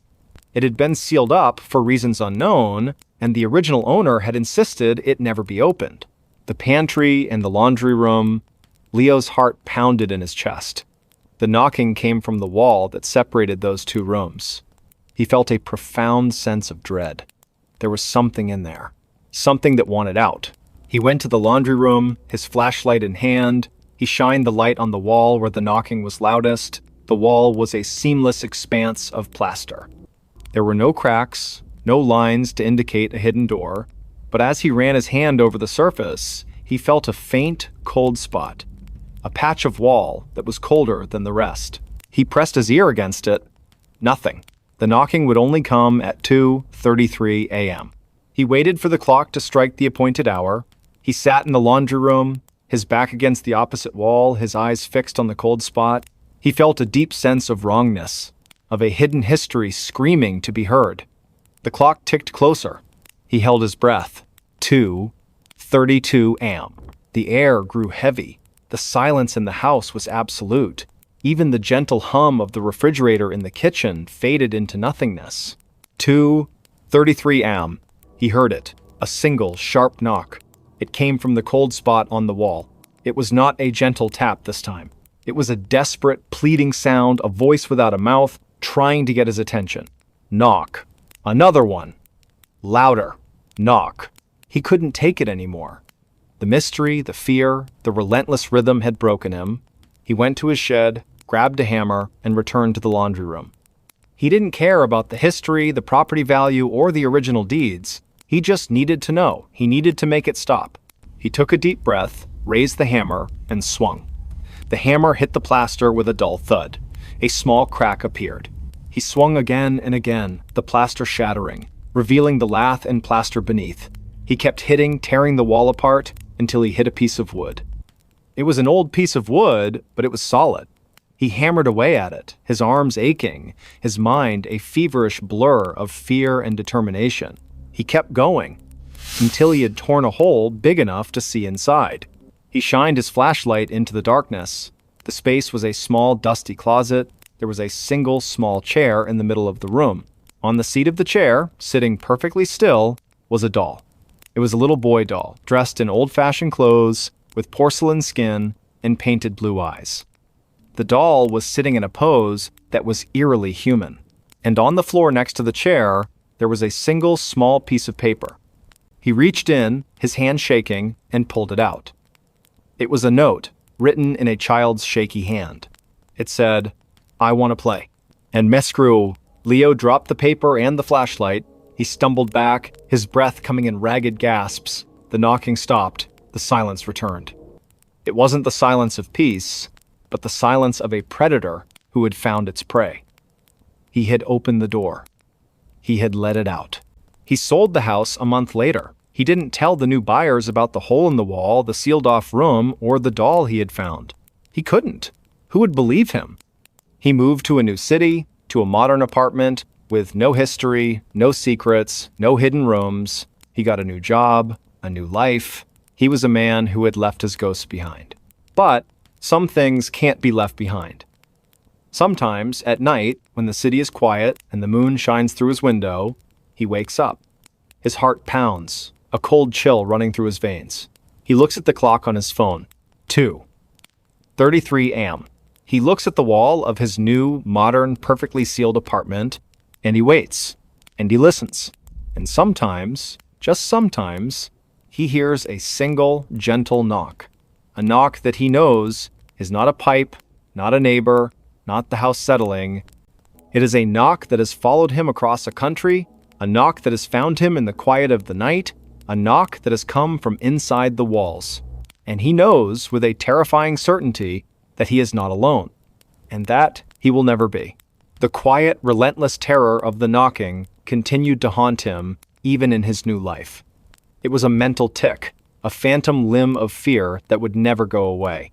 Speaker 1: It had been sealed up for reasons unknown, and the original owner had insisted it never be opened. The pantry and the laundry room, Leo's heart pounded in his chest. The knocking came from the wall that separated those two rooms. He felt a profound sense of dread. There was something in there, something that wanted out. He went to the laundry room, his flashlight in hand. He shined the light on the wall where the knocking was loudest. The wall was a seamless expanse of plaster. There were no cracks, no lines to indicate a hidden door, but as he ran his hand over the surface, he felt a faint, cold spot, a patch of wall that was colder than the rest. He pressed his ear against it. Nothing. The knocking would only come at 2:33 a.m. He waited for the clock to strike the appointed hour. He sat in the laundry room, his back against the opposite wall, his eyes fixed on the cold spot. He felt a deep sense of wrongness, of a hidden history screaming to be heard. The clock ticked closer. He held his breath. 2:32 a.m. The air grew heavy. The silence in the house was absolute. Even the gentle hum of the refrigerator in the kitchen faded into nothingness. 2:33 a.m. He heard it. A single, sharp knock. It came from the cold spot on the wall. It was not a gentle tap this time. It was a desperate, pleading sound, a voice without a mouth, trying to get his attention. Knock. Another one. Louder. Knock. He couldn't take it anymore. The mystery, the fear, the relentless rhythm had broken him. He went to his shed, grabbed a hammer, and returned to the laundry room. He didn't care about the history, the property value, or the original deeds. He just needed to know. He needed to make it stop. He took a deep breath, raised the hammer, and swung. The hammer hit the plaster with a dull thud. A small crack appeared. He swung again and again, the plaster shattering, revealing the lath and plaster beneath. He kept hitting, tearing the wall apart, until he hit a piece of wood. It was an old piece of wood, but it was solid. He hammered away at it, his arms aching, his mind a feverish blur of fear and determination. He kept going, until he had torn a hole big enough to see inside. He shined his flashlight into the darkness. The space was a small, dusty closet. There was a single small chair in the middle of the room. On the seat of the chair, sitting perfectly still, was a doll. It was a little boy doll, dressed in old-fashioned clothes, with porcelain skin and painted blue eyes. The doll was sitting in a pose that was eerily human. And on the floor next to the chair, there was a single small piece of paper. He reached in, his hand shaking, and pulled it out. It was a note, written in a child's shaky hand. It said, "I want to play." And mescrew, Leo dropped the paper and the flashlight. He stumbled back, his breath coming in ragged gasps. The knocking stopped. The silence returned. It wasn't the silence of peace, but the silence of a predator who had found its prey. He had opened the door. He had let it out. He sold the house a month later. He didn't tell the new buyers about the hole in the wall, the sealed-off room, or the doll he had found. He couldn't. Who would believe him? He moved to a new city, to a modern apartment, with no history, no secrets, no hidden rooms. He got a new job, a new life. He was a man who had left his ghosts behind. But some things can't be left behind. Sometimes, at night, when the city is quiet and the moon shines through his window, he wakes up. His heart pounds, a cold chill running through his veins. He looks at the clock on his phone. 2:33 a.m. He looks at the wall of his new, modern, perfectly sealed apartment, and he waits, and he listens. And sometimes, just sometimes, he hears a single, gentle knock. A knock that he knows is not a pipe, not a neighbor, not the house settling. It is a knock that has followed him across a country, a knock that has found him in the quiet of the night, a knock that has come from inside the walls. And he knows with a terrifying certainty that he is not alone, and that he will never be. The quiet, relentless terror of the knocking continued to haunt him even in his new life. It was a mental tic, a phantom limb of fear that would never go away.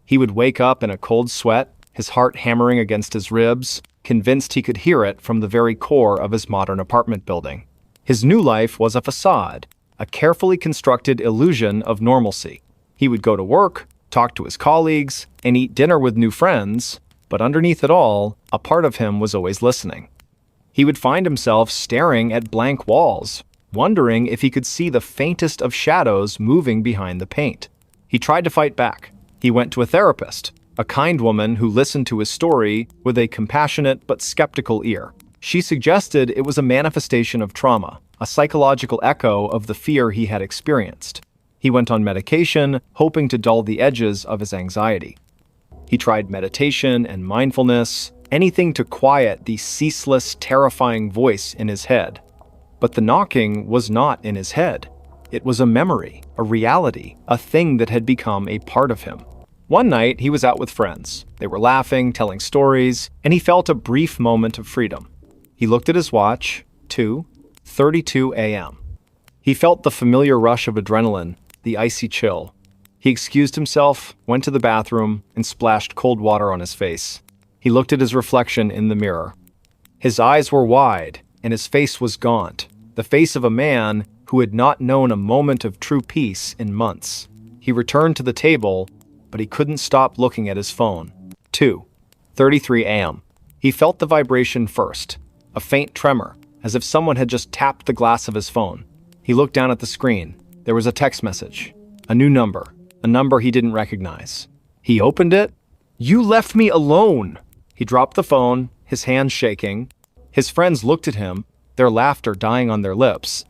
Speaker 1: He would wake up in a cold sweat, his heart hammering against his ribs, convinced he could hear it from the very core of his modern apartment building. His new life was a facade, a carefully constructed illusion of normalcy. He would go to work, talk to his colleagues, and eat dinner with new friends, but underneath it all, a part of him was always listening. He would find himself staring at blank walls, wondering if he could see the faintest of shadows moving behind the paint. He tried to fight back. He went to a therapist, a kind woman who listened to his story with a compassionate but skeptical ear. She suggested it was a manifestation of trauma, a psychological echo of the fear he had experienced. He went on medication, hoping to dull the edges of his anxiety. He tried meditation and mindfulness, anything to quiet the ceaseless, terrifying voice in his head. But the knocking was not in his head. It was a memory, a reality, a thing that had become a part of him. One night, he was out with friends. They were laughing, telling stories, and he felt a brief moment of freedom. He looked at his watch, 2:32 a.m. He felt the familiar rush of adrenaline, the icy chill. He excused himself, went to the bathroom, and splashed cold water on his face. He looked at his reflection in the mirror. His eyes were wide, and his face was gaunt, the face of a man who had not known a moment of true peace in months. He returned to the table, but he couldn't stop looking at his phone. 2:33 a.m. He felt the vibration first, a faint tremor, as if someone had just tapped the glass of his phone. He looked down at the screen. There was a text message, a new number, a number he didn't recognize. He opened it. "You left me alone!" He dropped the phone, his hands shaking. His friends looked at him, their laughter dying on their lips.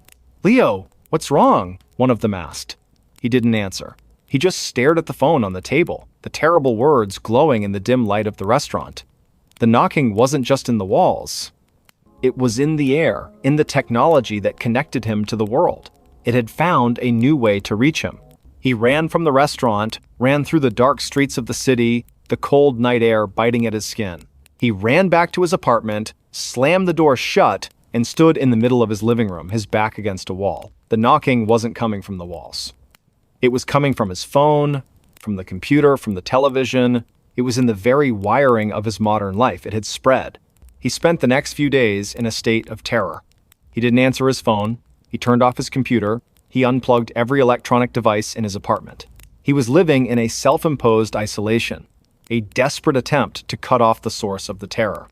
Speaker 1: "Leo, what's wrong?" one of them asked. He didn't answer. He just stared at the phone on the table, the terrible words glowing in the dim light of the restaurant. The knocking wasn't just in the walls. It was in the air, in the technology that connected him to the world. It had found a new way to reach him. He ran from the restaurant, ran through the dark streets of the city, the cold night air biting at his skin. He ran back to his apartment, slammed the door shut, and stood in the middle of his living room, his back against a wall. The knocking wasn't coming from the walls. It was coming from his phone, from the computer, from the television. It was in the very wiring of his modern life. It had spread. He spent the next few days in a state of terror. He didn't answer his phone. He turned off his computer. He unplugged every electronic device in his apartment. He was living in a self-imposed isolation, a desperate attempt to cut off the source of the terror.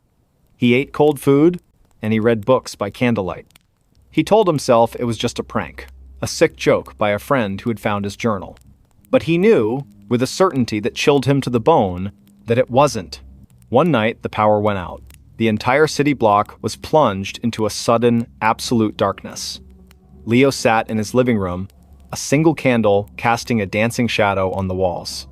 Speaker 1: He ate cold food, and he read books by candlelight. He told himself it was just a prank, a sick joke by a friend who had found his journal. But he knew, with a certainty that chilled him to the bone, that it wasn't. One night, the power went out. The entire city block was plunged into a sudden, absolute darkness. Leo sat in his living room, a single candle casting a dancing shadow on the walls.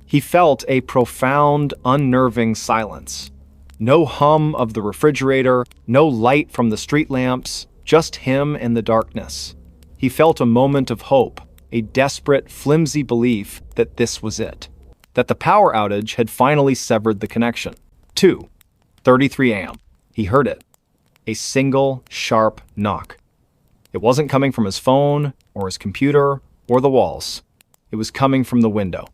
Speaker 1: He felt a profound, unnerving silence. No hum of the refrigerator, no light from the street lamps, just him and the darkness. He felt a moment of hope, a desperate, flimsy belief that this was it, that the power outage had finally severed the connection. 2:33 a.m. He heard it. A single, sharp knock. It wasn't coming from his phone, or his computer, or the walls. It was coming from the window.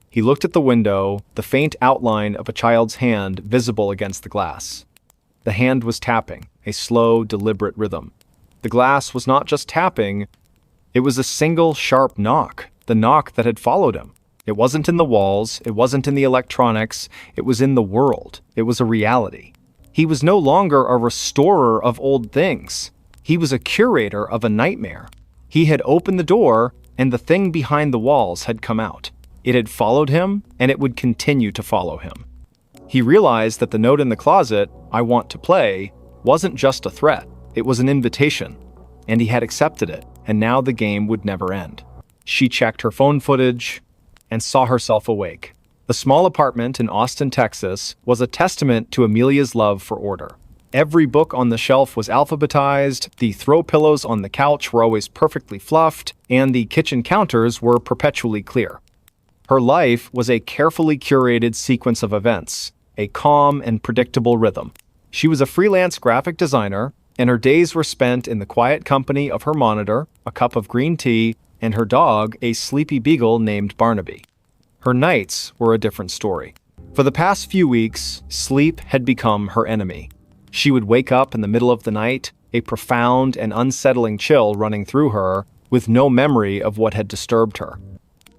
Speaker 1: He looked at the window, the faint outline of a child's hand visible against the glass. The hand was tapping, a slow, deliberate rhythm. The glass was not just tapping, it was a single, sharp knock, the knock that had followed him. It wasn't in the walls, it wasn't in the electronics, it was in the world. It was a reality. He was no longer a restorer of old things. He was a curator of a nightmare. He had opened the door, and the thing behind the walls had come out. It had followed him, and it would continue to follow him. He realized that the note in the closet, "I want to play," wasn't just a threat. It was an invitation, and he had accepted it, and now the game would never end. She checked her phone footage and saw herself awake. The small apartment in Austin, Texas, was a testament to Amelia's love for order. Every book on the shelf was alphabetized, the throw pillows on the couch were always perfectly fluffed, and the kitchen counters were perpetually clear. Her life was a carefully curated sequence of events, a calm and predictable rhythm. She was a freelance graphic designer, and her days were spent in the quiet company of her monitor, a cup of green tea, and her dog, a sleepy beagle named Barnaby. Her nights were a different story. For the past few weeks, sleep had become her enemy. She would wake up in the middle of the night, a profound and unsettling chill running through her, with no memory of what had disturbed her.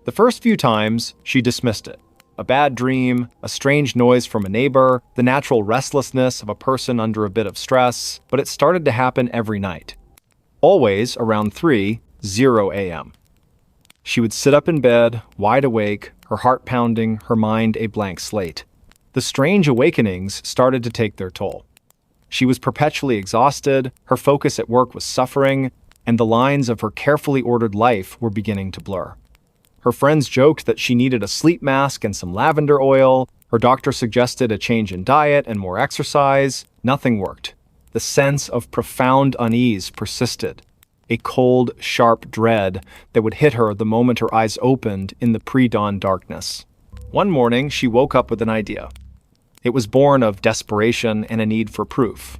Speaker 1: The first few times, she dismissed it. A bad dream, a strange noise from a neighbor, the natural restlessness of a person under a bit of stress, but it started to happen every night. Always around 3:00 a.m. She would sit up in bed, wide awake, her heart pounding, her mind a blank slate. The strange awakenings started to take their toll. She was perpetually exhausted, her focus at work was suffering, and the lines of her carefully ordered life were beginning to blur. Her friends joked that she needed a sleep mask and some lavender oil. Her doctor suggested a change in diet and more exercise. Nothing worked. The sense of profound unease persisted. A cold, sharp dread that would hit her the moment her eyes opened in the pre-dawn darkness. One morning, she woke up with an idea. It was born of desperation and a need for proof.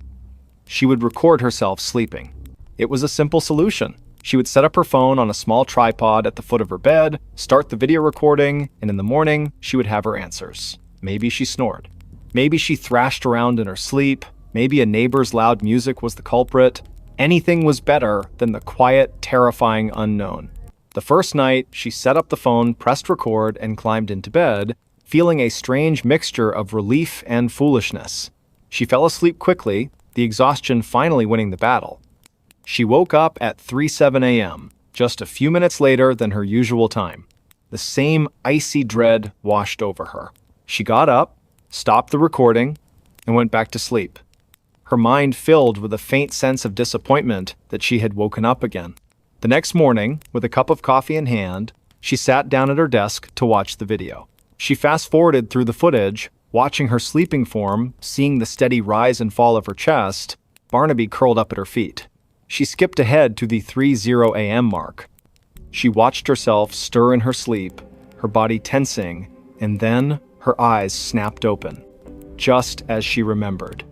Speaker 1: She would record herself sleeping. It was a simple solution. She would set up her phone on a small tripod at the foot of her bed, start the video recording, and in the morning, she would have her answers. Maybe she snored. Maybe she thrashed around in her sleep. Maybe a neighbor's loud music was the culprit. Anything was better than the quiet, terrifying unknown. The first night, she set up the phone, pressed record, and climbed into bed, feeling a strange mixture of relief and foolishness. She fell asleep quickly, the exhaustion finally winning the battle. She woke up at 3:07 a.m., just a few minutes later than her usual time. The same icy dread washed over her. She got up, stopped the recording, and went back to sleep. Her mind filled with a faint sense of disappointment that she had woken up again. The next morning, with a cup of coffee in hand, she sat down at her desk to watch the video. She fast-forwarded through the footage, watching her sleeping form, seeing the steady rise and fall of her chest, Barnaby curled up at her feet. She skipped ahead to the 3:00 a.m. mark. She watched herself stir in her sleep, her body tensing, and then her eyes snapped open, just as she remembered.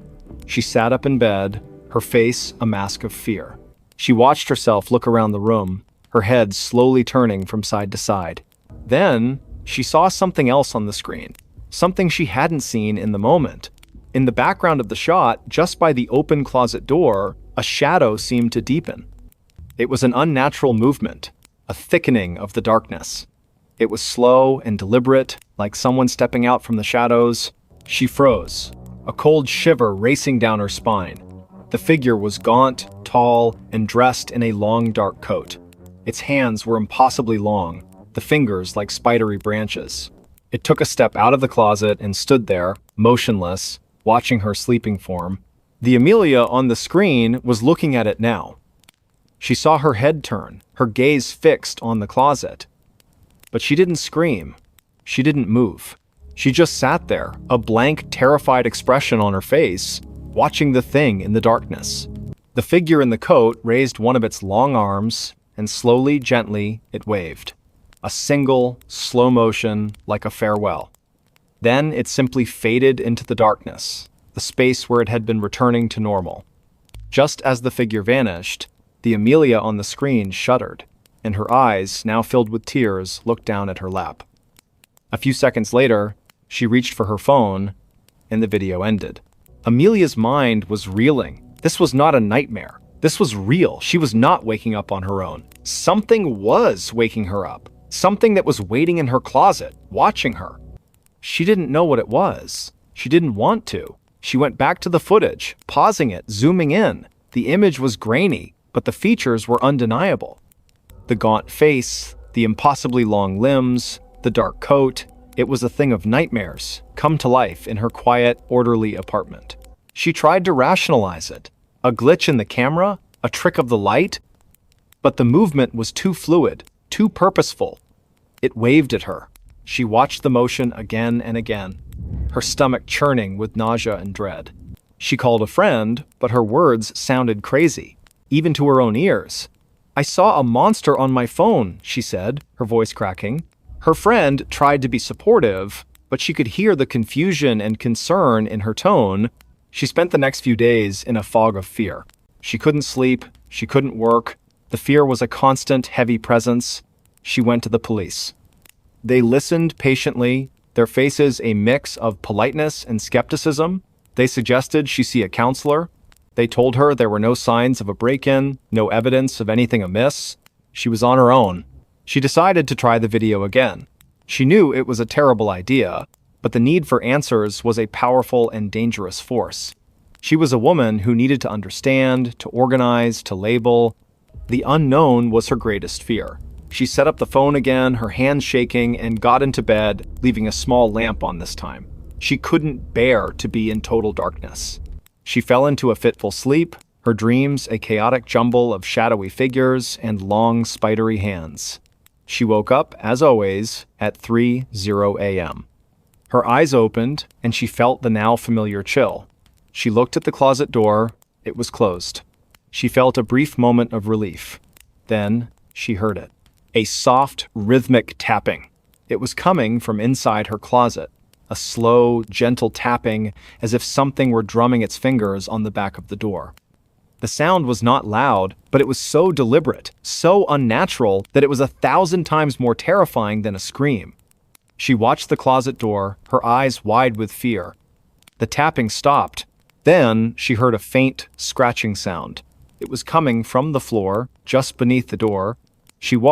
Speaker 1: She sat up in bed, her face a mask of fear. She watched herself look around the room, her head slowly turning from side to side. Then, she saw something else on the screen, something she hadn't seen in the moment. In the background of the shot, just by the open closet door, a shadow seemed to deepen. It was an unnatural movement, a thickening of the darkness. It was slow and deliberate, like someone stepping out from the shadows. She froze, a cold shiver racing down her spine. The figure was gaunt, tall, and dressed in a long dark coat. Its hands were impossibly long, the fingers like spidery branches. It took a step out of the closet and stood there, motionless, watching her sleeping form. The Amelia on the screen was looking at it now. She saw her head turn, her gaze fixed on the closet. But she didn't scream. She didn't move. She just sat there, a blank, terrified expression on her face, watching the thing in the darkness. The figure in the coat raised one of its long arms, and slowly, gently, it waved. A single, slow motion, like a farewell. Then it simply faded into the darkness, the space where it had been returning to normal. Just as the figure vanished, the Amelia on the screen shuddered, and her eyes, now filled with tears, looked down at her lap. A few seconds later, she reached for her phone, and the video ended. Amelia's mind was reeling. This was not a nightmare. This was real. She was not waking up on her own. Something was waking her up. Something that was waiting in her closet, watching her. She didn't know what it was. She didn't want to. She went back to the footage, pausing it, zooming in. The image was grainy, but the features were undeniable. The gaunt face, the impossibly long limbs, the dark coat. It was a thing of nightmares, come to life in her quiet, orderly apartment. She tried to rationalize it. A glitch in the camera? A trick of the light? But the movement was too fluid, too purposeful. It waved at her. She watched the motion again and again, her stomach churning with nausea and dread. She called a friend, but her words sounded crazy, even to her own ears. "I saw a monster on my phone," she said, her voice cracking. Her friend tried to be supportive, but she could hear the confusion and concern in her tone. She spent the next few days in a fog of fear. She couldn't sleep, she couldn't work. The fear was a constant, heavy presence. She went to the police. They listened patiently, their faces a mix of politeness and skepticism. They suggested she see a counselor. They told her there were no signs of a break-in, no evidence of anything amiss. She was on her own. She decided to try the video again. She knew it was a terrible idea, but the need for answers was a powerful and dangerous force. She was a woman who needed to understand, to organize, to label. The unknown was her greatest fear. She set up the phone again, her hands shaking, and got into bed, leaving a small lamp on this time. She couldn't bear to be in total darkness. She fell into a fitful sleep, her dreams a chaotic jumble of shadowy figures and long, spidery hands. She woke up, as always, at 3:00 a.m. Her eyes opened, and she felt the now familiar chill. She looked at the closet door. It was closed. She felt a brief moment of relief. Then she heard it. A soft, rhythmic tapping. It was coming from inside her closet. A slow, gentle tapping, as if something were drumming its fingers on the back of the door. The sound was not loud, but it was so deliberate, so unnatural, that it was 1,000 times more terrifying than a scream. She watched the closet door, her eyes wide with fear. The tapping stopped. Then she heard a faint, scratching sound. It was coming from the floor, just beneath the door. She walked